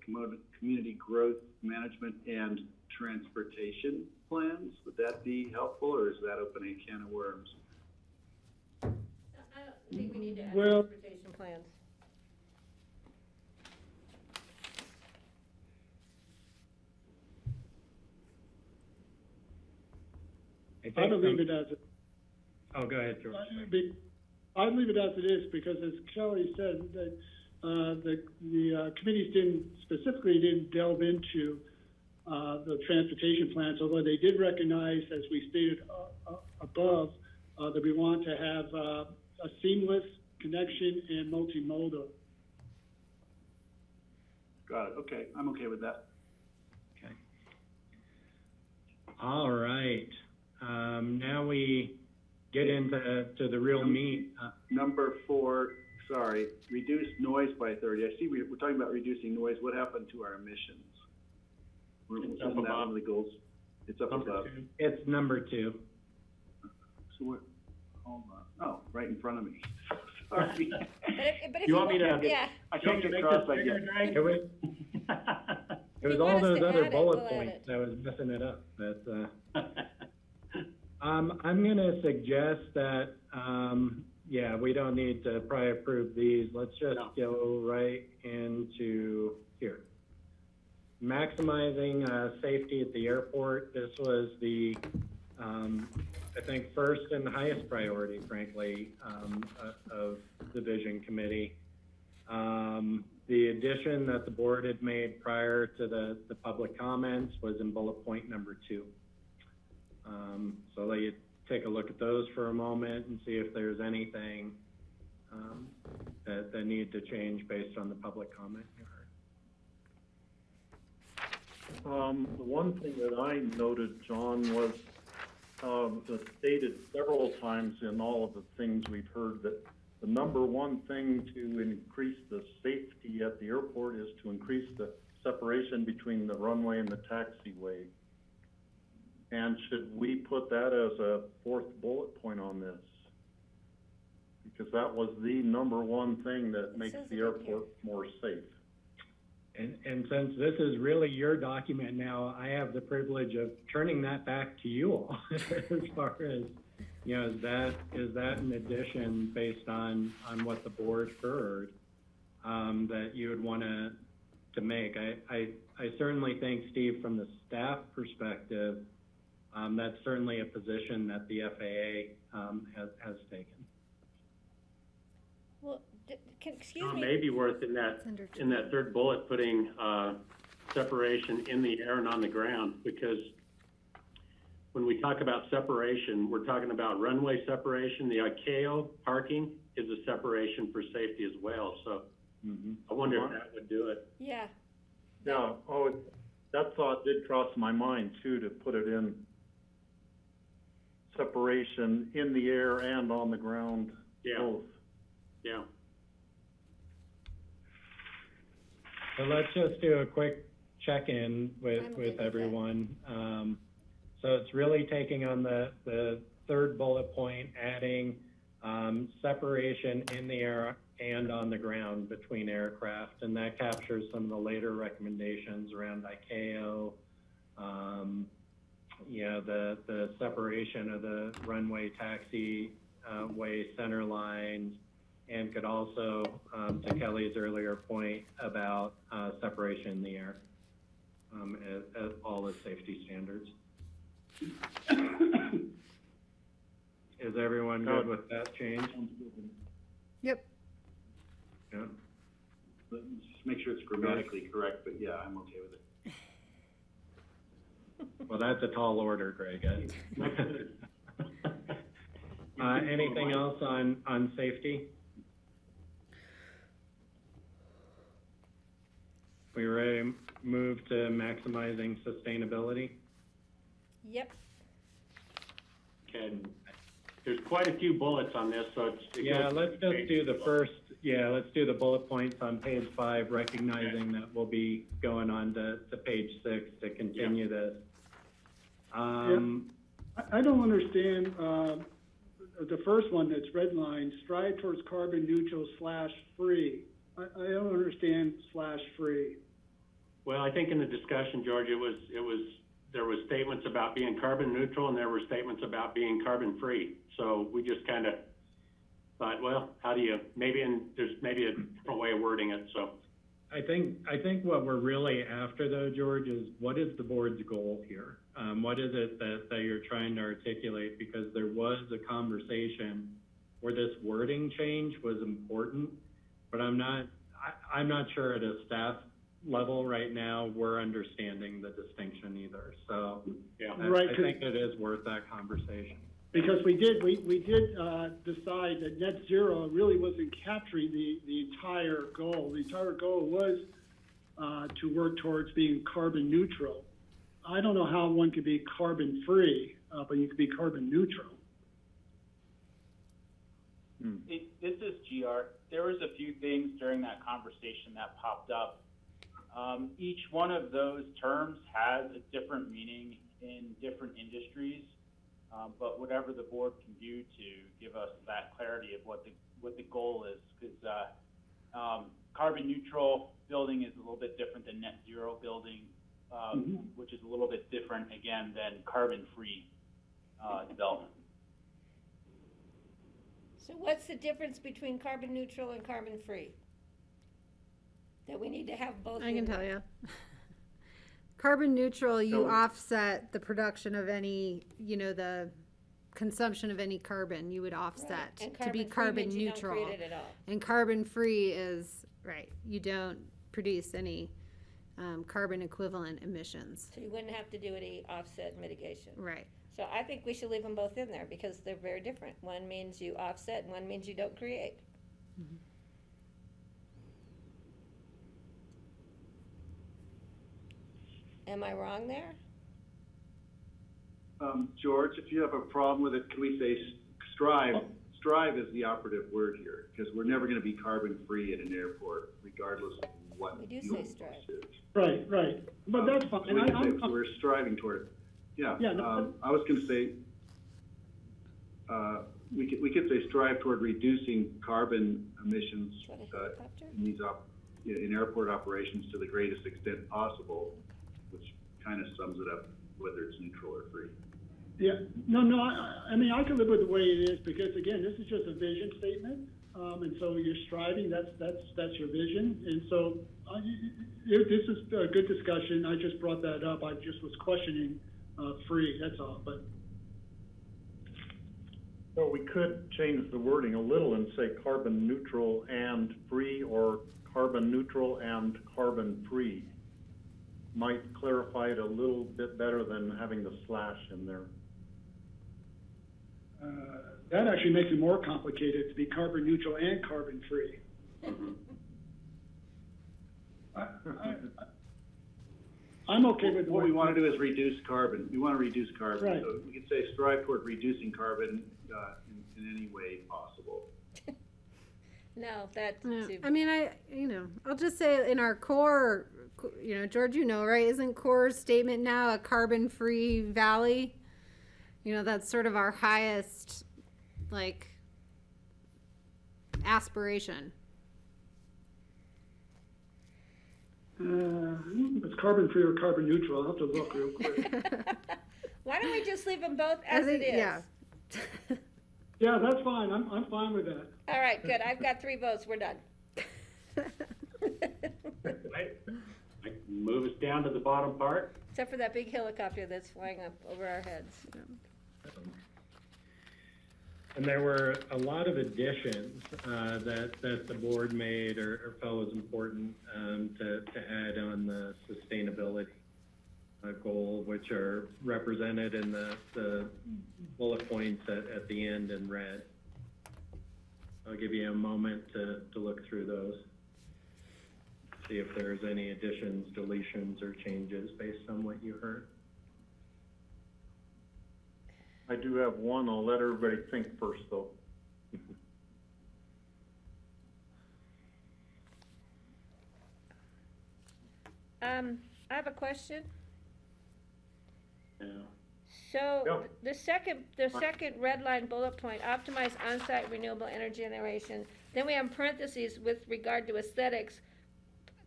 community growth management and transportation plans? Would that be helpful, or is that opening a can of worms? I don't think we need to add Well, transportation plans. I would leave it as it. Oh, go ahead, George. I'd leave it as it is because, as Kelly said, that the committees didn't delve into the transportation plans, although they did recognize, as we stated above, that we want to have a seamless connection and multimodal. Got it. Okay, I'm okay with that. Okay. All right. Now we get into the real meat. Number 4, sorry, reduce noise by 30. I see we're talking about reducing noise. What happened to our emissions? It's up above. One of the goals? It's up above. It's number 2. So what? Hold on. Oh, right in front of me. Sorry. But if You want me to? Yeah. I can't get across like that. It was all those other bullet points that was messing it up. I'm going to suggest that, yeah, we don't need to probably approve these. Let's just go right into here. Maximizing safety at the airport. This was the, I think, first and highest priority, frankly, of the Vision Committee. The addition that the board had made prior to the public comments was in bullet point number 2. So I'll let you take a look at those for a moment and see if there's anything that need to change based on the public comment you heard. The one thing that I noted, John, was stated several times in all of the things we've heard that the number one thing to increase the safety at the airport is to increase the separation between the runway and the taxiway. And should we put that as a 4th bullet point on this? Because that was the number one thing that makes the airport more safe. And since this is really your document now, I have the privilege of turning that back to you all as far as, you know, is that an addition based on what the board heard? that you would want to make. I certainly think, Steve, from the staff perspective, that's certainly a position that the FAA has taken. Well, excuse me. Maybe worth in that third bullet putting separation in the air and on the ground, because when we talk about separation, we're talking about runway separation. The ICAO parking is a separation for safety as well. So I wonder if that would do it. Yeah. Yeah. Oh, that thought did cross my mind too, to put it in separation in the air and on the ground. Yeah. Both. Yeah. So let's just do a quick check-in with everyone. So it's really taking on the third bullet point, adding separation in the air and on the ground between aircraft, and that captures some of the later recommendations around ICAO, the separation of the runway taxiway center lines, and could also, to Kelly's earlier point about separation in the air as all the safety standards. Is everyone good with that change? Yep. Yeah. Let's just make sure it's grammatically correct, but yeah, I'm okay with it. Well, that's a tall order, Greg. Anything else on safety? We ready to move to maximizing sustainability? Yep. Okay. There's quite a few bullets on this, so let's just do the first. Let's do the bullet points on page 5, recognizing that we'll be going on to page 6 to continue this. I don't understand the first one that's redlined, strive towards carbon neutral /free. I don't understand /free. Well, I think in the discussion, George, there was statements about being carbon neutral and there were statements about being carbon free. So we just kind of thought, well, how do you, there's maybe a different way of wording it, so. I think what we're really after, though, George, is what is the board's goal here? What is it that you're trying to articulate? Because there was a conversation where this wording change was important, but I'm not sure at a staff level right now we're understanding the distinction either. So yeah, I think it is worth that conversation. Because we did decide that net zero really wasn't capturing the entire goal. The entire goal was to work towards being carbon neutral. I don't know how one could be carbon free, but you could be carbon neutral. This is GR. There was a few things during that conversation that popped up. Each one of those terms has a different meaning in different industries. But whatever the board can do to give us that clarity of what the goal is, because carbon neutral building is a little bit different than net zero building, which is a little bit different again than carbon free development. So what's the difference between carbon neutral and carbon free? That we need to have both. I can tell you. Carbon neutral, you offset the production of any, the consumption of any carbon, you would offset to be carbon neutral. You don't create it at all. And carbon free is, you don't produce any carbon equivalent emissions. So you wouldn't have to do any offset mitigation. Right. So I think we should leave them both in there because they're very different. One means you offset and one means you don't create. Mm-hmm. Am I wrong there? George, if you have a problem with it, can we say strive? Strive is the operative word here, because we're never going to be carbon free at an airport, regardless of what. We do say strive. Right. But that's fine. So we're striving toward it. Yeah. I was going to say we could say strive toward reducing carbon emissions in airport operations to the greatest extent possible, which kind of sums it up, whether it's neutral or free. Yeah, no, I mean, I can live with the way it is because, again, this is just a vision statement. and so you're striving, that's your vision. And so, this is a good discussion. I just brought that up. I just was questioning, free, that's all, but. Well, we could change the wording a little and say carbon neutral and free, or carbon neutral and carbon free. Might clarify it a little bit better than having the slash in there. That actually makes it more complicated to be carbon neutral and carbon free. I'm okay with what we want to do is reduce carbon. We want to reduce carbon. Right. So we can say strive toward reducing carbon in any way possible. No, that's too. I mean, I'll just say in our core, George, right? Isn't core statement now a carbon-free valley? That's sort of our highest, aspiration. It's carbon free or carbon neutral. I'll have to look real quick. Why don't we just leave them both as it is? Yeah. Yeah, that's fine. I'm fine with that. All right, good. I've got 3 votes. We're done. I can move us down to the bottom part. Except for that big helicopter that's flying up over our heads. And there were a lot of additions that the board made or felt was important to add on the sustainability goal, which are represented in the bullet points at the end in red. I'll give you a moment to look through those, see if there's any additions, deletions, or changes based on what you heard. I do have one. I'll let everybody think first, though. I have a question. Yeah. So Yeah. the second red line bullet point, optimize on-site renewable energy generation. Then we have parentheses with regard to aesthetics,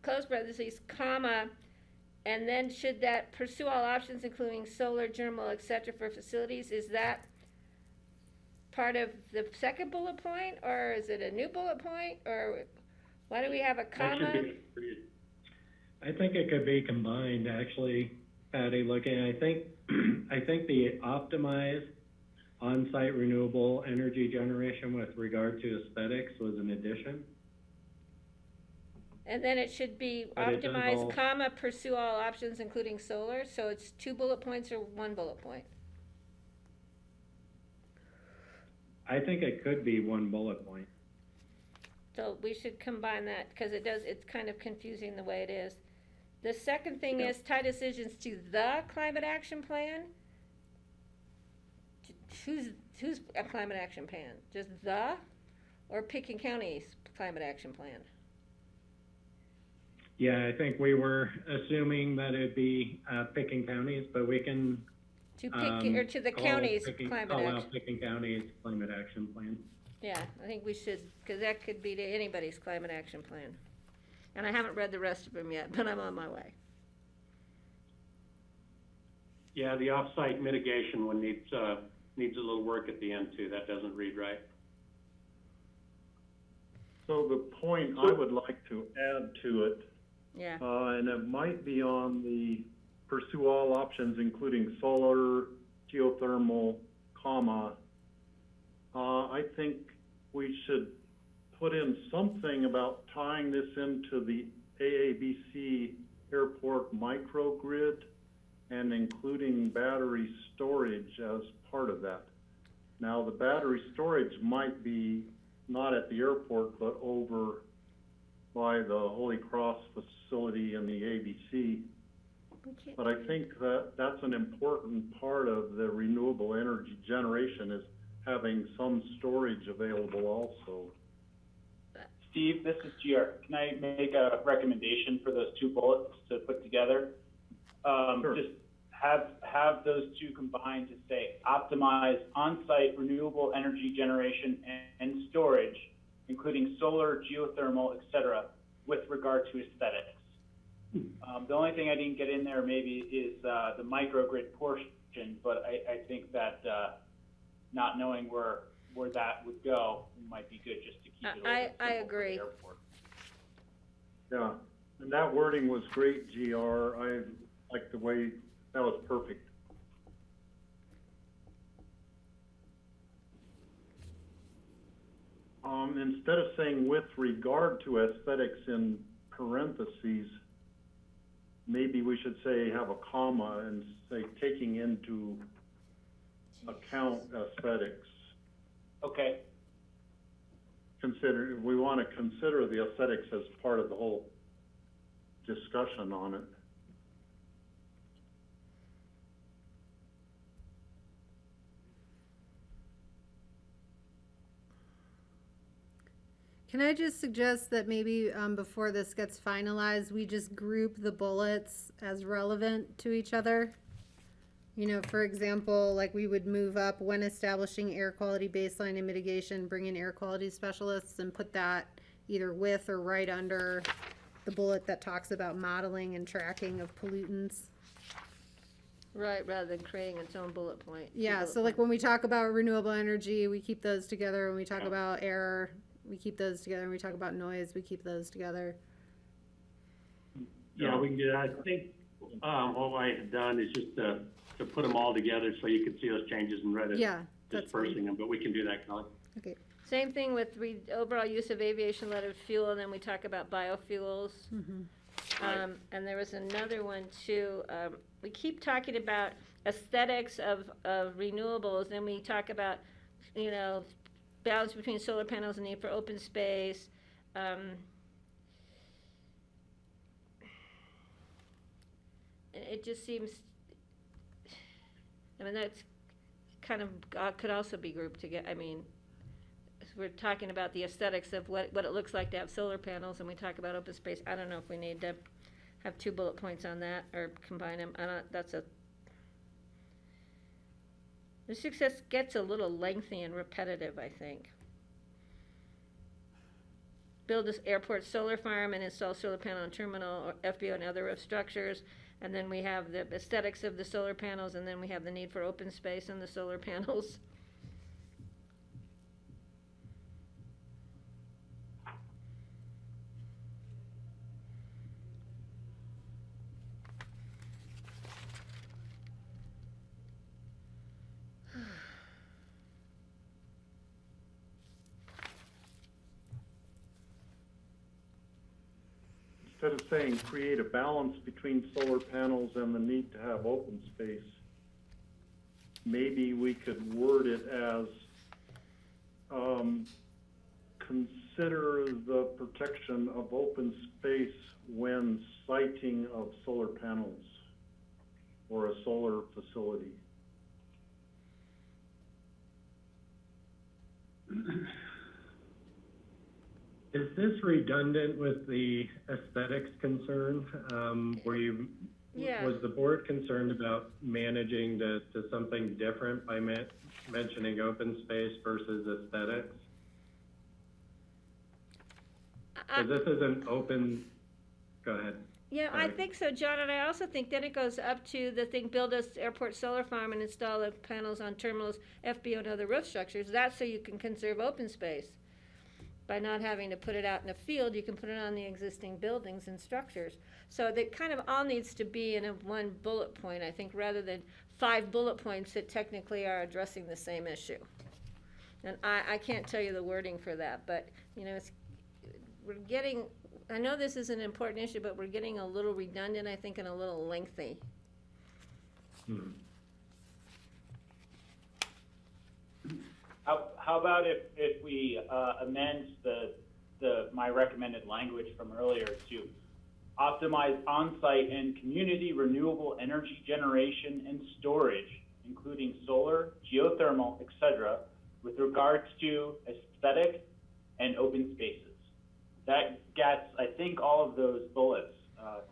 close parentheses, comma, and then should that pursue all options including solar, geothermal, et cetera, for facilities? Is that part of the second bullet point, or is it a new bullet point, or why do we have a comma? I think it could be combined, actually, Patty. Looking, I think the optimized on-site renewable energy generation with regard to aesthetics was an addition. And then it should be But it does optimize, all- comma, pursue all options including solar, so it's 2 bullet points or 1 bullet point? I think it could be 1 bullet point. So we should combine that, because it's kind of confusing the way it is. The second thing is tie decisions to the climate action plan. Who's a climate action plan? Just the, or Pickens County's climate action plan? Yeah, I think we were assuming that it'd be Pickens County's, but we can To the county's climate call action. out Pickens County's climate action plan. Yeah, I think we should, because that could be to anybody's climate action plan. And I haven't read the rest of them yet, but I'm on my way. Yeah, the off-site mitigation one needs a little work at the end too. That doesn't read right. So the point I would like to add to it, Yeah. and it might be on the pursue all options, including solar, geothermal, comma. I think we should put in something about tying this into the AABC airport microgrid and including battery storage as part of that. Now, the battery storage might be not at the airport, but over by the Holy Cross facility in the ABC. But I think that's an important part of the renewable energy generation, is having some storage available also. Steve, this is GR. Can I make a recommendation for those 2 bullets to put together? Sure. Just have those 2 combined to say optimize on-site renewable energy generation and storage, including solar, geothermal, et cetera, with regard to aesthetics. The only thing I didn't get in there maybe is the microgrid portion, but I think that not knowing where where that would go, it might be good just to keep it a little bit I simple for the agree. airport. Yeah, and that wording was great, GR. I like the way, that was perfect. Instead of saying with regard to aesthetics in parentheses, maybe we should say have a comma and say taking into account aesthetics. Okay. We want to consider the aesthetics as part of the whole discussion on it. Can I just suggest that maybe before this gets finalized, we just group the bullets as relevant to each other? You know, for example, like we would move up when establishing air quality baseline and mitigation, bring in air quality specialists and put that either with or right under the bullet that talks about modeling and tracking of pollutants. Right, rather than creating its own bullet point. Yeah, so like when we talk about renewable energy, we keep those together. When we talk about air, we keep those together. When we talk about noise, we keep those together. Yeah, we can do that. I think, what I had done is just to put them all together so you can see those changes and rather Yeah, that's dispersing them, but we can do that, Kelly. Okay. Same thing with overall use of aviation-related fuel, and then we talk about biofuels. And there was another one too. We keep talking about aesthetics of renewables, and we talk about, you know, balance between solar panels and need for open space. It just seems, I mean, that's kind of, could also be grouped together. I mean, we're talking about the aesthetics of what it looks like to have solar panels, and we talk about open space. I don't know if we need to have 2 bullet points on that or combine them. This success gets a little lengthy and repetitive, I think. Build this airport solar farm and install solar panel and terminal or FBO and other roof structures. And then we have the aesthetics of the solar panels, and then we have the need for open space in the solar panels. Instead of saying create a balance between solar panels and the need to have open space, maybe we could word it as consider the protection of open space when siting of solar panels or a solar facility. Is this redundant with the aesthetics concern? Was the board concerned about managing to something different by mentioning open space versus aesthetics? Because this is an open, go ahead. Yeah, I think so, John, and I also think then it goes up to the thing, build a airport solar farm and install the panels on terminals, FBO and other roof structures. That's so you can conserve open space. By not having to put it out in the field, you can put it on the existing buildings and structures. So that kind of all needs to be in one bullet point, I think, rather than 5 bullet points that technically are addressing the same issue. And I can't tell you the wording for that, but, you know, we're getting, I know this is an important issue, but we're getting a little redundant, I think, and a little lengthy. How about if we amend my recommended language from earlier to optimize on-site and community renewable energy generation and storage, including solar, geothermal, etc., with regards to aesthetic and open spaces. That gets, I think, all of those bullets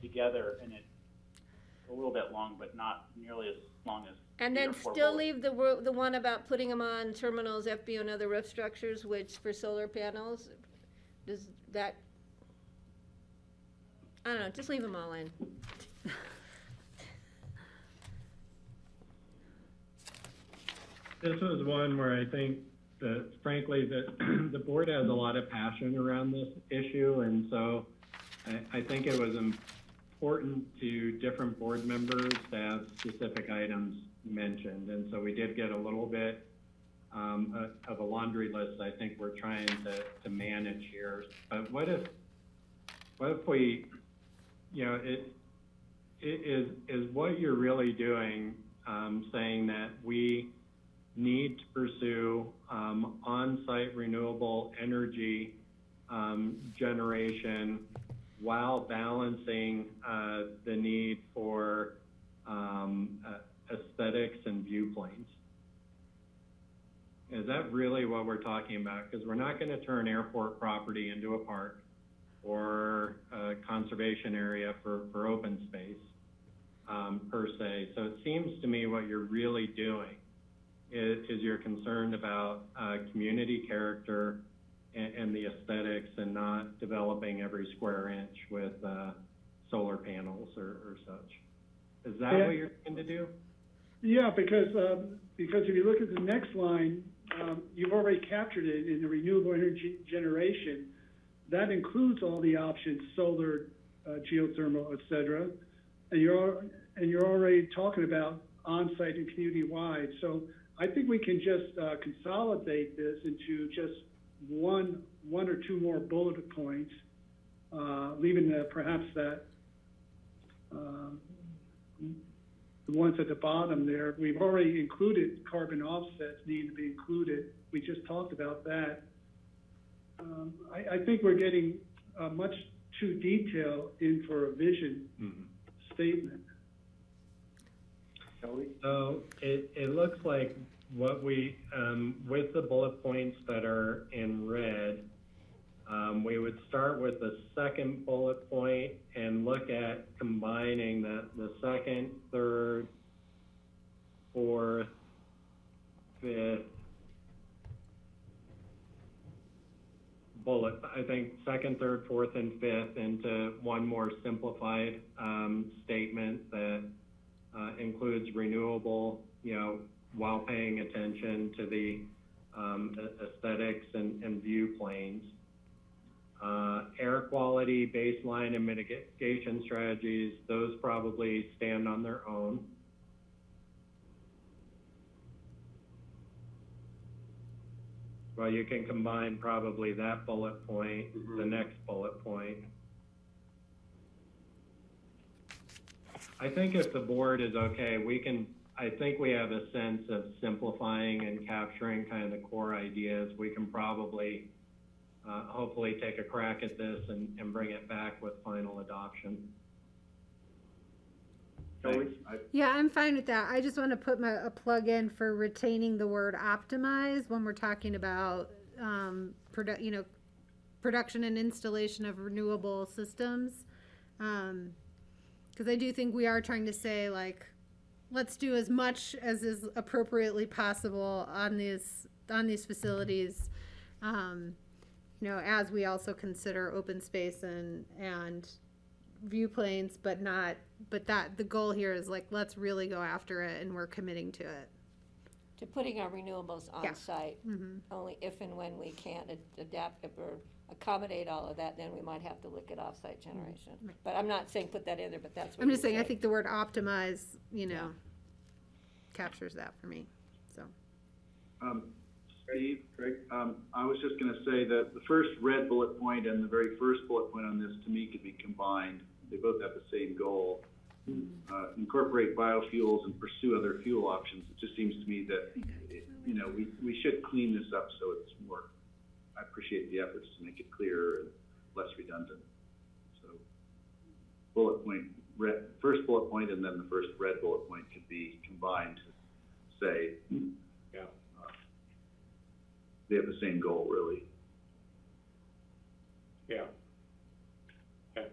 together, and it's a little bit long, but not nearly as long as. And then still leave the one about putting them on terminals, FBO, and other roof structures, which for solar panels, does that, I don't know, just leave them all in. This was one where I think frankly, the board has a lot of passion around this issue, and so I think it was important to different board members to have specific items mentioned, and so we did get a little bit of a laundry list I think we're trying to manage here. But what if we, you know, is what you're really doing saying that we need to pursue on-site renewable energy generation while balancing the need for aesthetics and view planes? Is that really what we're talking about? Because we're not going to turn airport property into a park or a conservation area for open space per se. So it seems to me what you're really doing is you're concerned about community character and the aesthetics, and not developing every square inch with solar panels or such. Is that what you're trying to do? Yeah, because if you look at the next line, you've already captured it in the renewable energy generation. That includes all the options, solar, geothermal, et cetera. And you're already talking about on-site and community-wide. So I think we can just consolidate this into just one or two more bullet points, leaving perhaps that the ones at the bottom there. We've already included carbon offsets need to be included. We just talked about that. I think we're getting much too detailed in for a vision statement. So it looks like what we, with the bullet points that are in red, we would start with the second bullet point and look at combining the second, third, fourth, fifth bullet. I think second, third, fourth, and fifth into one more simplified statement that includes renewable, you know, while paying attention to the aesthetics and view planes. Air quality, baseline, and mitigation strategies, those probably stand on their own. Well, you can combine probably that bullet point, the next bullet point. I think if the board is okay, I think we have a sense of simplifying and capturing kind of the core ideas. We can probably hopefully take a crack at this and bring it back with final adoption. Yeah, I'm fine with that. I just want to put a plug in for retaining the word optimize when we're talking about production and installation of renewable systems. Because I do think we are trying to say, like, let's do as much as is appropriately possible on these facilities, you know, as we also consider open space and view planes, but that the goal here is, like, let's really go after it, and we're committing to it. To putting our renewables on site, only if and when we can't adapt or accommodate all of that, then we might have to look at off-site generation. But I'm not saying put that in there, but that's what I'm just saying, I think the word optimize, you know, captures that for me, so. Steve, Greg, I was just going to say that the first red bullet point and the very first bullet point on this, to me, could be combined. They both have the same goal. Incorporate biofuels and pursue other fuel options. It just seems to me that, you know, we should clean this up so it's more, I appreciate the efforts to make it clearer and less redundant. So bullet point, red, first bullet point, and then the first red bullet point could be combined to say, they have the same goal, really. Yeah. Okay.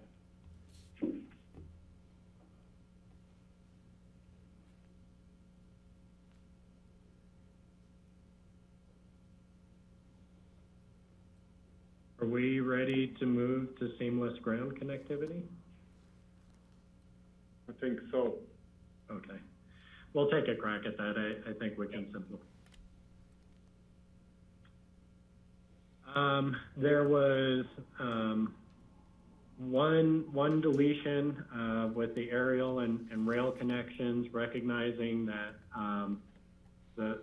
Are we ready to move to seamless ground connectivity? I think so. Okay. We'll take a crack at that. I think we can simplify. There was one deletion with the aerial and rail connections, recognizing that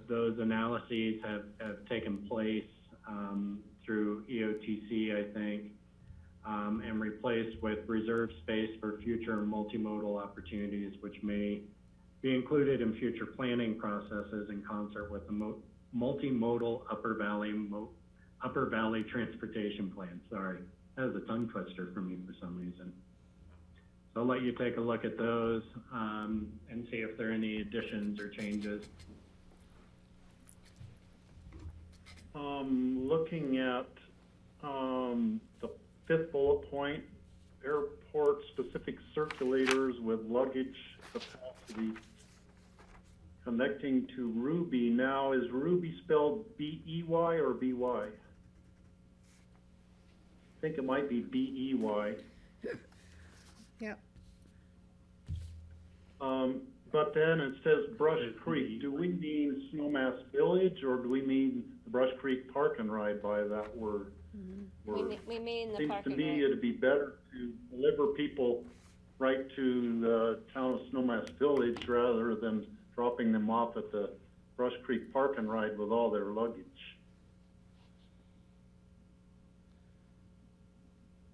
those analyses have taken place through EOTC, I think, and replaced with reserve space for future multimodal opportunities, which may be included in future planning processes in concert with the multimodal Upper Valley Transportation Plan. Sorry, that was a tongue twister for me for some reason. So I'll let you take a look at those and see if there are any additions or changes. Looking at the fifth bullet point, airport-specific circulators with luggage capacity connecting to Ruby. Now, is Ruby spelled B-E-Y or B-Y? I think it might be B-E-Y. Yep. But then it says Brush Creek. Do we mean Snowmass Village, or do we mean the Brush Creek Park and Ride by that word? We mean the Seems park to and me ride. it'd be better to deliver people right to the town of Snowmass Village rather than dropping them off at the Brush Creek Park and Ride with all their luggage.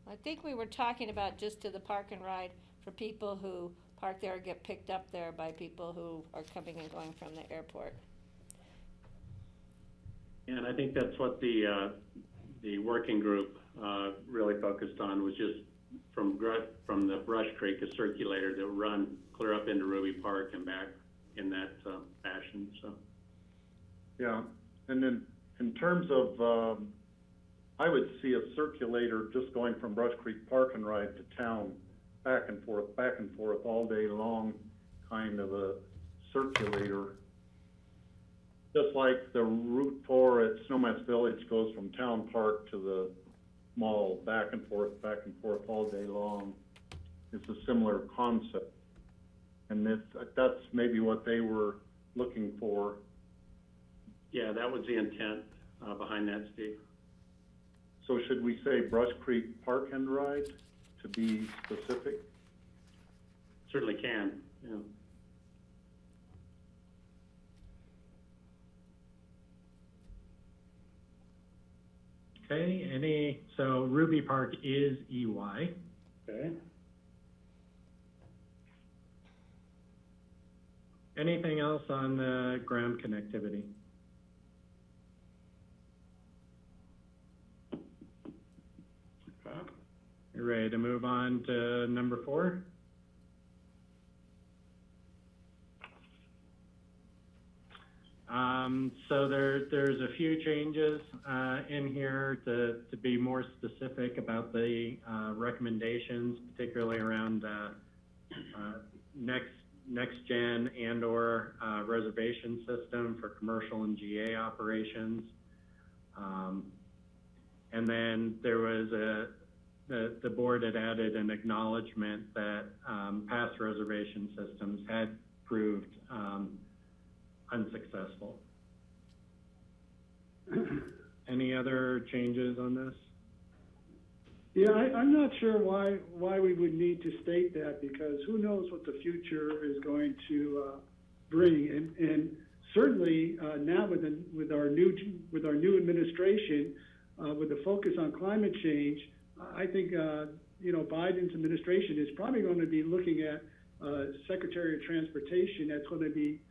I think we were talking about just to the park and ride for people who park there or get picked up there by people who are coming and going from the airport. And I think that's what the working group really focused on, was just from the Brush Creek, a circulator that would run clear up into Ruby Park and back in that fashion. So, yeah, and then in terms of, I would see a circulator just going from Brush Creek Park and Ride to town, back and forth all day long, kind of a circulator. Just like the Route 4 at Snowmass Village goes from Town Park to the mall, back and forth all day long. It's a similar concept. And that's maybe what they were looking for. yeah, that was the intent behind that, Steve. So should we say Brush Creek Park and Ride to be specific? Certainly can, yeah. Okay, so Ruby Park is EY. Okay. Anything else on the ground connectivity? You ready to move on to number 4? So there's a few changes in here to be more specific about the recommendations, particularly around next gen and/or reservation system for commercial and GA operations. And then there was the board had added an acknowledgement that past reservation systems had proved unsuccessful. Any other changes on this? Yeah, I'm not sure why we would need to state that, because who knows what the future is going to bring, and certainly now with our new administration, with the focus on climate change, I think Biden's administration is probably going to be looking at Secretary of Transportation that's going to be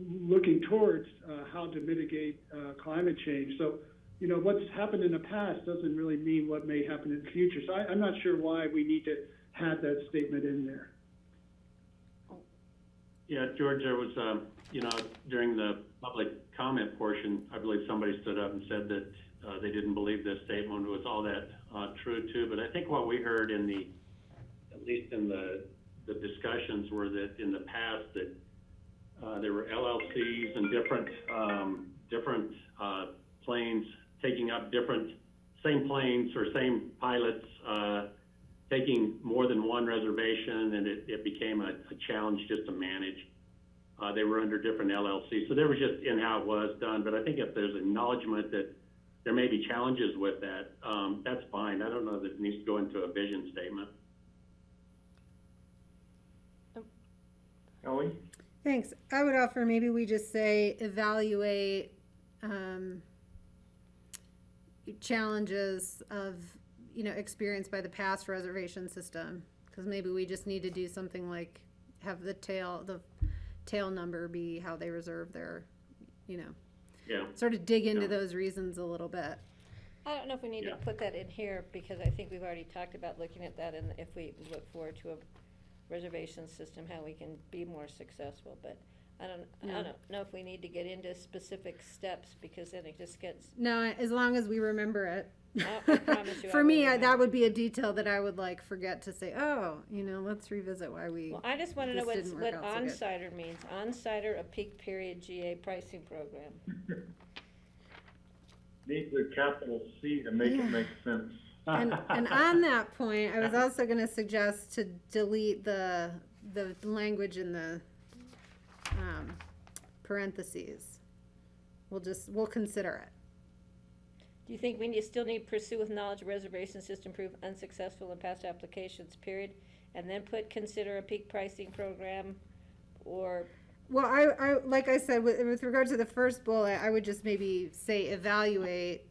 looking towards how to mitigate climate change. So, what's happened in the past doesn't really mean what may happen in the future. So I'm not sure why we need to have that statement in there. Yeah, George, there was, during the public comment portion, I believe somebody stood up and said that they didn't believe this statement was all that true too. But I think what we heard at least in the discussions, were that in the past that there were LLCs and different planes taking up same planes or same pilots taking more than one reservation, and it became a challenge just to manage. They were under different LLCs. So they were just in how it was done. But I think if there's acknowledgement that there may be challenges with that, that's fine. I don't know that it needs to go into a vision statement. Ellie? Thanks. I would offer maybe we just say evaluate challenges of, experienced by the past reservation system. Because maybe we just need to do something like have the tail number be how they reserve their, Yeah. sort of dig into those reasons a little bit. I don't know if we need to put that in here, because I think we've already talked about looking at that, and if we look forward to a reservation system, how we can be more successful, but I don't know if we need to get into specific steps, because then it just gets. No, as long as we remember it. I promise you. For me, that would be a detail that I would forget to say, let's revisit why we. Well, I just want to know this what didn't work out so good. on-siter means. On-siter, a peak period GA pricing program. Needs a capital C to make it make sense. And on that point, I was also going to suggest to delete the language in the parentheses. We'll consider it. Do you think we still need to pursue with knowledge reservation system prove unsuccessful in past applications, period, and then consider a peak pricing program, or? Well, I like I said, with regard to the first bullet, I would just maybe say evaluate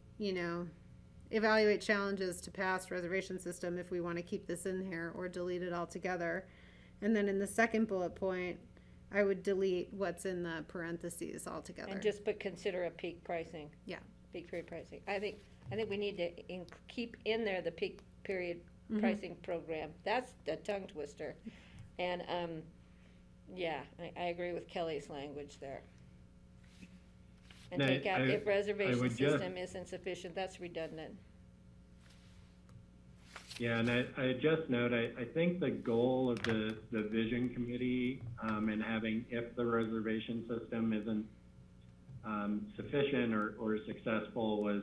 challenges to past reservation system if we want to keep this in here, or delete it altogether. And then in the second bullet point, I would delete what's in the parentheses altogether. And just consider a peak pricing. Yeah. Peak period pricing. I think we need to keep in there the peak period pricing program. That's the tongue twister. And I agree with Kelly's language there. And take out if reservation system isn't sufficient, that's redundant. Yeah, and I just note, I think the goal of the vision committee and having if the reservation system isn't sufficient or successful was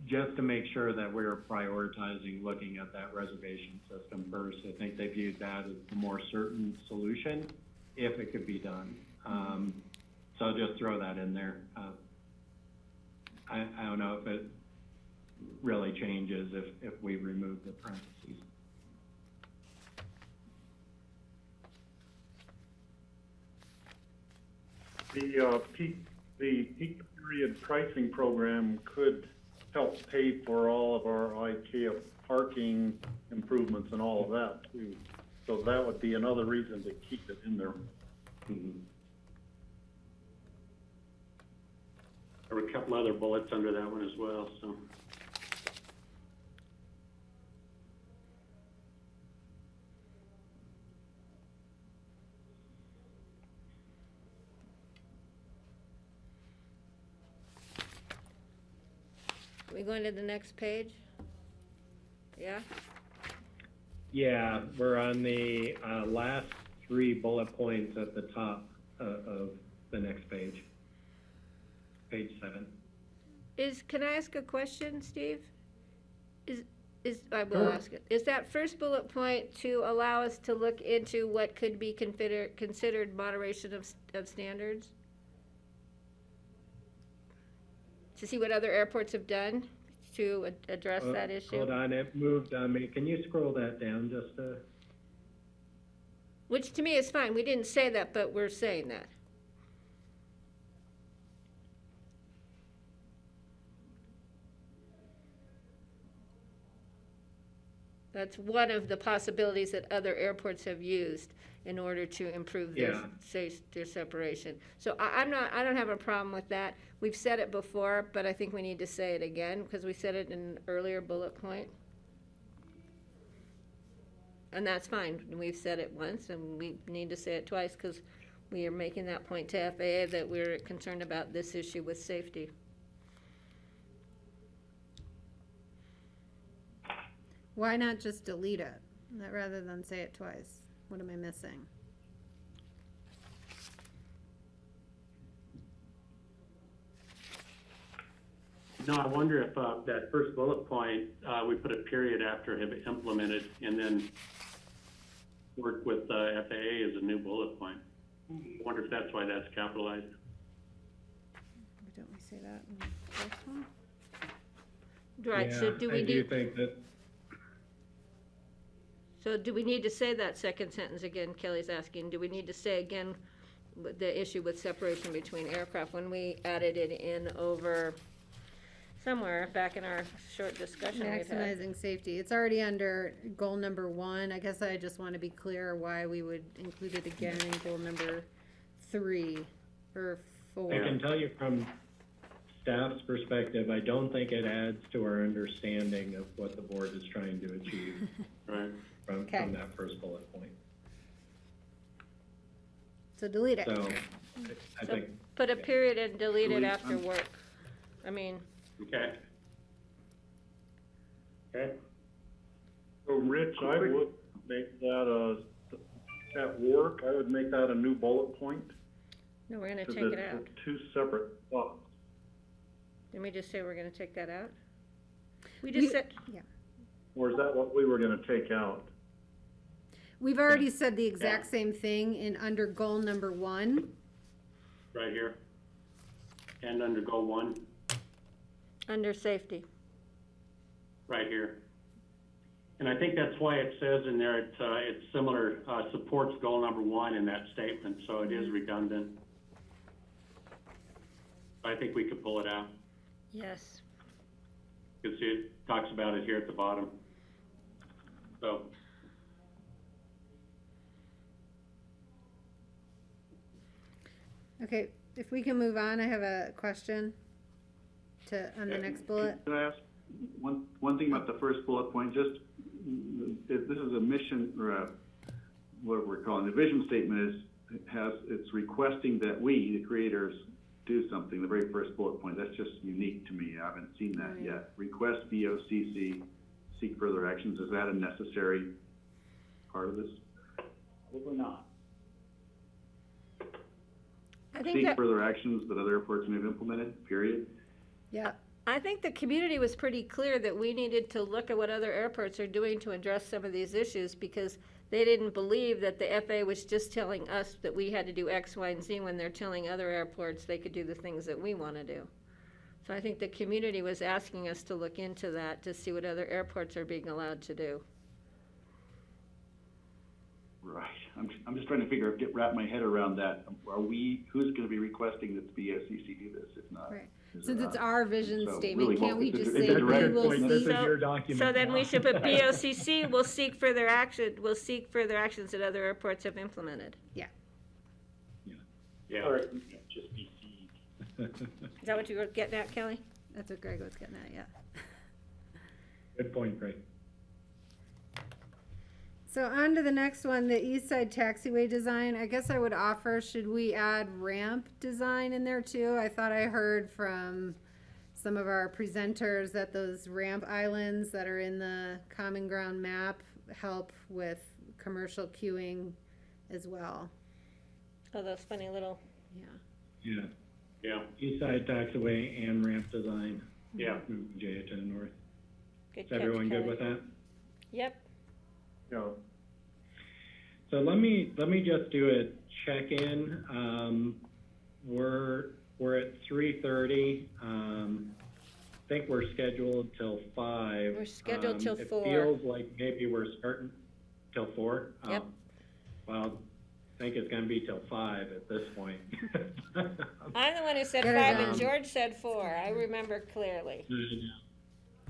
just to make sure that we're prioritizing looking at that reservation system first. I think they viewed that as the more certain solution if it could be done. So I'll just throw that in there. I don't know if it really changes if we remove the parentheses. The peak period pricing program could help pay for all of our IKEA parking improvements and all of that too. So that would be another reason to keep it in there. Mm-hmm. There were a couple other bullets under that one as well, so. We going to the next page? Yeah? Yeah, we're on the last three bullet points at the top of the next page. Page 7. Can I ask a question, Steve? I will ask it. Is that first bullet point to allow us to look into what could be considered moderation of standards? To see what other airports have done to address that issue? Hold on, it moved on me. Can you scroll that down just a? Which to me is fine. We didn't say that, but we're saying that. That's one of the possibilities that other airports have used in order to improve their separation. So I don't have a problem with that. We've said it before, but I think we need to say it again because we said it in an earlier bullet point. And that's fine. We've said it once and we need to say it twice because we are making that point to FAA that we're concerned about this issue with safety. Why not just delete it rather than say it twice? What am I missing? No, I wonder if that first bullet point, we put a period after have implemented and then work with FAA as a new bullet point. Wonder if that's why that's capitalized. Don't we say that in the first one? Right, so do we I do need, think that, so do we need to say that second sentence again? Kelly's asking, do we need to say again the issue with separation between aircraft when we added it in over somewhere back in our short discussion we've had? Maximizing safety. It's already under goal number 1. I guess I just want to be clear why we would include it again in goal number 3 or 4. I can tell you from staff's perspective, I don't think it adds to our understanding of what the board is trying to achieve Right. from Okay. that first bullet point. So delete it. So, I So think, put a yeah. period and delete it Delete, after work. I mean, Okay. Okay. So Rich, I would make that at work, I would make that a new bullet point. no, we're gonna Because take it it's out. two separate thoughts. Didn't we just say we're gonna take that out? We just said, Or is that what we were gonna take out? We've already said the exact same thing in under goal number 1. Right here. And under goal 1, under safety. right here. And I think that's why it says in there, it's similar, supports goal number 1 in that statement, so it is redundant. I think we could pull it out. Yes. You can see it talks about it here at the bottom. So, Okay, if we can move on, I have a question on the next bullet. Can I ask one thing about the first bullet point? Just, if this is a mission, or what we're calling, the vision statement it's requesting that we, the creators, do something, the very first bullet point. That's just unique to me. I haven't seen that yet. Request BOCC, seek further actions. Is that a necessary part of this? Probably not. I think Seek that, further actions that other airports may have implemented, period? Yeah. I think the community was pretty clear that we needed to look at what other airports are doing to address some of these issues, because they didn't believe that the FAA was just telling us that we had to do X, Y, and Z when they're telling other airports they could do the things that we want to do. So I think the community was asking us to look into that to see what other airports are being allowed to do. Right. I'm just trying to wrap my head around that. Who's gonna be requesting that the BOCC do this, if not? Right. is Since it it's not? our vision So statement, really, can't we it's just a say we direct will point. This see? is your document So then now. we should put BOCC will seek further action, will seek further actions that other airports have implemented. yeah. Or it can just be seed. Is that what you were getting at, Kelly? That's what Greg was getting at, yeah. Good point, Greg. So on to the next one, the east side taxiway design. I guess I would offer, should we add ramp design in there too? I thought I heard from some of our presenters that those ramp islands that are in the common ground map help with commercial queuing as well. Oh, those funny little, Yeah. Yeah. Yeah, East side taxiway and ramp design. yeah. Move Jaya to the north. good Is catch, everyone good Kelly. with that? Yep. Yeah. So let me just do a check-in. We're at 3:30. I think we're scheduled till 5. We're scheduled till 4. It feels like maybe we're starting till 4. Yep. Well, I think it's gonna be till 5 at this point. I'm the one who said Get it 5 down. and George said 4. I remember clearly.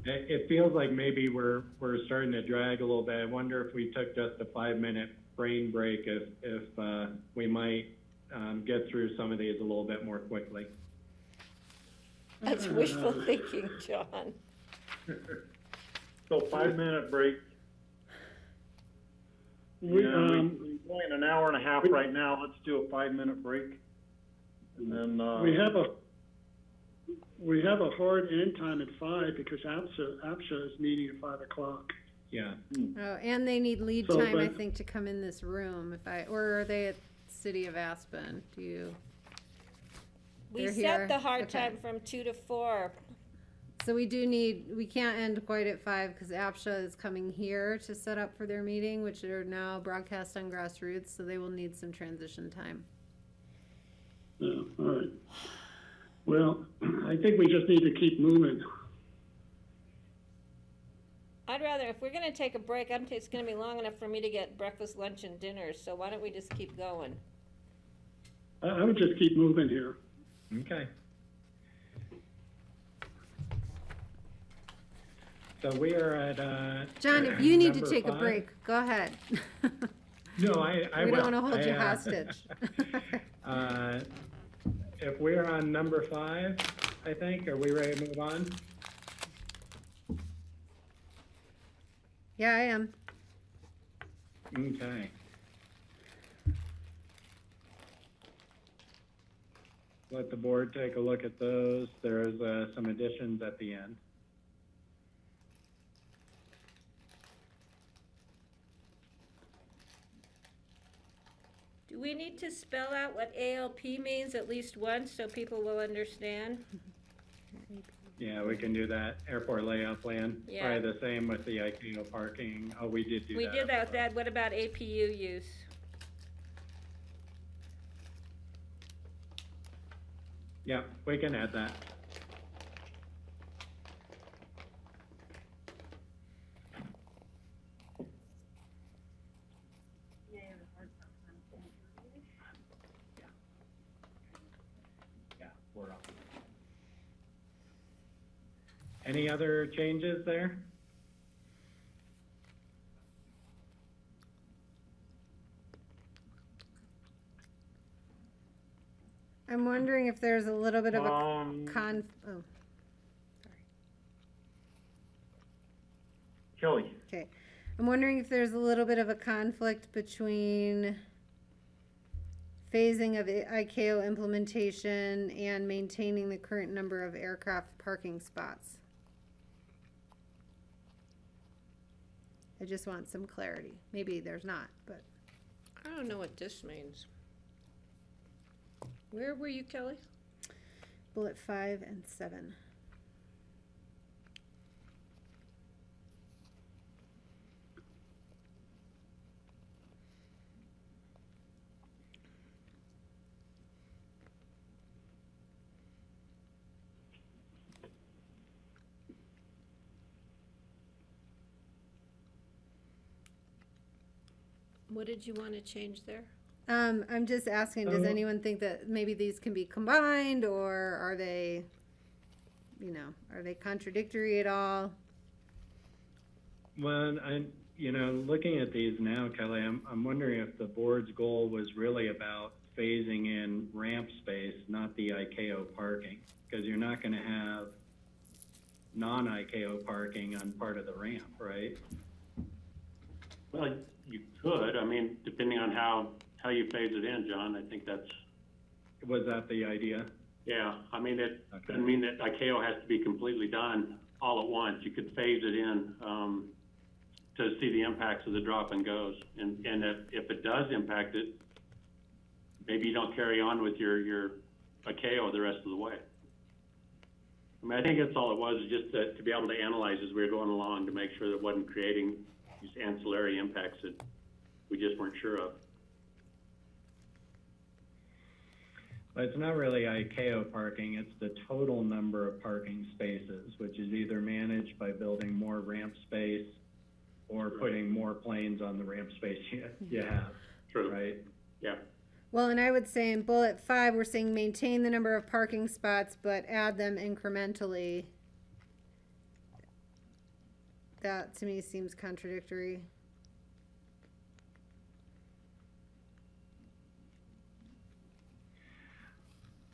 It feels like maybe we're starting to drag a little bit. I wonder if we took just a 5-minute brain break, if we might get through some of these a little bit more quickly. That's wishful thinking, John. So 5-minute break. We, Yeah, we're going an hour and a half right now. Let's do a 5-minute break. And then, we have a hard end time at 5 because APSA is meeting at 5 o'clock. Yeah. Oh, and they need lead So, time, I but- think, to come in this room or are they at City of Aspen? We They're set here? the hard Okay. time from 2 to 4. So we can't end quite at 5 because APSHA is coming here to set up for their meeting, which are now broadcast on Grassroots, so they will need some transition time. Well, I think we just need to keep moving. I'd rather, if we're gonna take a break, it's gonna be long enough for me to get breakfast, lunch, and dinner, so why don't we just keep going? I would just keep moving here. Okay. So we are at, John, if you need to number take a 5. break, go ahead. No, I We will. don't wanna hold you I, hostage. If we're on number 5, I think, are we ready to move on? Yeah, I am. Okay. Let the board take a look at those. There's some additions at the end. Do we need to spell out what ALP means at least once so people will understand? Yeah, we can do that. Airport layout plan. Yeah. Probably the same with the ICAO parking. Oh, we did do that. We did that, what about APU use? Yeah, we can add that. Yeah, we're up. Any other changes there? I'm wondering if there's a little bit of a oh, sorry. Kelly, Okay. I'm wondering if there's a little bit of a conflict between phasing of ICAO implementation and maintaining the current number of aircraft parking spots. I just want some clarity. Maybe there's not, but. I don't know what this means. Where were you, Kelly? Bullet 5 and 7. What did you want to change there? I'm just asking, does anyone think that maybe these can be combined, or are they, are they contradictory at all? Well, looking at these now, Kelly, I'm wondering if the board's goal was really about phasing in ramp space, not the ICAO parking, because you're not going to have non-ICAO parking on part of the ramp, right? Well, you could, depending on how you phase it in, John, I think that's. Was that the idea? Yeah, it doesn't mean that ICAO has to be completely done all at once. You could phase it in, to see the impacts of the drop and goes. And if it does impact it, maybe you don't carry on with your ICAO the rest of the way. I think that's all it was, is just to be able to analyze as we were going along to make sure that it wasn't creating these ancillary impacts that we just weren't sure of. But it's not really ICAO parking, it's the total number of parking spaces, which is either managed by building more ramp space or putting more planes on the ramp space you have. True. Right? Yeah. Well, and I would say in bullet 5, we're saying maintain the number of parking spots, but add them incrementally. That to me seems contradictory.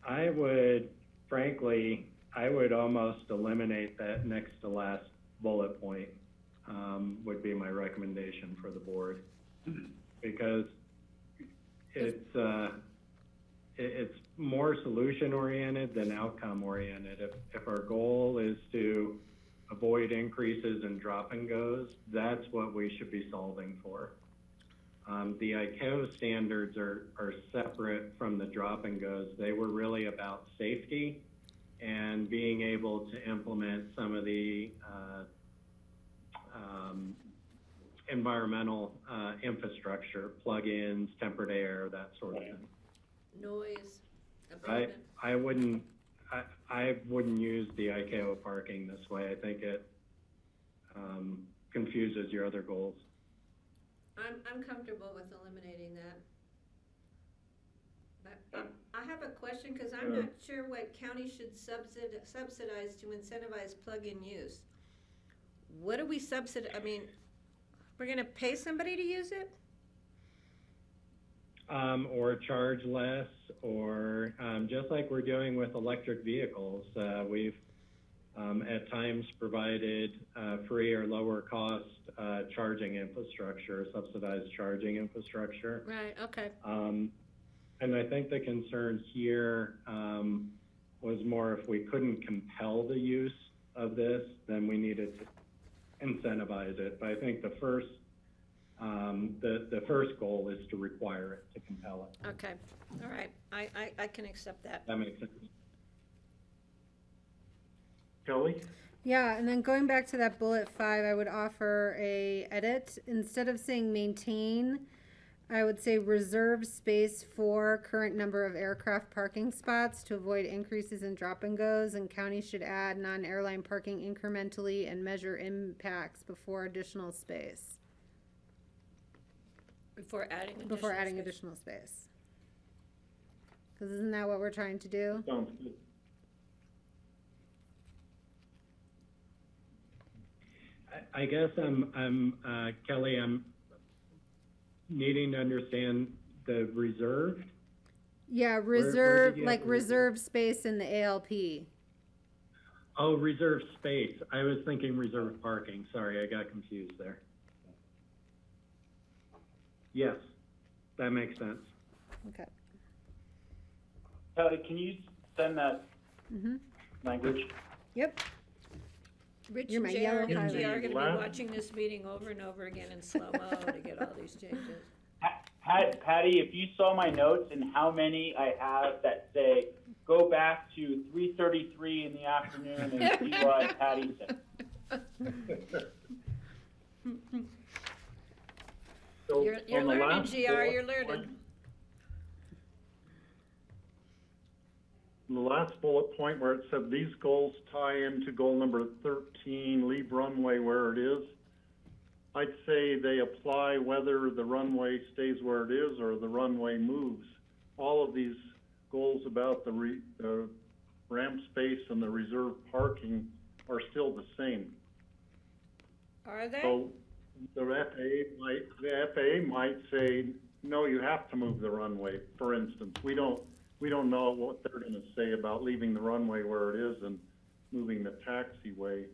I would, frankly, almost eliminate that next to last bullet point, would be my recommendation for the board. Because it's more solution oriented than outcome oriented. If our goal is to avoid increases in drop and goes, that's what we should be solving for. The ICAO standards are separate from the drop and goes. They were really about safety and being able to implement some of the environmental infrastructure, plug-ins, tempered air, that sort of thing. Noise, abatement. I wouldn't use the ICAO parking this way. I think it confuses your other goals. I'm comfortable with eliminating that. But I have a question, because I'm not sure what county should subsidize to incentivize plug-in use. What do we subsidize? I mean, we're gonna pay somebody to use it? Or charge less, or just like we're doing with electric vehicles, we've at times provided free or lower cost charging infrastructure, subsidized charging infrastructure. Right, okay. And I think the concern here was more if we couldn't compel the use of this, then we needed to incentivize it. But I think the first goal is to require it, to compel it. Okay, all right, I can accept that. That makes sense. Kelly? Yeah, and then going back to that bullet 5, I would offer a edit. Instead of saying maintain, I would say reserve space for current number of aircraft parking spots to avoid increases in drop and goes, and county should add non-airline parking incrementally and measure impacts before additional space. Before adding additional space. Because isn't that what we're trying to do? Sounds good. I guess Kelly, I'm needing to understand the reserved. Yeah, reserve, like reserve space in the ALP. Oh, reserve space. I was thinking reserve parking. Sorry, I got confused there. Yes, that makes sense. Okay. Kelly, can you send that language? Yep. Rich You're and my yellow JR highlight. are gonna be watching this meeting over and over again in slow-mo to get all these changes. Patty, if you saw my notes and how many I have that say, go back to 3:33 in the afternoon and see what Patty said. So You're on the learning, last GR, bullet you're learning. point- The last bullet point where it said these goals tie into goal number 13, leave runway where it is. I'd say they apply whether the runway stays where it is or the runway moves. All of these goals about the ramp space and the reserve parking are still the same. Are they? So the FAA might say, no, you have to move the runway, for instance. We don't know what they're gonna say about leaving the runway where it is and moving the taxiway.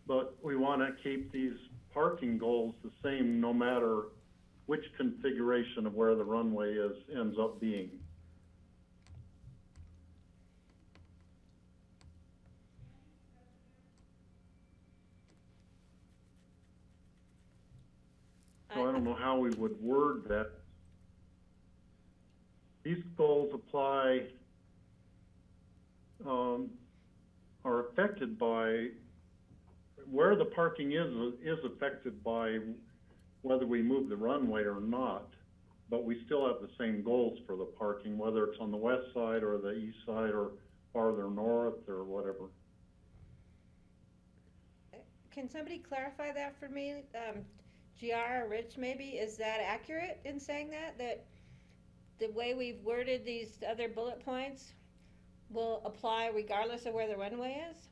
But we wanna keep these parking goals the same no matter which configuration of where the runway ends up being. So I don't know how we would word that. These goals apply, are affected by, where the parking is affected by whether we move the runway or not. But we still have the same goals for the parking, whether it's on the west side or the east side or farther north or whatever. Can somebody clarify that for me? GR or Rich maybe, is that accurate in saying that the way we've worded these other bullet points will apply regardless of where the runway is?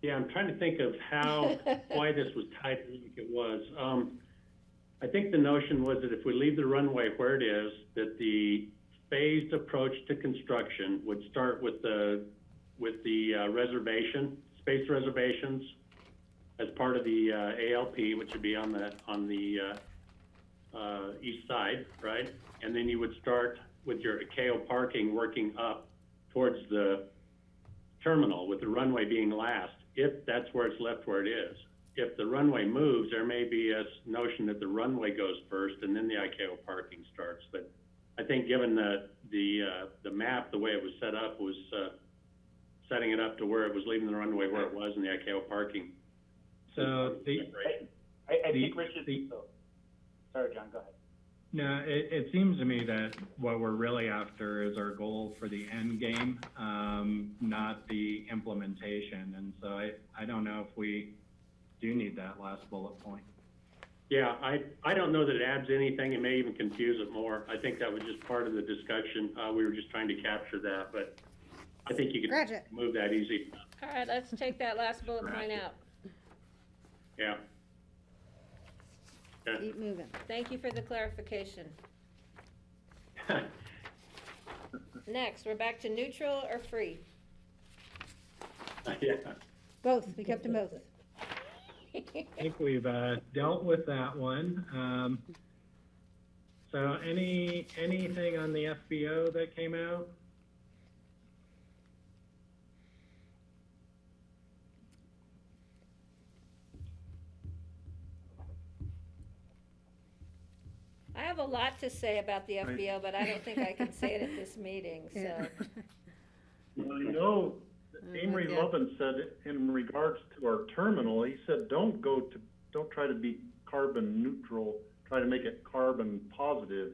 Yeah, I'm trying to think of why this was typed like it was. I think the notion was that if we leave the runway where it is, that the phased approach to construction would start with the space reservations as part of the ALP, which would be on the east side, right? And then you would start with your ICAO parking working up towards the terminal, with the runway being last, if that's where it's left where it is. If the runway moves, there may be a notion that the runway goes first and then the ICAO parking starts. But I think given the map, the way it was set up was setting it up to where it was leaving the runway where it was in the ICAO parking. So I think Richard, sorry, John, go ahead. No, it seems to me that what we're really after is our goal for the end game, not the implementation. And so I don't know if we do need that last bullet point. Yeah, I don't know that it adds anything. It may even confuse it more. I think that was just part of the discussion. We were just trying to capture that, but I think you could move that easy. All right, let's take that last bullet point out. Yeah. Yeah. Keep moving. Thank you for the clarification. Next, we're back to neutral or free. Yeah. Both, we kept them both. I think we've dealt with that one. So anything on the FBO that came out? I have a lot to say about the FBO, but I don't think I can say it at this meeting, so. I know Amory Lovin said in regards to our terminal, he said, don't try to be carbon neutral, try to make it carbon positive,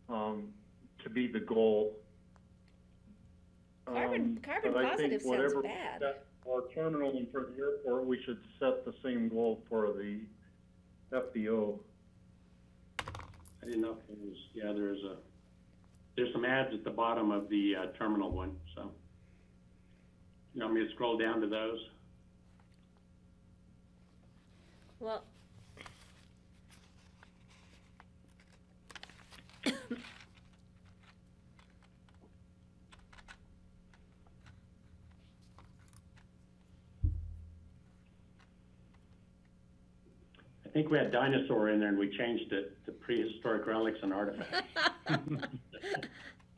to be the goal. Carbon but I positive think sounds whatever bad. our terminal and for the airport, we should set the same goal for the FBO. I didn't know if it was, yeah, there's some ads at the bottom of the terminal one, so. You want me to scroll down to those? Well, I think we had dinosaur in there and we changed it to prehistoric relics and artifacts.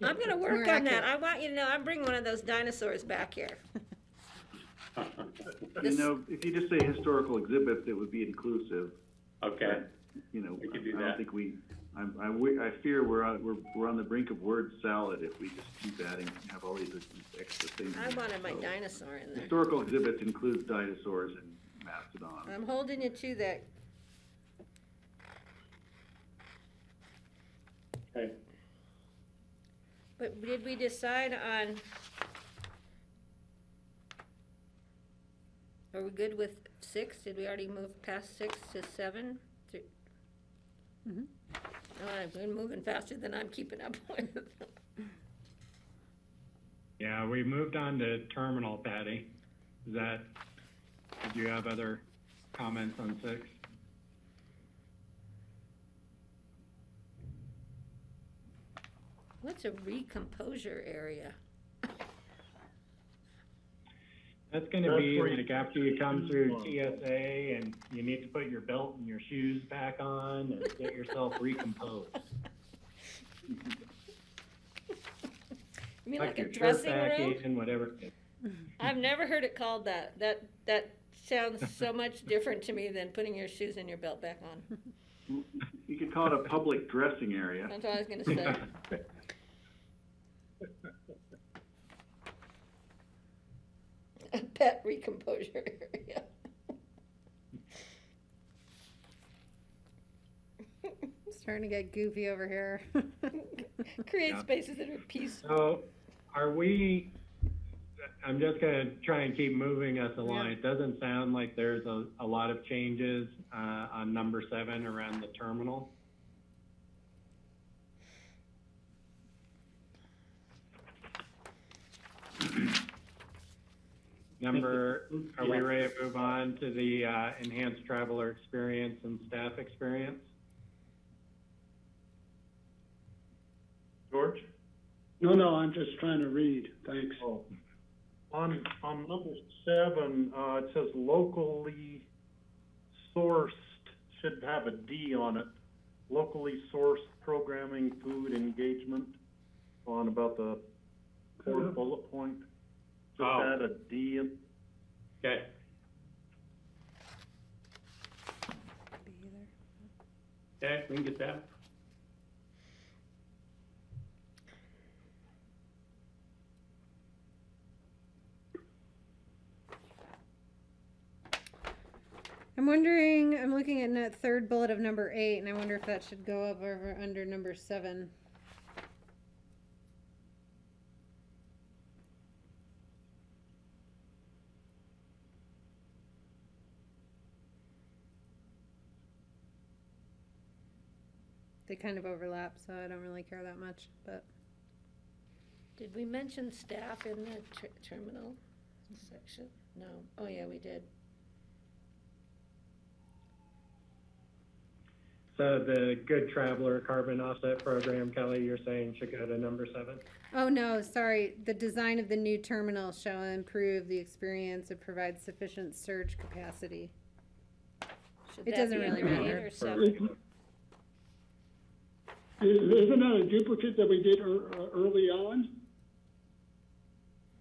I'm gonna work on that. I want you to know, I'm bringing one of those dinosaurs back here. You know, if you just say historical exhibits, it would be inclusive. Okay. You know, We could do I don't that. think I fear we're on the brink of word salad if we just keep adding, have all these extra things. I wanted my dinosaur in there. Historical exhibits includes dinosaurs and mastodons. I'm holding you to that. Okay. But did we decide on, are we good with 6? Did we already move past 6 to 7? Mhm. I've been moving faster than I'm keeping up with. Yeah, we moved on to terminal, Patty. Did you have other comments on 6? What's a recomposure area? That's gonna be like after you come through TSA and you need to put your belt and your shoes back on and get yourself recomposed. You mean like a your shirt dressing back room? in, whatever. I've never heard it called that. That sounds so much different to me than putting your shoes and your belt back on. You could call it a public dressing area. That's what I was gonna say. A pet recomposure area. Starting to get goofy over here. Create Yeah. spaces that are peaceful. So I'm just gonna try and keep moving us along. Yeah. It doesn't sound like there's a lot of changes on number 7 around the terminal. Are we ready to move on to the enhanced traveler experience and staff experience? George? No, I'm just trying to read, thanks. Oh. On number 7, it says locally sourced, should have a D on it. Locally sourced programming, food engagement, on about the 4th bullet point. Just add a D in. Okay. Okay, we can get that. I'm wondering, I'm looking at that third bullet of number 8, and I wonder if that should go up over under number 7. They kind of overlap, so I don't really care that much, but. Did we mention staff in the terminal section? No. Oh, yeah, we did. So the Good Traveler Carbon Offset Program, Kelly, you're saying should go to number 7? Oh, no, sorry. The design of the new terminal shall improve the experience and provide sufficient surge capacity. Should It that doesn't be really under 8 matter. or 7? Isn't that a duplicate that we did early on?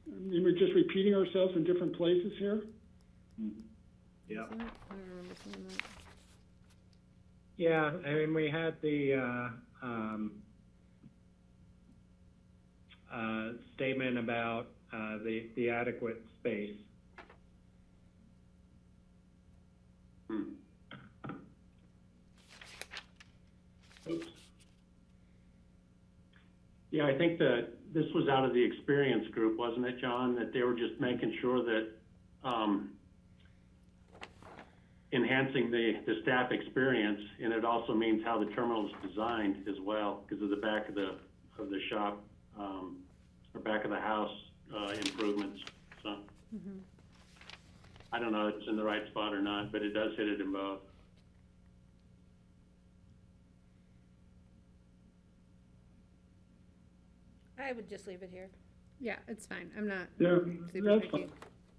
I mean, we're just repeating ourselves in different places here? Yeah. I don't remember seeing that. Yeah, I mean, we had the statement about the adequate space. Oops. Yeah, I think that this was out of the experience group, wasn't it, John? That they were just making sure that enhancing the staff experience, and it also means how the terminal is designed as well, because of the back of the shop or back of the house improvements. So I don't know if it's in the right spot or not, but it does hit it in both. I would just leave it here. Yeah, it's fine. I'm not. Yeah, super that's picky. fine.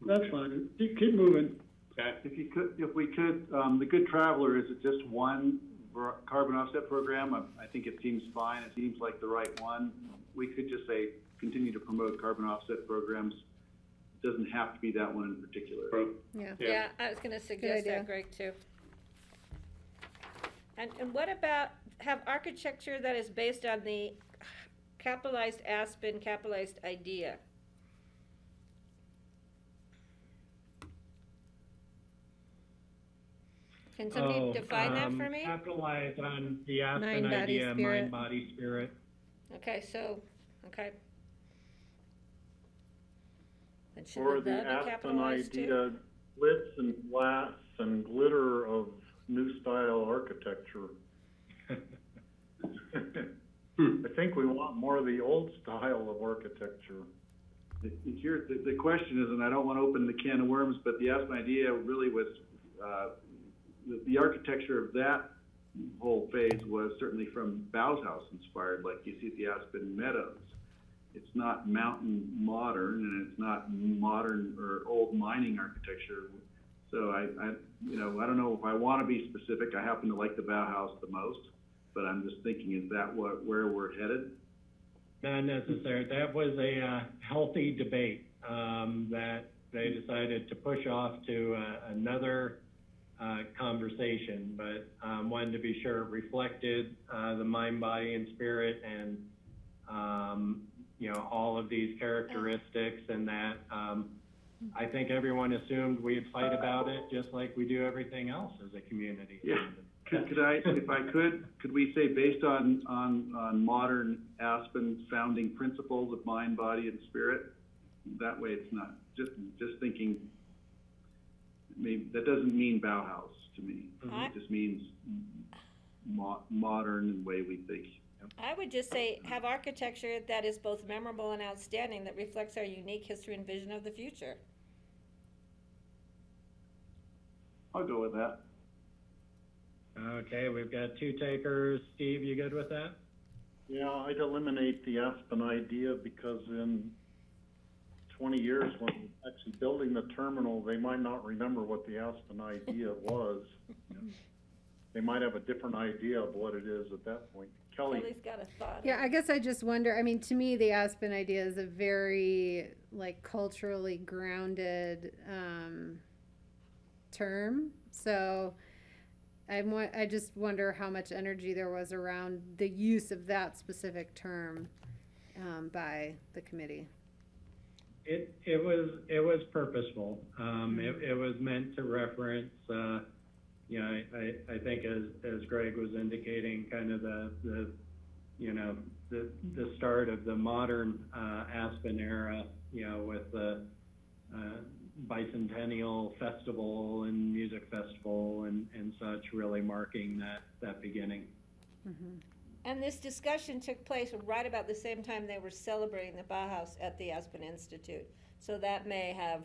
That's fine. Keep moving. Okay. If we could, the Good Traveler, is it just one carbon offset program? I think it seems fine. It seems like the right one. We could just say, continue to promote carbon offset programs. It doesn't have to be that one in particular. Yeah, I was gonna suggest idea. that, Greg, too. And what about, have architecture that is based on the capitalized Aspen, capitalized idea? Can somebody define that for me? Capitalize on the Aspen Mind, body, idea, spirit. mind, body, spirit. Okay, so, okay. And should Or the that be Aspen capitalized too? idea, glitz and glass and glitter of new style architecture. I think we want more of the old style of architecture. Here, the question is, and I don't want to open the can of worms, but the Aspen idea really was, the architecture of that whole phase was certainly from Bauhaus inspired, like you see at the Aspen Meadows. It's not mountain modern, and it's not modern or old mining architecture. So I don't know if I want to be specific. I happen to like the Bauhaus the most, but I'm just thinking, is that where we're headed? Not necessary. That was a healthy debate that they decided to push off to another conversation, but wanted to be sure it reflected the mind, body, and spirit, and all of these characteristics, and that I think everyone assumed we'd fight about it just like we do everything else as a community. Yeah. Could I, if I could we say based on modern Aspen's founding principles of mind, body, and spirit? That way, it's not just thinking. Maybe that doesn't mean Bauhaus to me. It just means modern and way we think. I would just say, have architecture that is both memorable and outstanding, that reflects our unique history and vision of the future. I'll go with that. Okay, we've got 2 takers. Steve, you good with that? Yeah, I'd eliminate the Aspen idea because in 20 years, when actually building the terminal, they might not remember what the Aspen idea was. They might have a different idea of what it is at that point. Kelly's got a thought. Yeah, I guess I just wonder, I mean, to me, the Aspen idea is a very, culturally grounded term. So I just wonder how much energy there was around the use of that specific term by the committee. It was purposeful. It was meant to reference you know, I think as Greg was indicating, kind of the start of the modern Aspen era, you know, with the bicentennial festival and music festival and such, really marking that beginning. Mm-hmm. And this discussion took place right about the same time they were celebrating the Bauhaus at the Aspen Institute. So that may have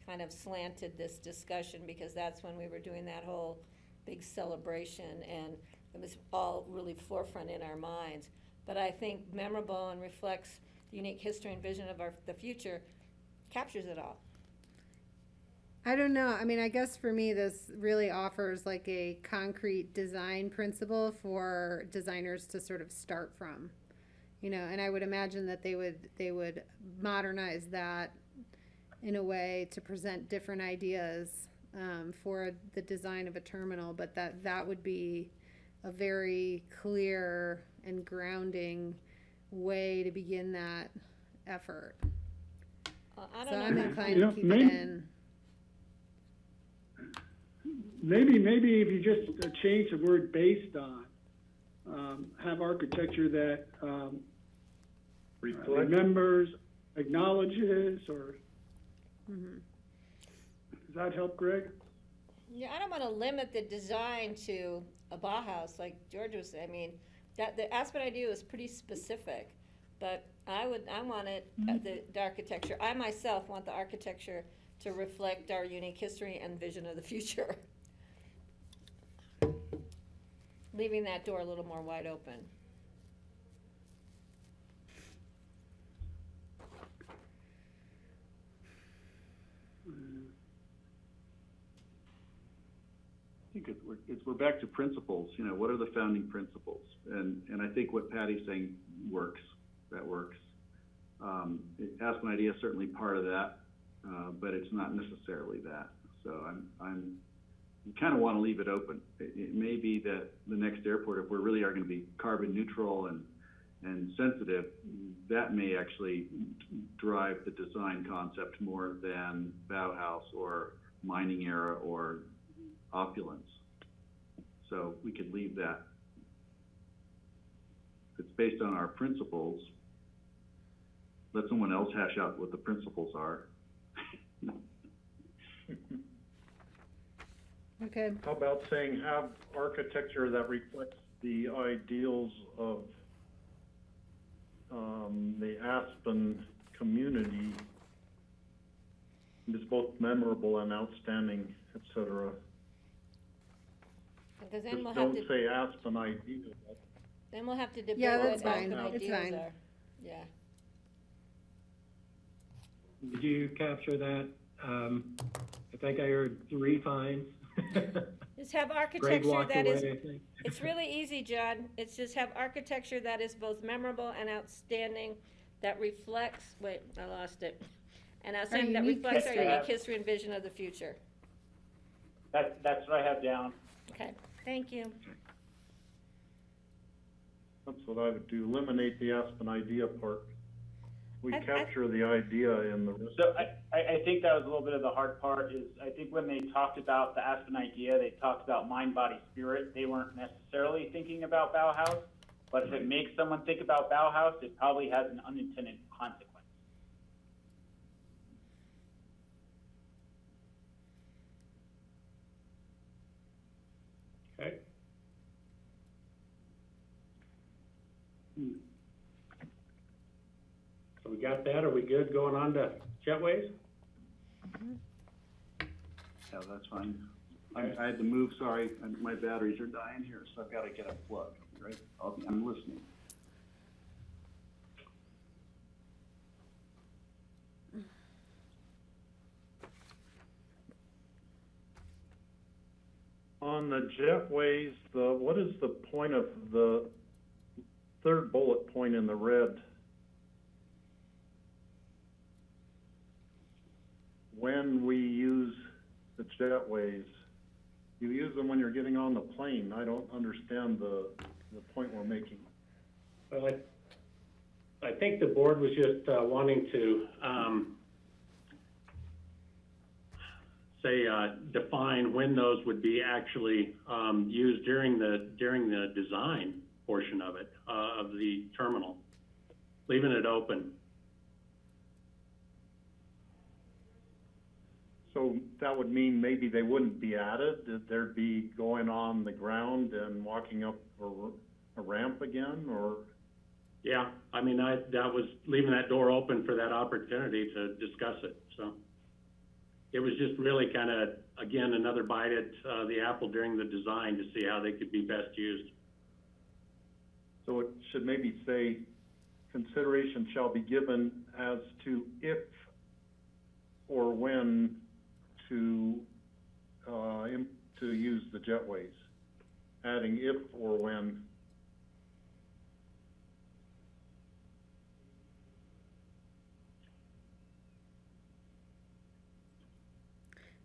kind of slanted this discussion, because that's when we were doing that whole big celebration, and it was all really forefront in our minds. But I think memorable and reflects the unique history and vision of the future, captures it all. I don't know. I mean, I guess for me, this really offers like a concrete design principle for designers to sort of start from, you know, and I would imagine that they would modernize that in a way to present different ideas for the design of a terminal, but that would be a very clear and grounding way to begin that effort. I don't so know. I'm inclined to keep it in. Maybe if you just change the word based on, have architecture that remembers, acknowledges, or does that help, Greg? Yeah, I don't want to limit the design to a Bauhaus like George was saying. I mean, that the Aspen idea was pretty specific, but I want it the architecture. I myself want the architecture to reflect our unique history and vision of the future. Leaving that door a little more wide open. I think we're back to principles. You know, what are the founding principles? And I think what Patty's saying works. That works. Aspen idea is certainly part of that, but it's not necessarily that. So you kind of want to leave it open. It may be that the next airport, if we really are going to be carbon neutral and sensitive, that may actually drive the design concept more than Bauhaus or mining era or opulence. So we could leave that. It's based on our principles. Let someone else hash out what the principles are. Okay. How about saying have architecture that reflects the ideals of the Aspen community, is both memorable and outstanding, etc. Because then Just we'll don't have to say Aspen idea. Then we'll have to debate Yeah, what that's fine. Aspen It's ideas fine. are. Yeah. Did you capture that? I think I heard 3 fines. Just have Greg architecture walked that away, is, I think. it's really easy, John. It's just have architecture that is both memorable and outstanding, that reflects, wait, I lost it. And outstanding that unique reflects our history. unique history and vision of the future. That's what I have down. Okay, thank you. That's what I would do. Eliminate the Aspen idea part. We I- capture the idea in the rest. So I think that was a little bit of the hard part is I think when they talked about the Aspen idea, they talked about mind, body, spirit. They weren't necessarily thinking about Bauhaus, but if it makes someone think about Bauhaus, it probably has an unintended consequence. Okay. So we got that. Are we good going on to jetways? Yeah, that's fine. I had to move, sorry, my batteries are dying here, so I've got to get a plug, right? I'm listening. On the jetways, what is the point of the third bullet point in the red? When we use the jetways, you use them when you're getting on the plane. I don't understand the point we're making. Well, I think the board was just wanting to say, define when those would be actually, used during the design portion of it, of the terminal, leaving it open. So that would mean maybe they wouldn't be added, that there'd be going on the ground and walking up a ramp again, or? Yeah, I mean, that was leaving that door open for that opportunity to discuss it, so. It was just really kind of, again, another bite at the apple during the design to see how they could be best used. So it should maybe say, consideration shall be given as to if or when to use the jetways, adding if or when.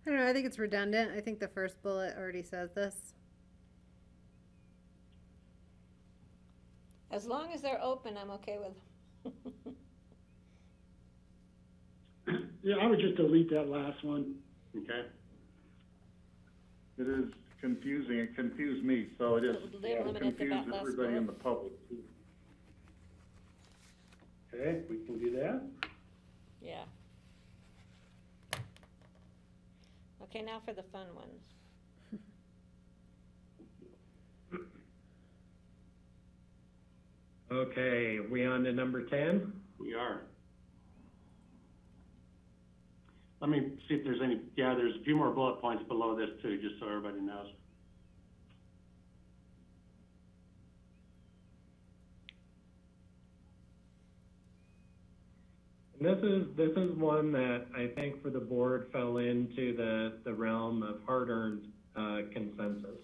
I don't know, I think it's redundant. I think the first bullet already says this. As long as they're open, I'm okay with. Yeah, I would just delete that last one. Okay. It is confusing. It confused me, so it is confused everybody in the public too. Okay, we can do that. Yeah. Okay, now for the fun ones. Okay, we on to number 10? We are. Let me see if there's any, yeah, there's a few more bullet points below this too, just so everybody knows. This is one that I think for the board fell into the realm of hard-earned consensus.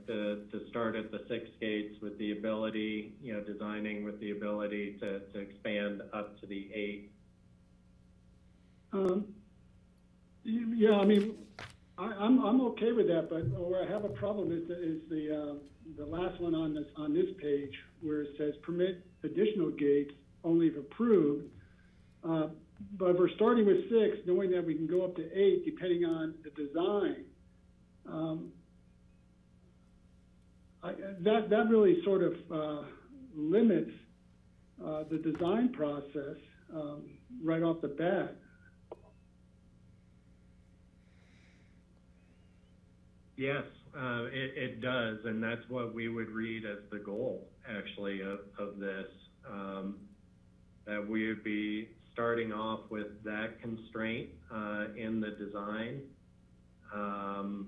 To start at the 6 gates with the ability, designing with the ability to expand up to the 8. Yeah, I mean, I'm okay with that, but where I have a problem is the last one on this page where it says permit additional gates only if approved. But if we're starting with 6, knowing that we can go up to 8 depending on the design, that really sort of limits the design process right off the bat. Yes, it does, and that's what we would read as the goal, actually, of this. That we would be starting off with that constraint in the design, and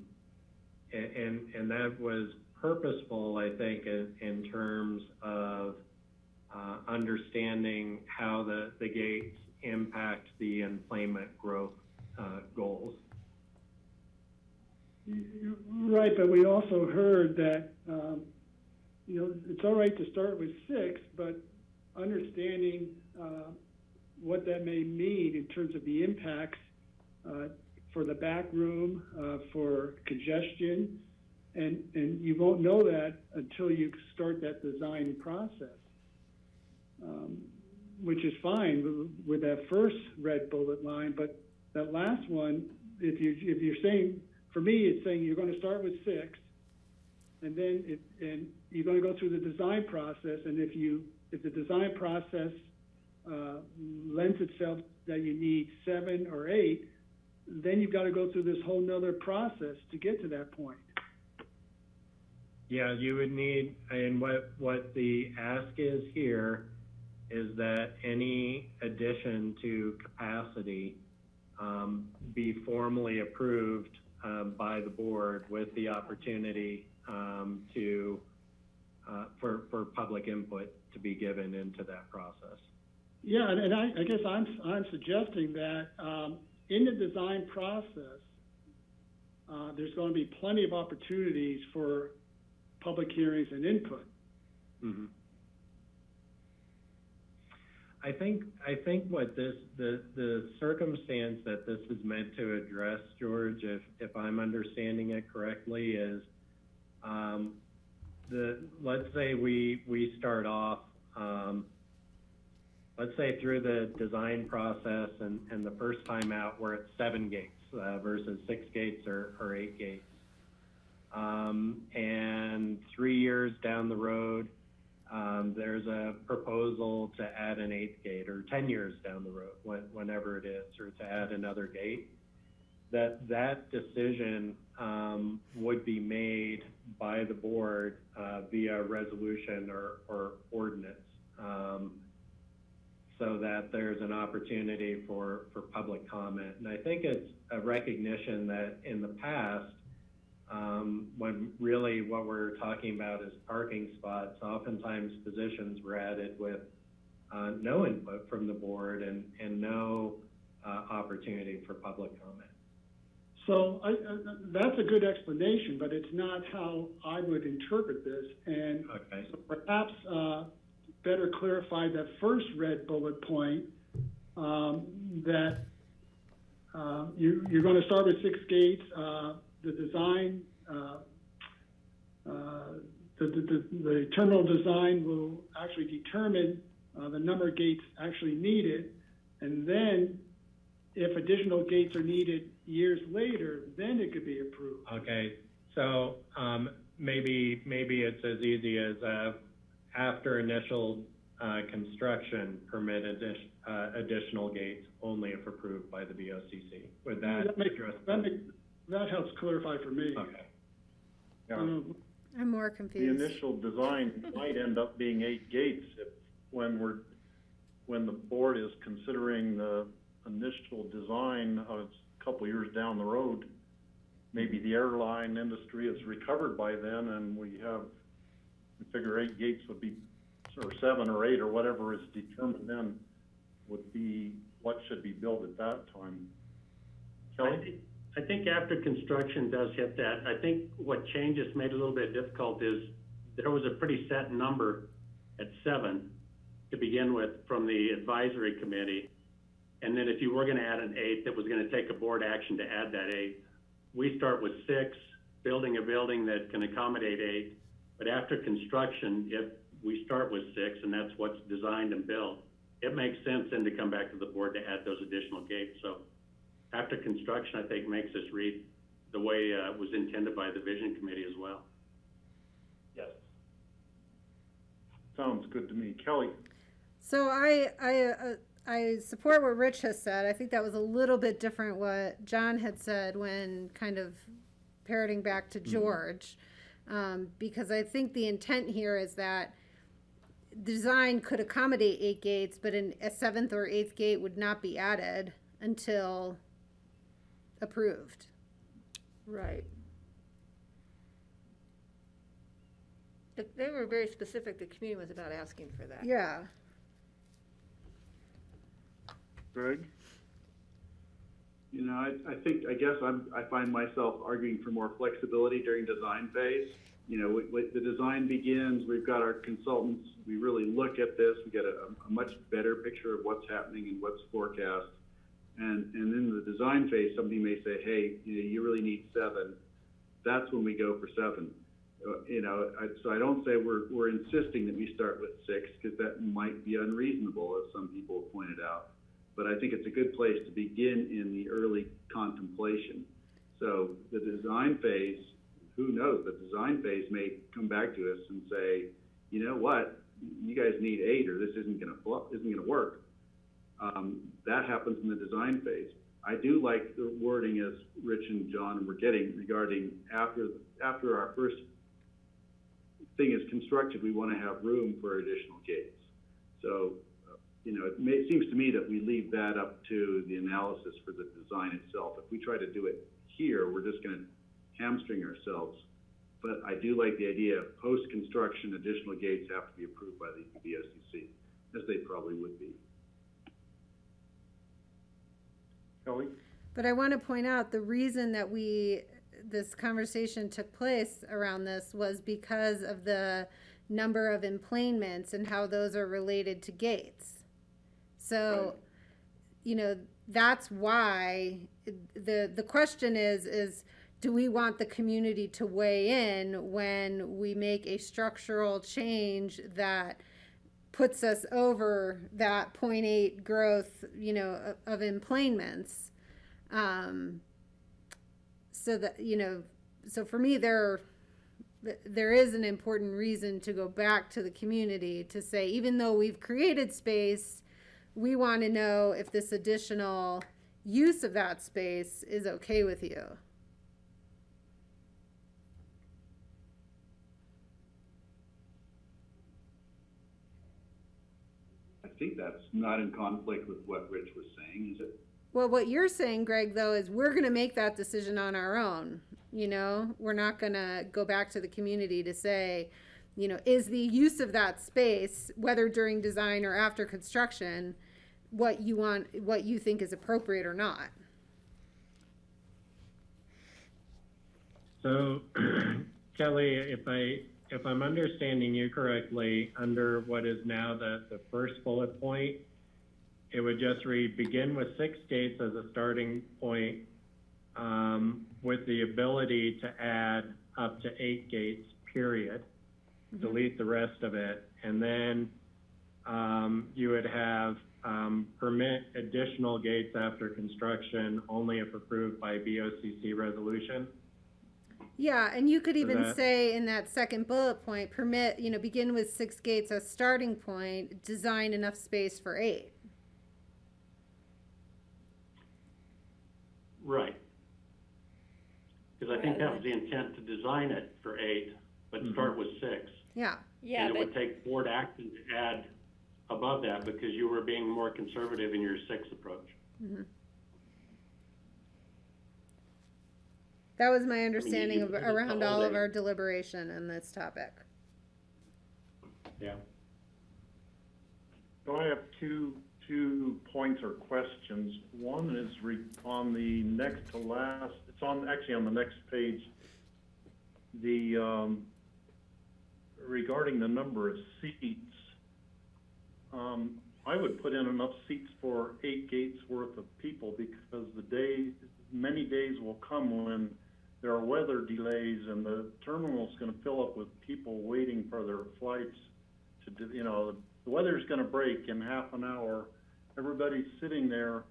that was purposeful, I think, in terms of understanding how the gates impact the employment growth goals. Right, but we also heard that it's all right to start with 6, but understanding what that may mean in terms of the impacts for the back room, for congestion, and you won't know that until you start that design process, which is fine with that first red bullet line, but that last one, if you're saying, for me, it's saying you're going to start with 6, and then you're going to go through the design process, and if the design process lends itself that you need 7 or 8, then you've got to go through this whole nother process to get to that point. Yeah, you would need, and what the ask is here is that any addition to capacity be formally approved by the board with the opportunity for public input to be given into that process. Yeah, and I guess I'm suggesting that in the design process, there's going to be plenty of opportunities for public hearings and input. Mm-hmm. I think what the circumstance that this is meant to address, George, if I'm understanding it correctly, is let's say we start off let's say through the design process and the first time out we're at 7 gates versus 6 gates or 8 gates. And 3 years down the road, there's a proposal to add an 8th gate, or 10 years down the road, whenever it is, or to add another gate. That decision would be made by the board via resolution or ordinance, so that there's an opportunity for public comment. And I think it's a recognition that in the past, when really what we're talking about is parking spots, oftentimes positions were added with no input from the board and no opportunity for public comment. So that's a good explanation, but it's not how I would interpret this. And okay. So perhaps better clarify that first red bullet point, that you're going to start with 6 gates. The design, the terminal design will actually determine the number of gates actually needed, and then if additional gates are needed years later, then it could be approved. Okay, so maybe it's as easy as after initial construction, permit additional gates only if approved by the BOCC. Would that address that helps clarify for me. Okay. Yeah. I'm more The confused. initial design might end up being 8 gates when the board is considering the initial design of a couple years down the road. Maybe the airline industry is recovered by then, and we figure 8 gates would be, or 7 or 8 or whatever is determined then would be what should be built at that time. Kelly? I think after construction does hit that, I think what changes made it a little bit difficult is there was a pretty set number at 7 to begin with from the advisory committee. And then if you were gonna add an 8th, it was gonna take a board action to add that 8th. We start with 6, building a building that can accommodate 8. But after construction, if we start with 6 and that's what's designed and built, it makes sense then to come back to the board to add those additional gates. So after construction, I think makes us read the way it was intended by the vision committee as well. Yes. Sounds good to me. Kelly? So I support what Rich has said. I think that was a little bit different what John had said when kind of parroting back to George, because I think the intent here is that design could accommodate 8 gates, but a 7th or 8th gate would not be added until approved. Right. They were very specific. The community was about asking for that. Yeah. Greg? You know, I guess I find myself arguing for more flexibility during design phase. You know, with the design begins, we've got our consultants, we really look at this, we get a much better picture of what's happening and what's forecast. And in the design phase, somebody may say, hey, you really need 7. That's when we go for 7. You know, so I don't say we're insisting that we start with 6, because that might be unreasonable, as some people have pointed out. But I think it's a good place to begin in the early contemplation. So the design phase, who knows, the design phase may come back to us and say, you know what, you guys need 8 or this isn't gonna work. That happens in the design phase. I do like the wording as Rich and John were getting regarding after our first thing is constructed, we want to have room for additional gates. So, you know, it seems to me that we leave that up to the analysis for the design itself. If we try to do it here, we're just going to hamstring ourselves. But I do like the idea of post-construction additional gates have to be approved by the BOCC, as they probably would be. Kelly? But I want to point out the reason that this conversation took place around this was because of the number of emplanements and how those are related to gates. So, right. You know, that's why the question is do we want the community to weigh in when we make a structural change that puts us over that 0.8 growth, of emplanements. So that, so for me, there is an important reason to go back to the community to say, even though we've created space, we want to know if this additional use of that space is okay with you. I think that's not in conflict with what Rich was saying, is it? Well, what you're saying, Greg, though, is we're going to make that decision on our own. We're not going to go back to the community to say, is the use of that space, whether during design or after construction, what you think is appropriate or not. So, Kelly, if I'm understanding you correctly, under what is now the first bullet point, it would just read, begin with 6 gates as a starting point, with the ability to add up to 8 gates, period. Mm-hmm. Delete the rest of it. And then you would have permit additional gates after construction only if approved by BOCC resolution. Yeah, and you could even say in that second bullet point, permit, begin with 6 gates as starting point, design enough space for 8. Right. Because I think that was the intent, to design it for 8, but start with 6. Yeah. Yeah. And it would take board action to add above that because you were being more conservative in your 6 approach. Mm-hmm. That was my understanding around all of our deliberation on this topic. Yeah. So I have two points or questions. One is on the next to last. It's actually on the next page. The regarding the number of seats. I would put in enough seats for 8 gates worth of people, because many days will come when there are weather delays and the terminal's going to fill up with people waiting for their flights to do, the weather's going to break in half an hour. Everybody's sitting there.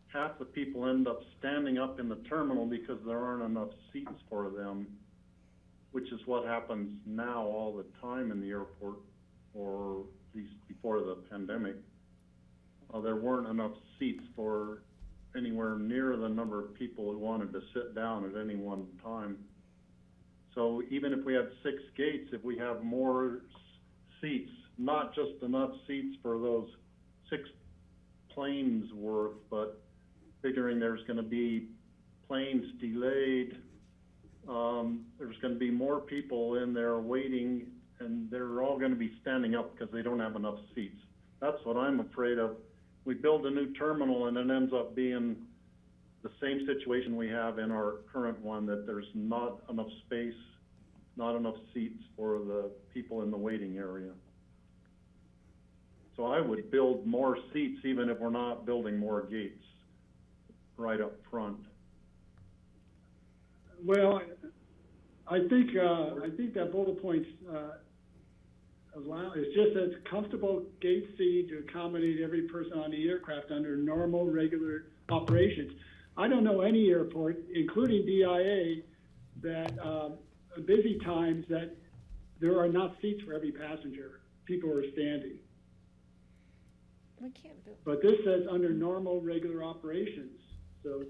Half the people end up standing up in the terminal because there aren't enough seats for them, which is what happens now all the time in the airport, or at least before the pandemic. There weren't enough seats for anywhere near the number of people who wanted to sit down at any one time. So even if we have 6 gates, if we have more seats, not just enough seats for those 6 planes worth, but figuring there's going to be planes delayed, there's going to be more people in there waiting, and they're all going to be standing up because they don't have enough seats. That's what I'm afraid of. We build a new terminal and it ends up being the same situation we have in our current one, that there's not enough space, not enough seats for the people in the waiting area. So I would build more seats even if we're not building more gates right up front. Well, I think that bullet point's it's just a comfortable gate seat to accommodate every person on the aircraft under normal, regular operations. I don't know any airport, including DIA, that busy times that there are not seats for every passenger. People are standing. We can't do it. But this says under normal, regular operations. So,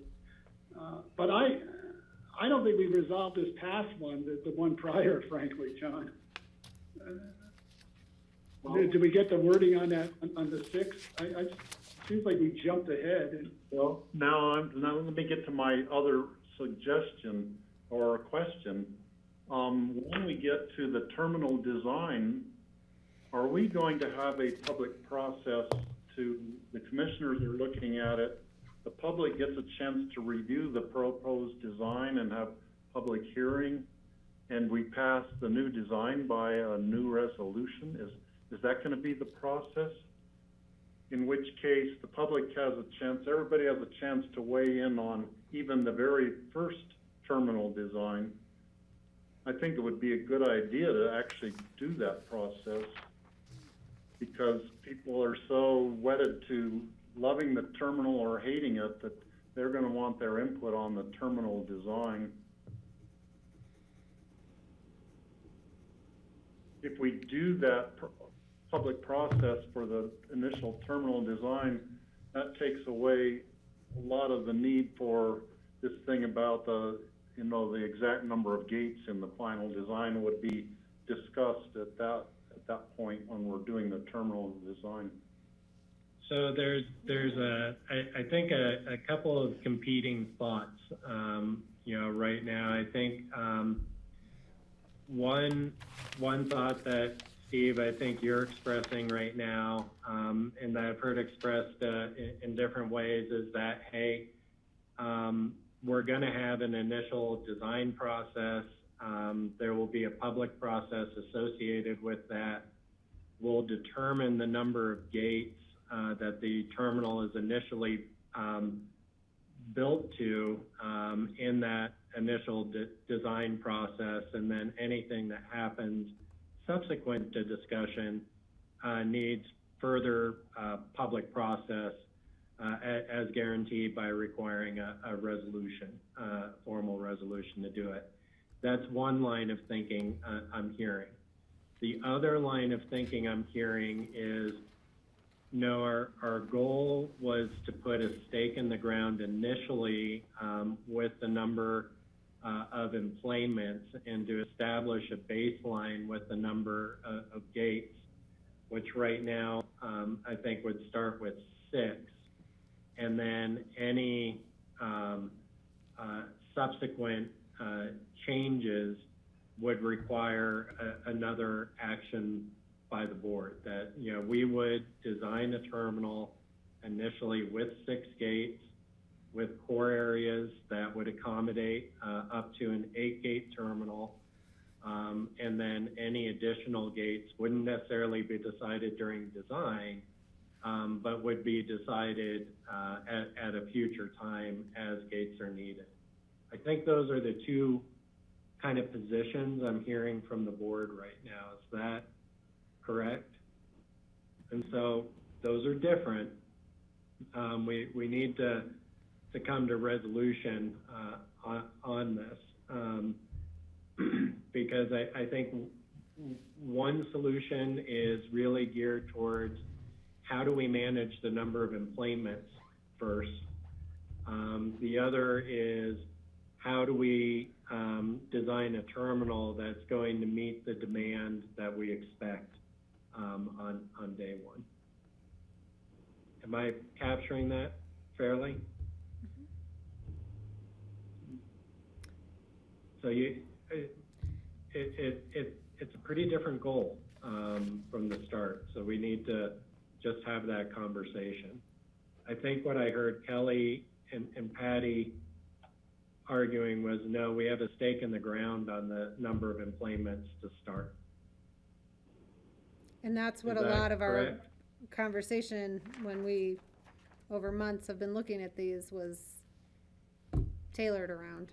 but I don't think we've resolved this past one, the one prior, frankly, John. Did we get the wording on that, on the 6? It seems like we jumped ahead. Well, now let me get to my other suggestion or question. When we get to the terminal design, are we going to have a public process the commissioners are looking at it, the public gets a chance to review the proposed design and have public hearing, and we pass the new design by a new resolution? Is that going to be the process? In which case, the public has a chance, everybody has a chance to weigh in on even the very first terminal design. I think it would be a good idea to actually do that process. because people are so wedded to loving the terminal or hating it that they're gonna want their input on the terminal design. If we do that public process for the initial terminal design, that takes away a lot of the need for this thing about the, you know, the exact number of gates in the final design would be discussed at that point when we're doing the terminal design. So there's I think a couple of competing thoughts, you know, right now. I think, one thought that, Steve, I think you're expressing right now, and that I've heard expressed in different ways, is that, hey, we're going to have an initial design process. There will be a public process associated with that. We'll determine the number of gates that the terminal is initially built to in that initial design process, and then anything that happens subsequent to discussion needs further public process as guaranteed by requiring a resolution, formal resolution to do it. That's one line of thinking I'm hearing. The other line of thinking I'm hearing is, no, our goal was to put a stake in the ground initially with the number of emplanements and to establish a baseline with the number of gates, which right now I think would start with 6. And then any subsequent changes would require another action by the board. That, you know, we would design a terminal initially with 6 gates, with core areas that would accommodate up to an 8-gate terminal, and then any additional gates wouldn't necessarily be decided during design, but would be decided at a future time as gates are needed. I think those are the two kind of positions I'm hearing from the board right now. Is that correct? And so those are different. We need to come to resolution on this, because I think one solution is really geared towards how do we manage the number of emplanements first. The other is how do we design a terminal that's going to meet the demand that we expect on day one. Am I capturing that fairly? So it's a pretty different goal from the start. So we need to just have that conversation. I think what I heard Kelly and Patty arguing was, no, we have a stake in the ground on the number of emplanements to start. And that's what a lot of our conversation when we, over months, have been looking at these was tailored around.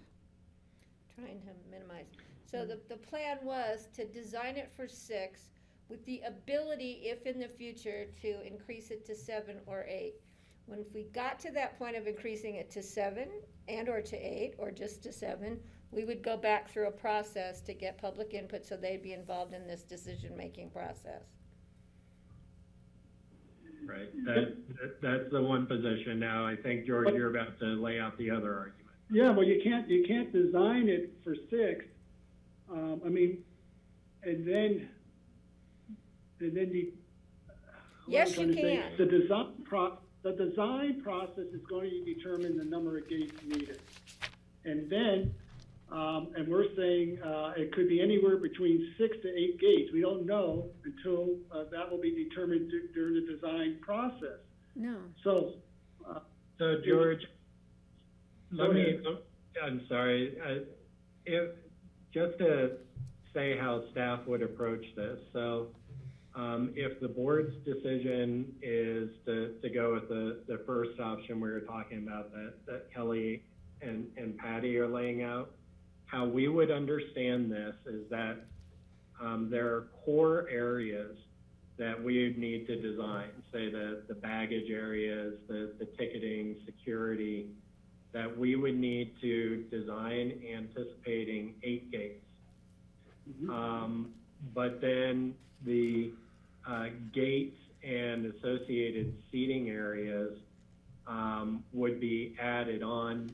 Trying to minimize. So the plan was to design it for 6 with the ability, if in the future, to increase it to 7 or 8. When if we got to that point of increasing it to 7 and or to 8 or just to 7, we would go back through a process to get public input so they'd be involved in this decision-making process. Right. That's the one position. Now, I think, George, you're about to lay out the other argument. Yeah, well, you can't design it for 6. I mean, and then yes, you can. The design process is going to determine the number of gates needed, and then and we're saying it could be anywhere between 6 to 8 gates. We don't know until that will be determined during the design process. No. So George, I'm sorry. Just to say how staff would approach this. So if the board's decision is to go with the first option we were talking about that Kelly and Patty are laying out, how we would understand this is that there are core areas that we would need to design, say the baggage areas, the ticketing, security, that we would need to design anticipating 8 gates. But then the gates and associated seating areas would be added on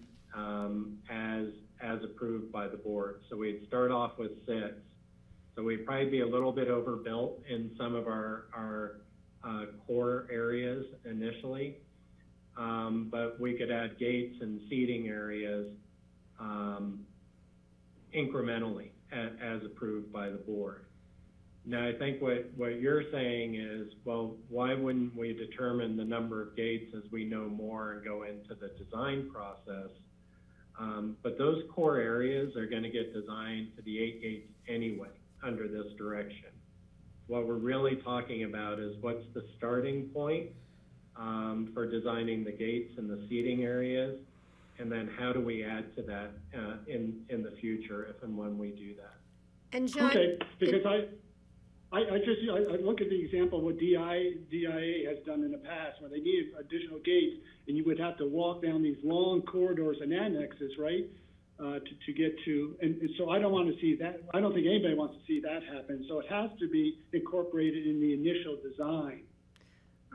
as approved by the board. So we'd start off with 6. So we'd probably be a little bit overbuilt in some of our core areas initially, but we could add gates and seating areas incrementally as approved by the board. Now, I think what you're saying is, well, why wouldn't we determine the number of gates as we know more and go into the design process? But those core areas are going to get designed to the 8 gates anyway under this direction. What we're really talking about is what's the starting point for designing the gates and the seating areas, and then how do we add to that in the future if and when we do that. And John, okay, because I look at the example of what DIA has done in the past, where they needed additional gates, and you would have to walk down these long corridors and annexes, right, to get to, and so I don't want to see that. I don't think anybody wants to see that happen. So it has to be incorporated in the initial design.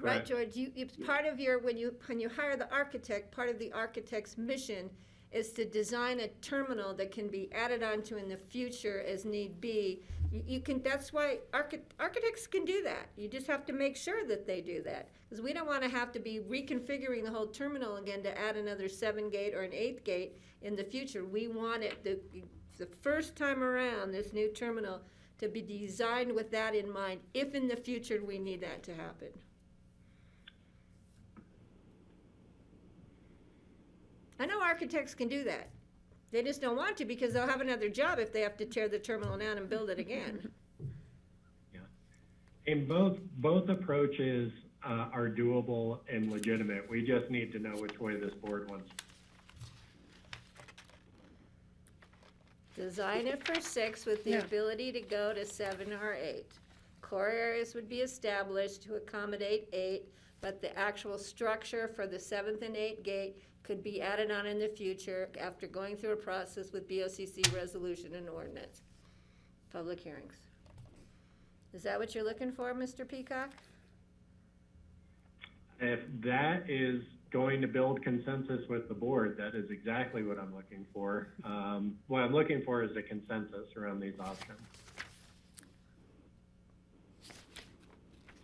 right, George, it's part of your, when you hire the architect, part of the architect's mission is to design a terminal that can be added onto in the future as need be. You can, that's why architects can do that. You just have to make sure that they do that. Because we don't want to have to be reconfiguring the whole terminal again to add another 7 gate or an 8th gate in the future. We want it, the first time around, this new terminal, to be designed with that in mind, if in the future we need that to happen. I know architects can do that. They just don't want to because they'll have another job if they have to tear the terminal down and build it again. Yeah, and both approaches are doable and legitimate. We just need to know which way this board wants. Design it for 6 with the ability to go to 7 or 8. Core areas would be established to accommodate 8, but the actual structure for the 7th and 8th gate could be added on in the future after going through a process with BOCC resolution and ordinance. Public hearings. Is that what you're looking for, Mr. Peacock? If that is going to build consensus with the board, that is exactly what I'm looking for. What I'm looking for is a consensus around these options.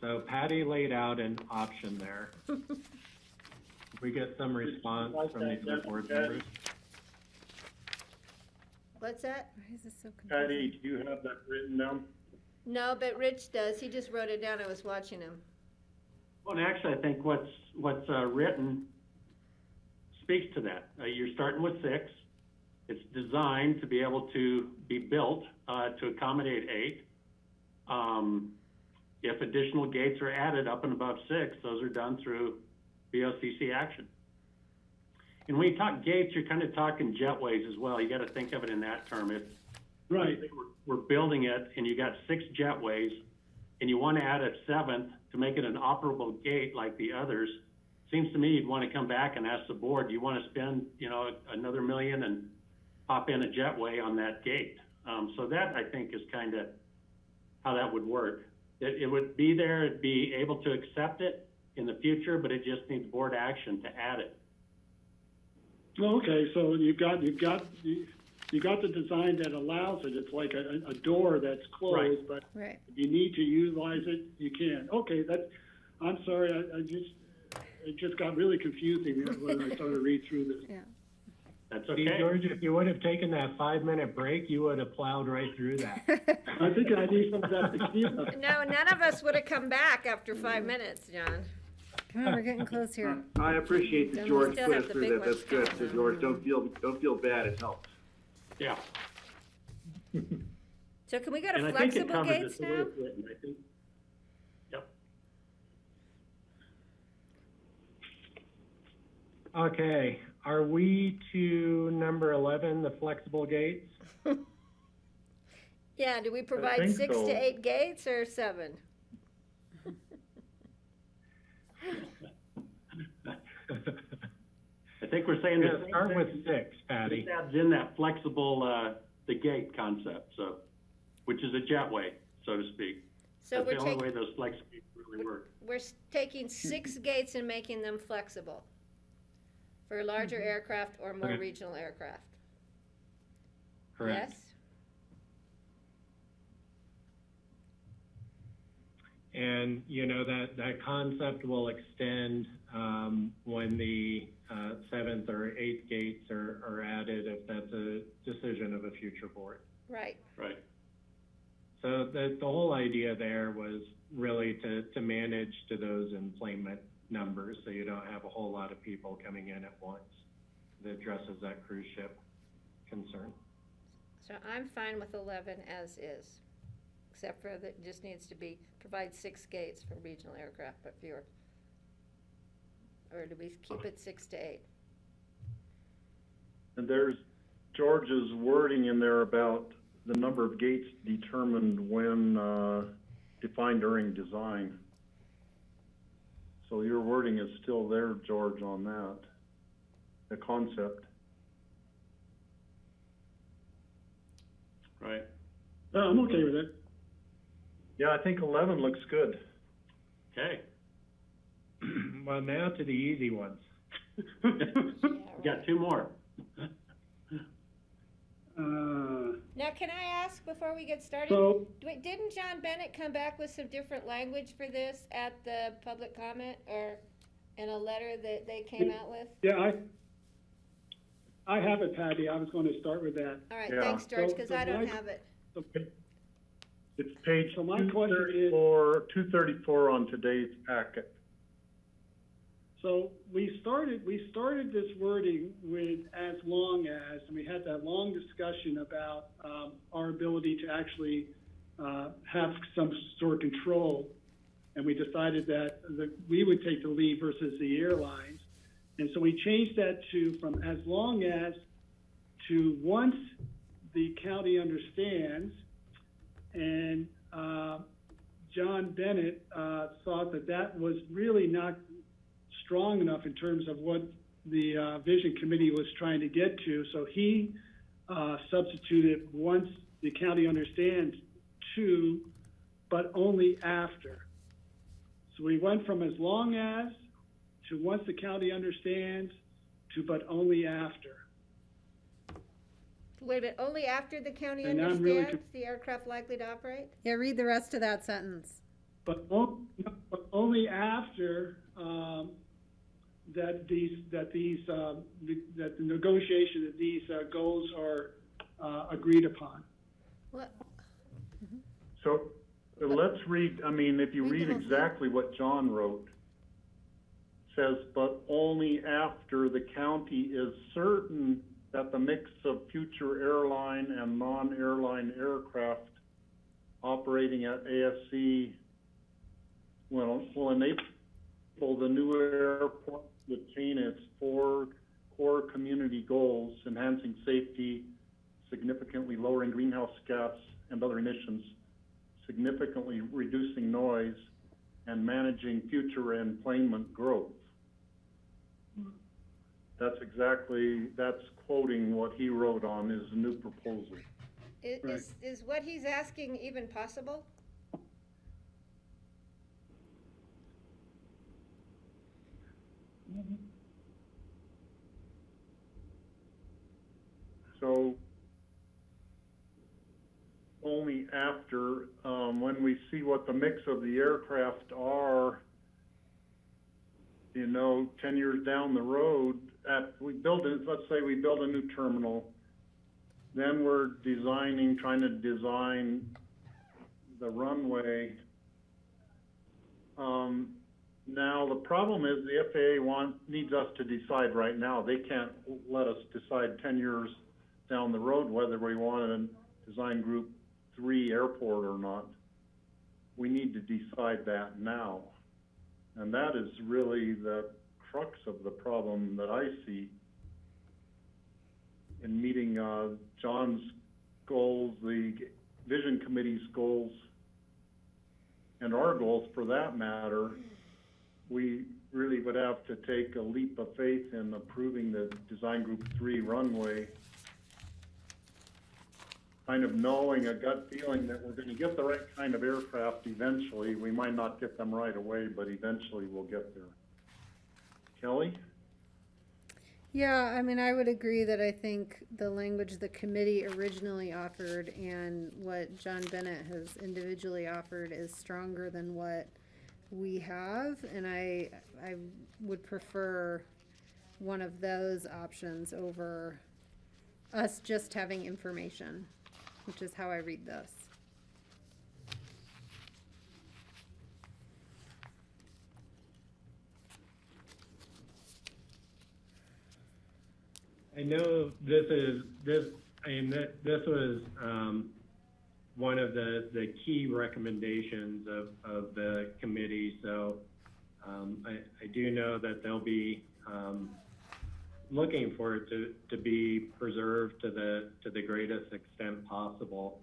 So Patty laid out an option there. We get some response from these other board members. What's that? Why is this so confusing? Patty, do you have that written down? No, but Rich does. He just wrote it down. I was watching him. Well, and actually, I think what's written speaks to that. You're starting with 6. It's designed to be able to be built to accommodate 8. If additional gates are added up and above 6, those are done through BOCC action. And when you talk gates, you're kind of talking jetways as well. You got to think of it in that term. If Right. we're building it and you got 6 jetways and you want to add a 7th to make it an operable gate like the others, seems to me you'd want to come back and ask the board, do you want to spend, another $1 million and pop in a jetway on that gate? So that, I think, is kind of how that would work. It would be there, it'd be able to accept it in the future, but it just needs board action to add it. Okay, so you've got the design that allows it. It's like a door that's closed, but if you need to utilize it, you can. Okay, I'm sorry, it just got really confusing when I started to read through this. Yeah. That's See, okay. George, if you would have taken that 5-minute break, you would have plowed right through that. I think I need some of that tequila. No, none of us would have come back after 5 minutes, John. Come on, we're getting close here. I appreciate that Then George we still put have us the through big that. That's ones good. coming. So George, don't feel bad. It helps. Yeah. So can we go to And I think it flexible covers gates it the way now? it's written, I think. Yep. Okay, are we to number 11, the flexible gates? Yeah, do we provide think 6 so. to 8 gates or 7? think we're saying Yeah, start with 6, Patty. This adds in that flexible, the gate concept, so, which is a jetway, so to speak. So That's we're the only way taking, those flex gates really work. we're taking 6 gates and making them flexible for larger aircraft or more Okay. regional aircraft. Correct. Yes? And, you know, that concept will extend when the 7th or 8th gates are added, if that's a decision of a future board. Right. Right. So the whole idea there was really to manage to those enplanement numbers, so you don't have a whole lot of people coming in at once. That addresses that cruise ship concern. So I'm fine with 11 as is, except for that it just needs to be, provide 6 gates for regional aircraft, but fewer. Or do we keep it 6 to 8? And there's George's wording in there about the number of gates determined when defined during design. So your wording is still there, George, on that, the concept. Right. No, I'm okay with it. Yeah, I think 11 looks good. Okay. Well, now to the easy ones. We got 2 more. Now, can I ask before we get started? So- Didn't John Bennett come back with some different language for this at the public comment or in a letter that they came out with? Yeah, I have it, Patty. I was going to start with that. All right, Yeah. thanks, George, So- because so I don't my- have it. It's page So my question is- 234 on today's packet. So we started this wording with as long as, and we had that long discussion about our ability to actually have some sort of control. And we decided that we would take the lead versus the airlines. And so we changed that from as long as to once the county understands. And John Bennett thought that was really not strong enough in terms of what the Vision Committee was trying to get to. So he substituted once the county understands to, but only after. So we went from as long as to once the county understands to but only after. Wait a minute, only after the county And I'm really understands the aircraft likely to operate? Yeah, read the rest of that sentence. But only after that the negotiation of these goals are agreed upon. What? So let's read, I mean, if you Read read the whole thing. exactly what John wrote, says, but only after the county is certain that the mix of future airline and non-airline aircraft operating at ASC will enable the new airport to attain its 4 core community goals, enhancing safety, significantly lowering greenhouse gas and other emissions, significantly reducing noise, and managing future enplanement growth. That's quoting what he wrote on his new proposal. Is what he's asking even possible? So only after, when we see what the mix of the aircraft are, 10 years down the road, let's say we build a new terminal, then we're trying to design the runway. Now the problem is the FAA needs us to decide right now. They can't let us decide 10 years down the road whether we want a design group 3 airport or not. We need to decide that now. And that is really the crux of the problem that I see in meeting John's goals, the Vision Committee's goals, and our goals for that matter. we really would have to take a leap of faith in approving the Design Group 3 runway, kind of knowing a gut feeling that we're gonna get the right kind of aircraft eventually. We might not get them right away, but eventually we'll get there. Kelly? Yeah, I mean, I would agree that I think the language the committee originally offered and what John Bennett has individually offered is stronger than what we have, and I would prefer one of those options over us just having information, which is how I read this. I know this was one of the key recommendations of the committee. So I do know that they'll be looking for it to be preserved to the greatest extent possible.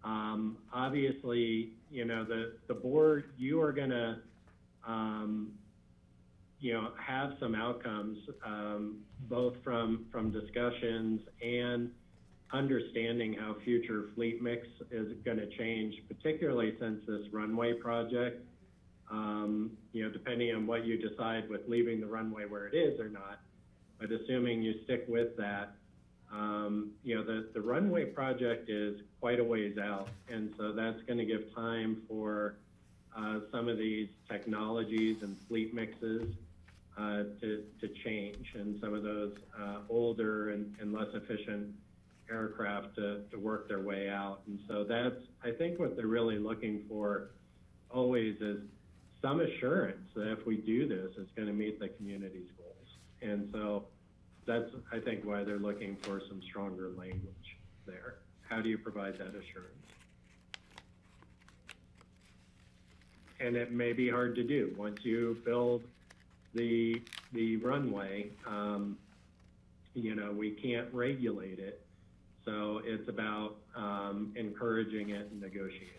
Obviously, you know, the board, you are gonna you know, have some outcomes, both from discussions and understanding how future fleet mix is going to change, particularly since this runway project, you know, depending on what you decide with leaving the runway where it is or not, but assuming you stick with that, you know, the runway project is quite a ways out, and so that's going to give time for some of these technologies and fleet mixes to change, and some of those older and less efficient aircraft to work their way out. And so that's, I think, what they're really looking for always is some assurance that if we do this, it's going to meet the community's goals. And so that's, I think, why they're looking for some stronger language there. How do you provide that assurance? And it may be hard to do. Once you build the runway, you know, we can't regulate it. So it's about encouraging it and negotiating.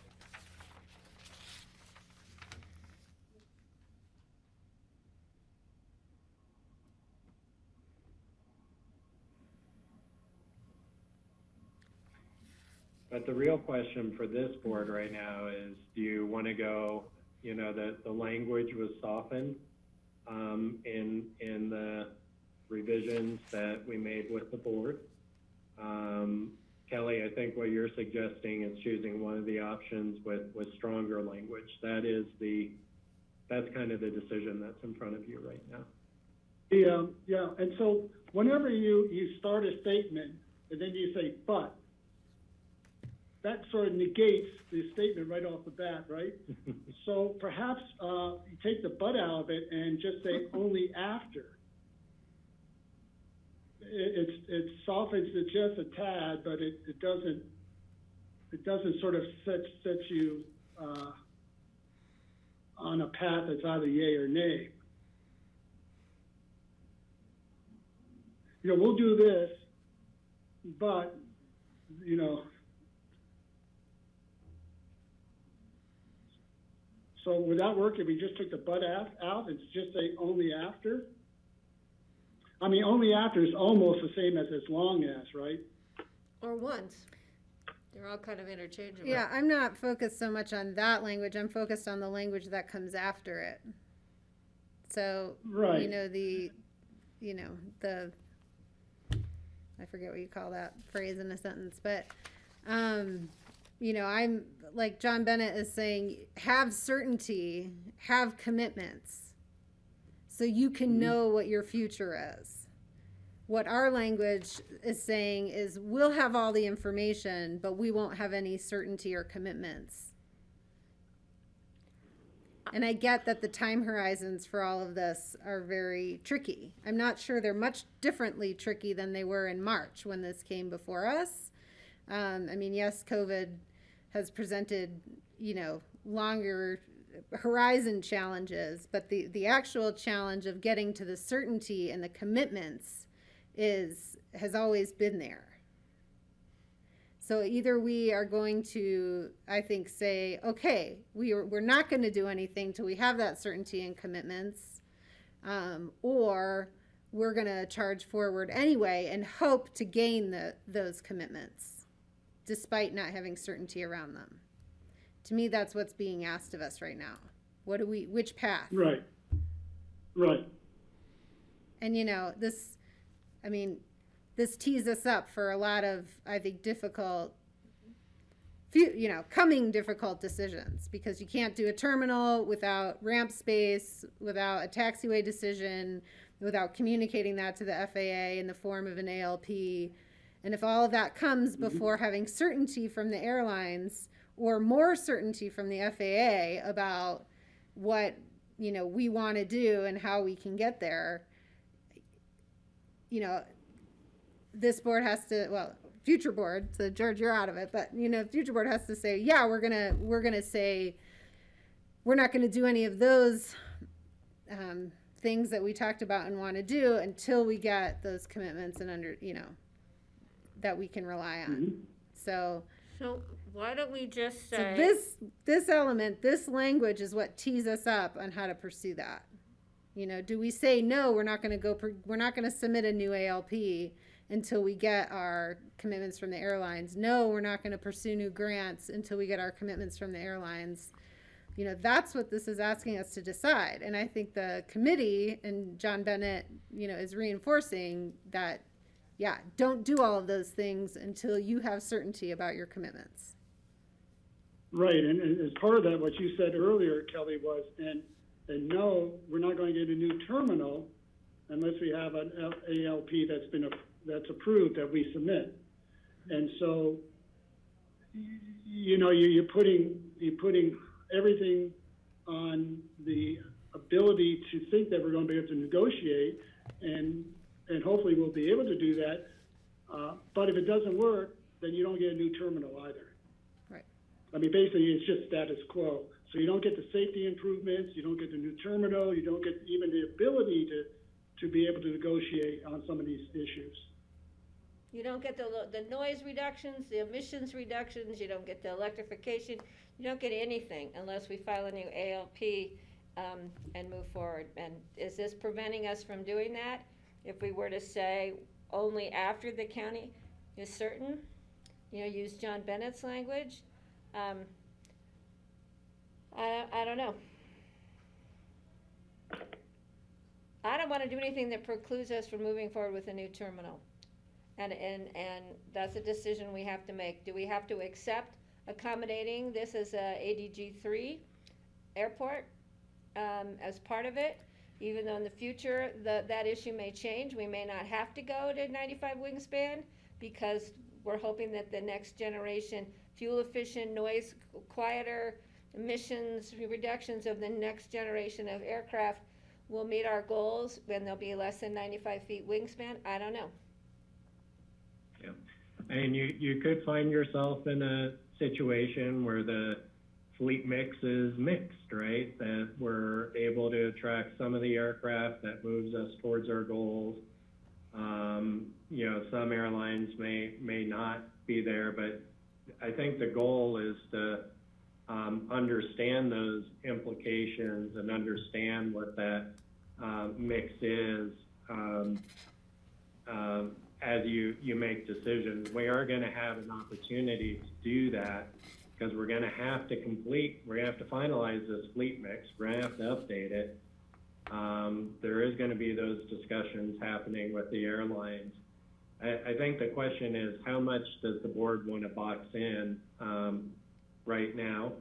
But the real question for this board right now is, do you want to go, you know, the language was softened in the revisions that we made with the board. Kelly, I think what you're suggesting is choosing one of the options with stronger language. That's kind of the decision that's in front of you right now. Yeah, and so whenever you start a statement and then you say but, that sort of negates the statement right off the bat, right? So perhaps you take the but out of it and just say only after. It softens it just a tad, but it doesn't sort of set you on a path that's either yay or nay. You know, we'll do this, but, you know, so would that work if we just took the but out and just say only after? I mean, only after is almost the same as long as, right? Or once. They're all kind of interchangeable. Yeah, I'm not focused so much on that language. I'm focused on the language that comes after it. So, right. I forget what you call that phrase in a sentence, but, you know, I'm like John Bennett is saying, have certainty, have commitments, so you can know what your future is. What our language is saying is we'll have all the information, but we won't have any certainty or commitments. And I get that the time horizons for all of this are very tricky. I'm not sure they're much differently tricky than they were in March when this came before us. I mean, yes, COVID has presented, you know, longer horizon challenges, but the actual challenge of getting to the certainty and the commitments has always been there. So either we are going to, I think, say, okay, we're not going to do anything till we have that certainty and commitments, or we're going to charge forward anyway and hope to gain those commitments, despite not having certainty around them. To me, that's what's being asked of us right now. Which path? Right. Right. And this tees us up for a lot of, I think, coming difficult decisions, because you can't do a terminal without ramp space, without a taxiway decision, without communicating that to the FAA in the form of an ALP. And if all of that comes before having certainty from the airlines, or more certainty from the FAA about what we want to do and how we can get there, this board has to, future board, so George, you're out of it, but future board has to say, yeah, we're gonna say we're not gonna do any of those things that we talked about and want to do until we get those commitments and that we can rely on. Mm-hmm. So why don't we just say, so this element, this language is what tees us up on how to pursue that. Do we say, no, we're not going to submit a new ALP until we get our commitments from the airlines? No, we're not going to pursue new grants until we get our commitments from the airlines. That's what this is asking us to decide. And I think the committee and John Bennett, is reinforcing that, yeah, don't do all of those things until you have certainty about your commitments. Right, and as part of that, what you said earlier, Kelly, was, and no, we're not going to get a new terminal unless we have an ALP that's approved that we submit. And so, you're putting everything on the ability to think that we're going to be able to negotiate, and hopefully we'll be able to do that. But if it doesn't work, then you don't get a new terminal either. Right. I mean, basically, it's just status quo. So you don't get the safety improvements, you don't get the new terminal, you don't get even the ability to be able to negotiate on some of these issues. you don't get the noise reductions, the emissions reductions, you don't get the electrification, you don't get anything unless we file a new ALP and move forward. And is this preventing us from doing that? If we were to say only after the county is certain, use John Bennett's language, I don't know. I don't want to do anything that precludes us from moving forward with a new terminal. And that's a decision we have to make. Do we have to accept accommodating this as a ADG3 airport as part of it? Even though in the future that issue may change, we may not have to go to 95 wingspan because we're hoping that the next generation fuel efficient, noise quieter, emissions reductions of the next generation of aircraft will meet our goals when there'll be less than 95 feet wingspan. I don't know. Yeah, and you could find yourself in a situation where the fleet mix is mixed, right? That we're able to attract some of the aircraft that moves us towards our goals. Some airlines may not be there, but I think the goal is to understand those implications and understand what that mix is as you make decisions. We are going to have an opportunity to do that because we're going to have to finalize this fleet mix. We're going to have to update it. There is going to be those discussions happening with the airlines. I think the question is, how much does the board want to box in right now?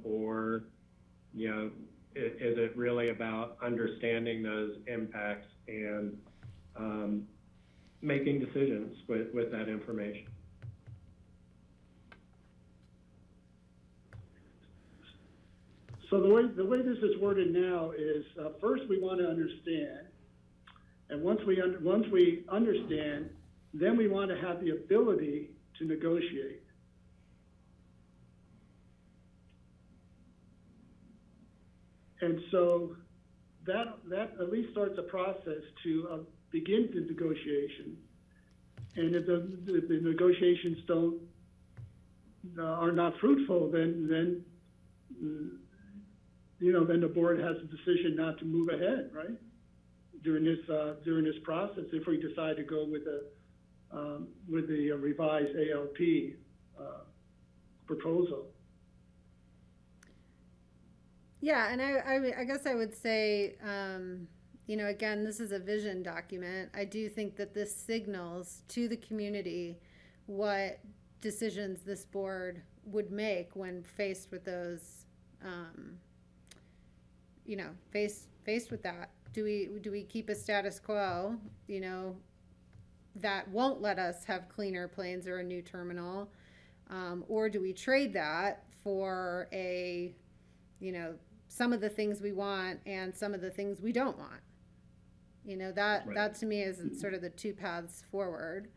Or, is it really about understanding those impacts and making decisions with that information? So the way this is worded now is, first we want to understand, and once we understand, then we want to have the ability to negotiate. And so that at least starts a process to begin the negotiation. And if the negotiations don't are not fruitful, then then the board has a decision not to move ahead, right? During this process, if we decide to go with the revised ALP proposal. Yeah, and I guess I would say, again, this is a vision document. I do think that this signals to the community what decisions this board would make when faced with those, faced with that. Do we keep a status quo, that won't let us have cleaner planes or a new terminal? Or do we trade that for some of the things we want and some of the things we don't want? That to me is sort of the two paths forward.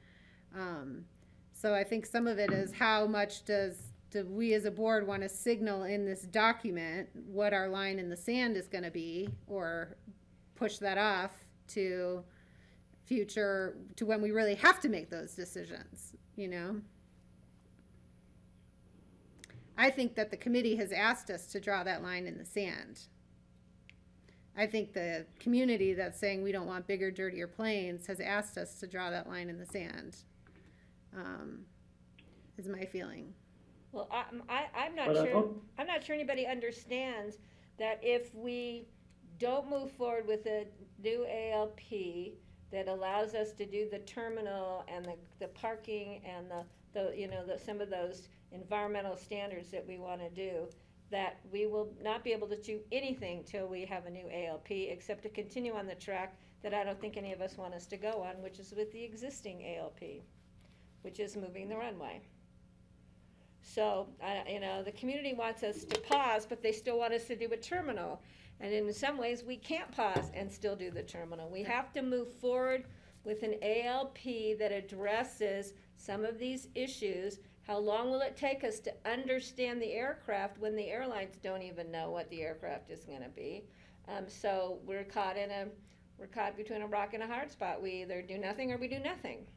So I think some of it is how much do we as a board want to signal in this document what our line in the sand is going to be, or push that off to when we really have to make those decisions, I think that the committee has asked us to draw that line in the sand. I think the community that's saying we don't want bigger, dirtier planes has asked us to draw that line in the sand, is my feeling. Well, I'm not sure. I'm not sure anybody understands that if we don't move forward with a new ALP that allows us to do the terminal and the parking and some of those environmental standards that we want to do, that we will not be able to do anything till we have a new ALP, except to continue on the track that I don't think any of us want us to go on, which is with the existing ALP, which is moving the runway. So, the community wants us to pause, but they still want us to do a terminal. And in some ways, we can't pause and still do the terminal. We have to move forward with an ALP that addresses some of these issues. How long will it take us to understand the aircraft when the airlines don't even know what the aircraft is going to be? So we're caught between a rock and a hard spot. We either do nothing or we do nothing.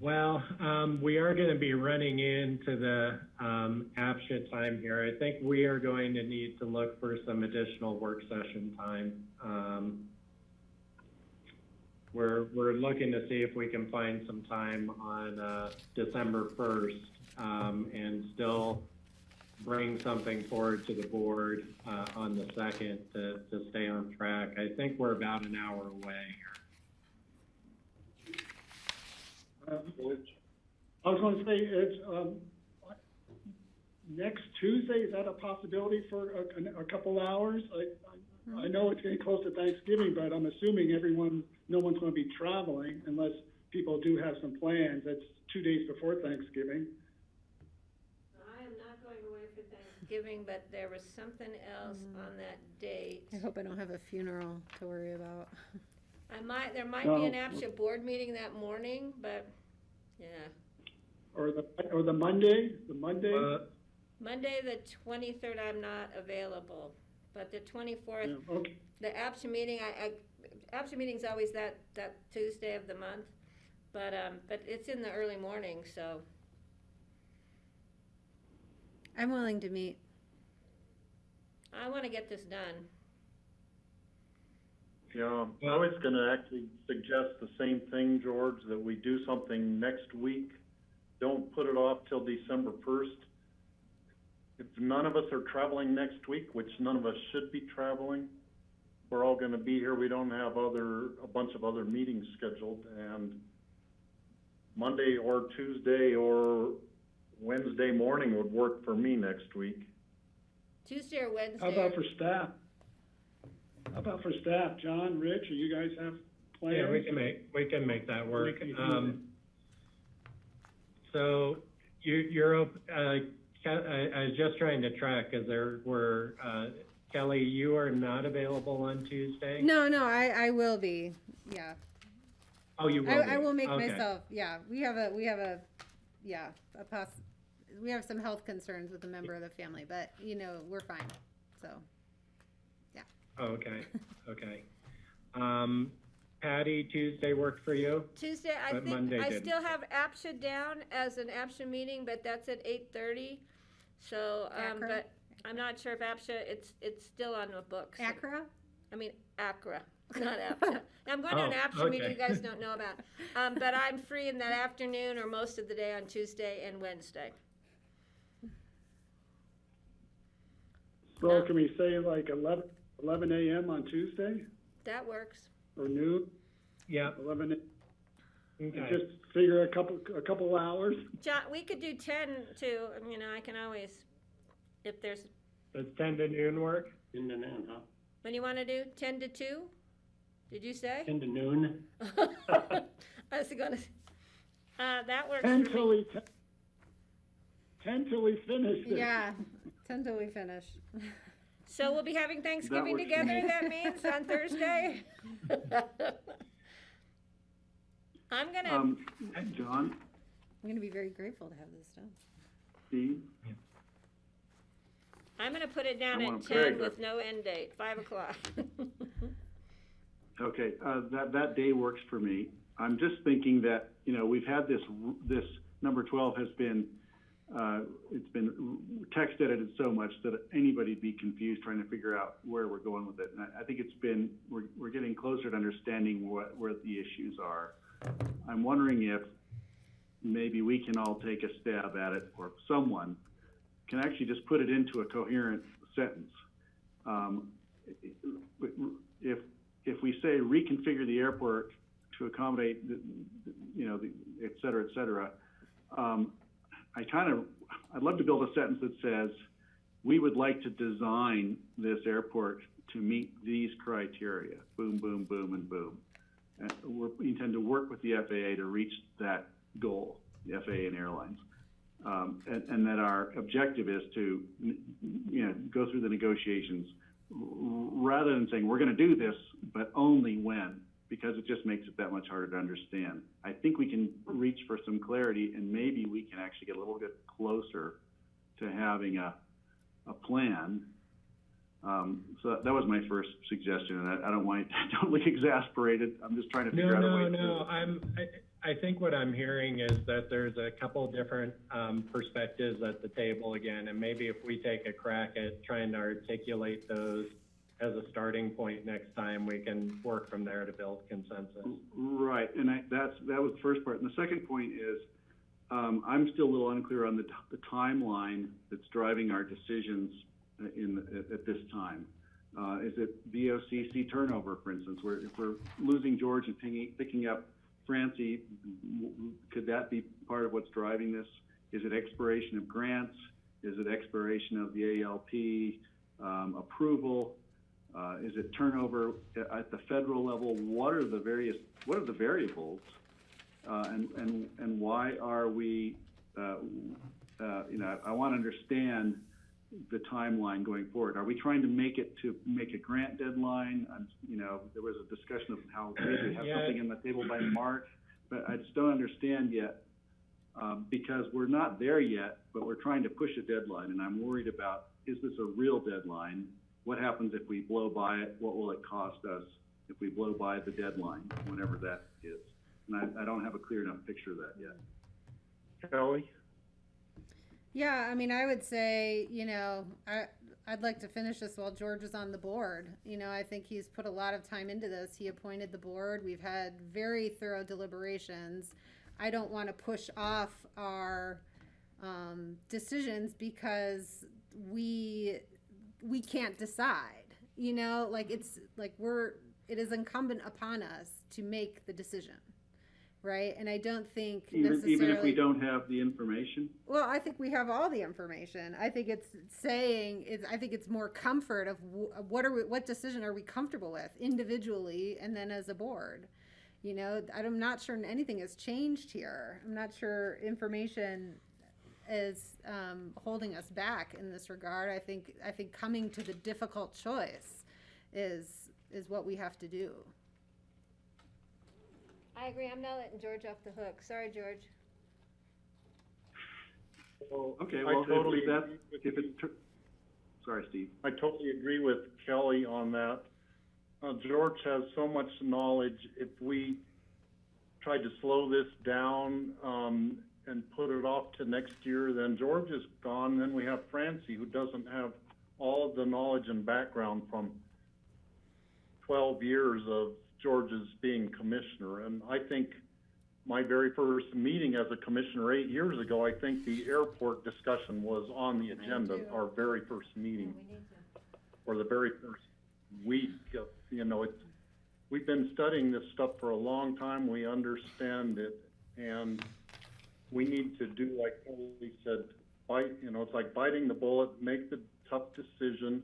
Well, we are going to be running into the APSHA time here. I think we are going to need to look for some additional work session time. We're looking to see if we can find some time on December 1st and still bring something forward to the board on the 2nd to stay on track. I think we're about an hour away here. I was going to say, it's next Tuesday. Is that a possibility for a couple hours? I know it's getting close to Thanksgiving, but I'm assuming no one's going to be traveling unless people do have some plans. That's 2 days before Thanksgiving. I am not going away for Thanksgiving, but there was something else on that date. I hope I don't have a funeral to worry about. There might be an APSHA board meeting that morning, but yeah. Or the Monday, Monday the 23rd, I'm not available, but the 24th, okay. The APSHA meeting, APSHA meeting's always that Tuesday of the month, but it's in the early morning, so. I'm willing to meet. I want to get this done. Yeah, I was going to actually suggest the same thing, George, that we do something next week. Don't put it off till December 1st. If none of us are traveling next week, which none of us should be traveling, we're all going to be here. We don't have a bunch of other meetings scheduled, and Monday or Tuesday or Wednesday morning would work for me next week. Tuesday or Wednesday. How about for staff? John, Rich, do you guys have plans? Yeah, we can make that work. So you're I was just trying to track because there were Kelly, you are not available on Tuesday? No, I will be. Yeah. Oh, you will. I will make myself. Yeah, we have some health concerns with a member of the family, but we're fine. So. Okay. Okay. Patty, Tuesday worked for you? Tuesday, I But think, Monday I didn't. still have APSHA down as an APSHA meeting, but that's at 8:30. So, ACRA? but I'm not sure if APSHA, it's still on the books. ACRA? I mean, ACRA, not APSHA. I'm going to an Oh, APSHA meeting okay. you guys don't know about. But I'm free in that afternoon or most of the day on Tuesday and Wednesday. So can we say like 11 a.m. on Tuesday That works. or noon? Yeah. 11, and Okay. just figure a couple hours. John, we could do 10 too. You know, I can always, if there's, Does 10 to noon work? 10 to noon, huh? when you want to do 10 to 2? Did you say? 10 to noon? I was gonna, that works 10 for till me. 10 till we finish this. Yeah, 10 till we finish. So we'll be having Thanksgiving works for together, me. that means, on Thursday? I'm gonna, John, I'm gonna be very grateful to have this done. Steve, I'm gonna put it down I at wanna 10 pray. with no end date, 5 o'clock. okay, that day works for me. I'm just thinking that, you know, we've had this number 12 has been, it's been text edited so much that anybody'd be confused trying to figure out where we're going with it. And I think we're getting closer to understanding where the issues are. I'm wondering if maybe we can all take a stab at it, or someone can actually just put it into a coherent sentence. If we say reconfigure the airport to accommodate, et cetera, I'd love to build a sentence that says, we would like to design this airport to meet these criteria, boom, boom, boom, and boom. And we intend to work with the FAA to reach that goal, the FAA and airlines. And that our objective is to, go through the negotiations rather than saying we're going to do this, but only when, because it just makes it that much harder to understand. I think we can reach for some clarity, and maybe we can actually get a little bit closer to having a plan. So that was my first suggestion, and I don't want you to don't look exasperated. I'm just trying to figure out a way to. I think what I'm hearing is that there's a couple different perspectives at the table again, and maybe if we take a crack at trying to articulate those as a starting point next time, we can work from there to build consensus. Right, and that was the first part. And the second point is, I'm still a little unclear on the timeline that's driving our decisions at this time. Is it BOCC turnover, for instance, where if we're losing George and picking up Francie, could that be part of what's driving this? Is it expiration of grants? Is it expiration of the ALP approval? Is it turnover at the federal level? What are the variables? And why are we, I want to understand the timeline going forward. Are we trying to make a grant deadline? There was a discussion of how we have something in the table by March, but I just don't understand yet because we're not there yet, but we're trying to push a deadline, and I'm worried about, is this a real deadline? What happens if we blow by it? What will it cost us if we blow by the deadline, whenever that is? And I don't have a clear enough picture of that yet. Kelly? Yeah, I mean, I would say, I'd like to finish this while George is on the board. I think he's put a lot of time into this. He appointed the board. We've had very thorough deliberations. I don't want to push off our decisions because we can't decide. It is incumbent upon us to make the decision. Right, and I don't think necessarily. Even if we don't have the information. Well, I think we have all the information. I think it's I think it's more comfort of what decision are we comfortable with individually, and then as a board. I'm not sure anything has changed here. I'm not sure information is holding us back in this regard. I think coming to the difficult choice is what we have to do. I agree, I'm not letting George off the hook. Sorry, George. Well, okay, well, sorry, Steve. I totally agree with Kelly on that. George has so much knowledge. If we tried to slow this down, and put it off to next year, then George is gone. Then we have Francie, who doesn't have all of the knowledge and background from 12 years of George's being commissioner. And I think my very first meeting as a commissioner 8 years ago, I think the airport discussion was on the agenda, our very first meeting, or the very first week of, we've been studying this stuff for a long time. We understand it, and we need to do, like Kelly said, it's like biting the bullet, make the tough decision,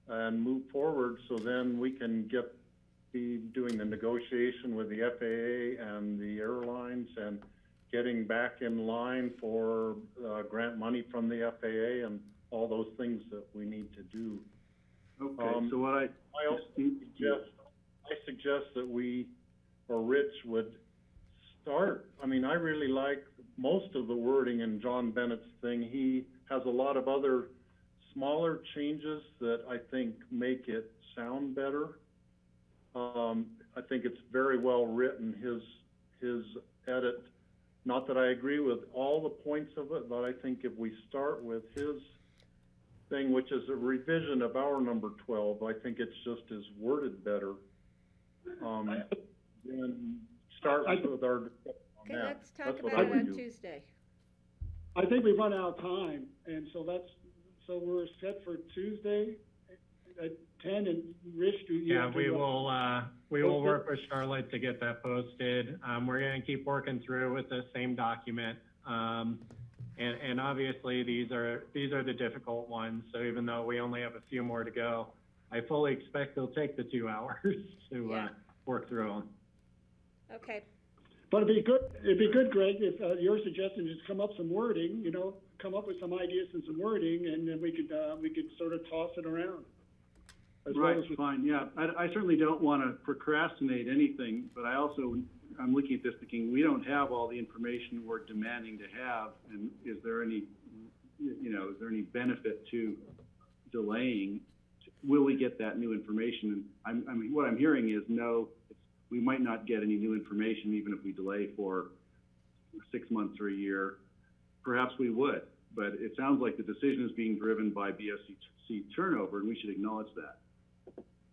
and move forward, so then we can be doing the negotiation with the FAA and the airlines and getting back in line for grant money from the FAA and all those things that we need to do. Okay, so what I also suggest that we, or Rich, would start. I mean, I really like most of the wording in John Bennett's thing. He has a lot of other smaller changes that I think make it sound better. I think it's very well written, his edit. Not that I agree with all the points of it, but I think if we start with his thing, which is a revision of our number 12, I think it's just as worded better. Then start with our discussion on Okay, that. let's talk That's what about I it would on do. Tuesday. I think we've run out of time, and so we're set for Tuesday at 10, and Rich, do you? Yeah, we will work with Charlotte to get that posted. We're gonna keep working through with the same document. And obviously these are the difficult ones. So even though we only have a few more to go, I fully expect they'll take the 2 hours to work through them. Okay. But it'd be good, Greg, if your suggestion is come up some wording, come up with some ideas and some wording, and then we could sort of toss it around. Right, fine, yeah. I certainly don't want to procrastinate anything, but I'm looking at this thinking, we don't have all the information we're demanding to have, and is there any benefit to delaying? Will we get that new information? And I mean, what I'm hearing is no, we might not get any new information even if we delay for 6 months or a year. Perhaps we would, but it sounds like the decision is being driven by BOCC turnover, and we should acknowledge that.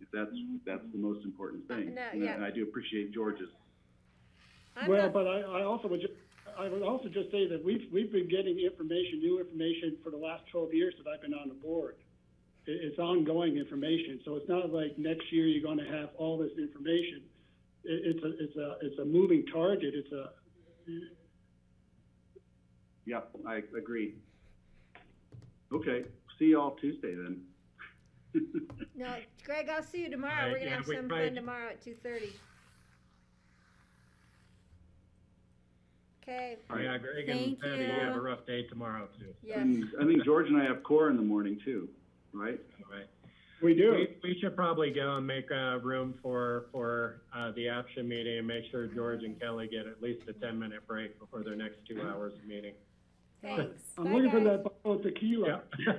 If that's the most important thing. And I do appreciate George's. But I would also just say that we've been getting new information for the last 12 years that I've been on the board. It's ongoing information, so it's not like next year you're going to have all this information. It's a moving target. Yeah, I agree. Okay, see you all Tuesday then. No, Greg, I'll see you tomorrow. We're gonna have some fun tomorrow at 2:30. Okay. Yeah, Greg and Patty, you have a rough day tomorrow too. Yes. I think George and I have core in the morning too, right? Right. We do. We should probably go and make room for the action meeting and make sure George and Kelly get at least a 10-minute break before their next 2 hours of meeting. Thanks. I'm looking for that bottle of tequila. Yeah.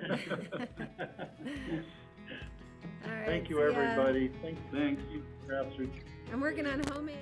All right, Thank you, see ya. everybody. Thanks. Thanks. Grassroots. I'm working on homemade.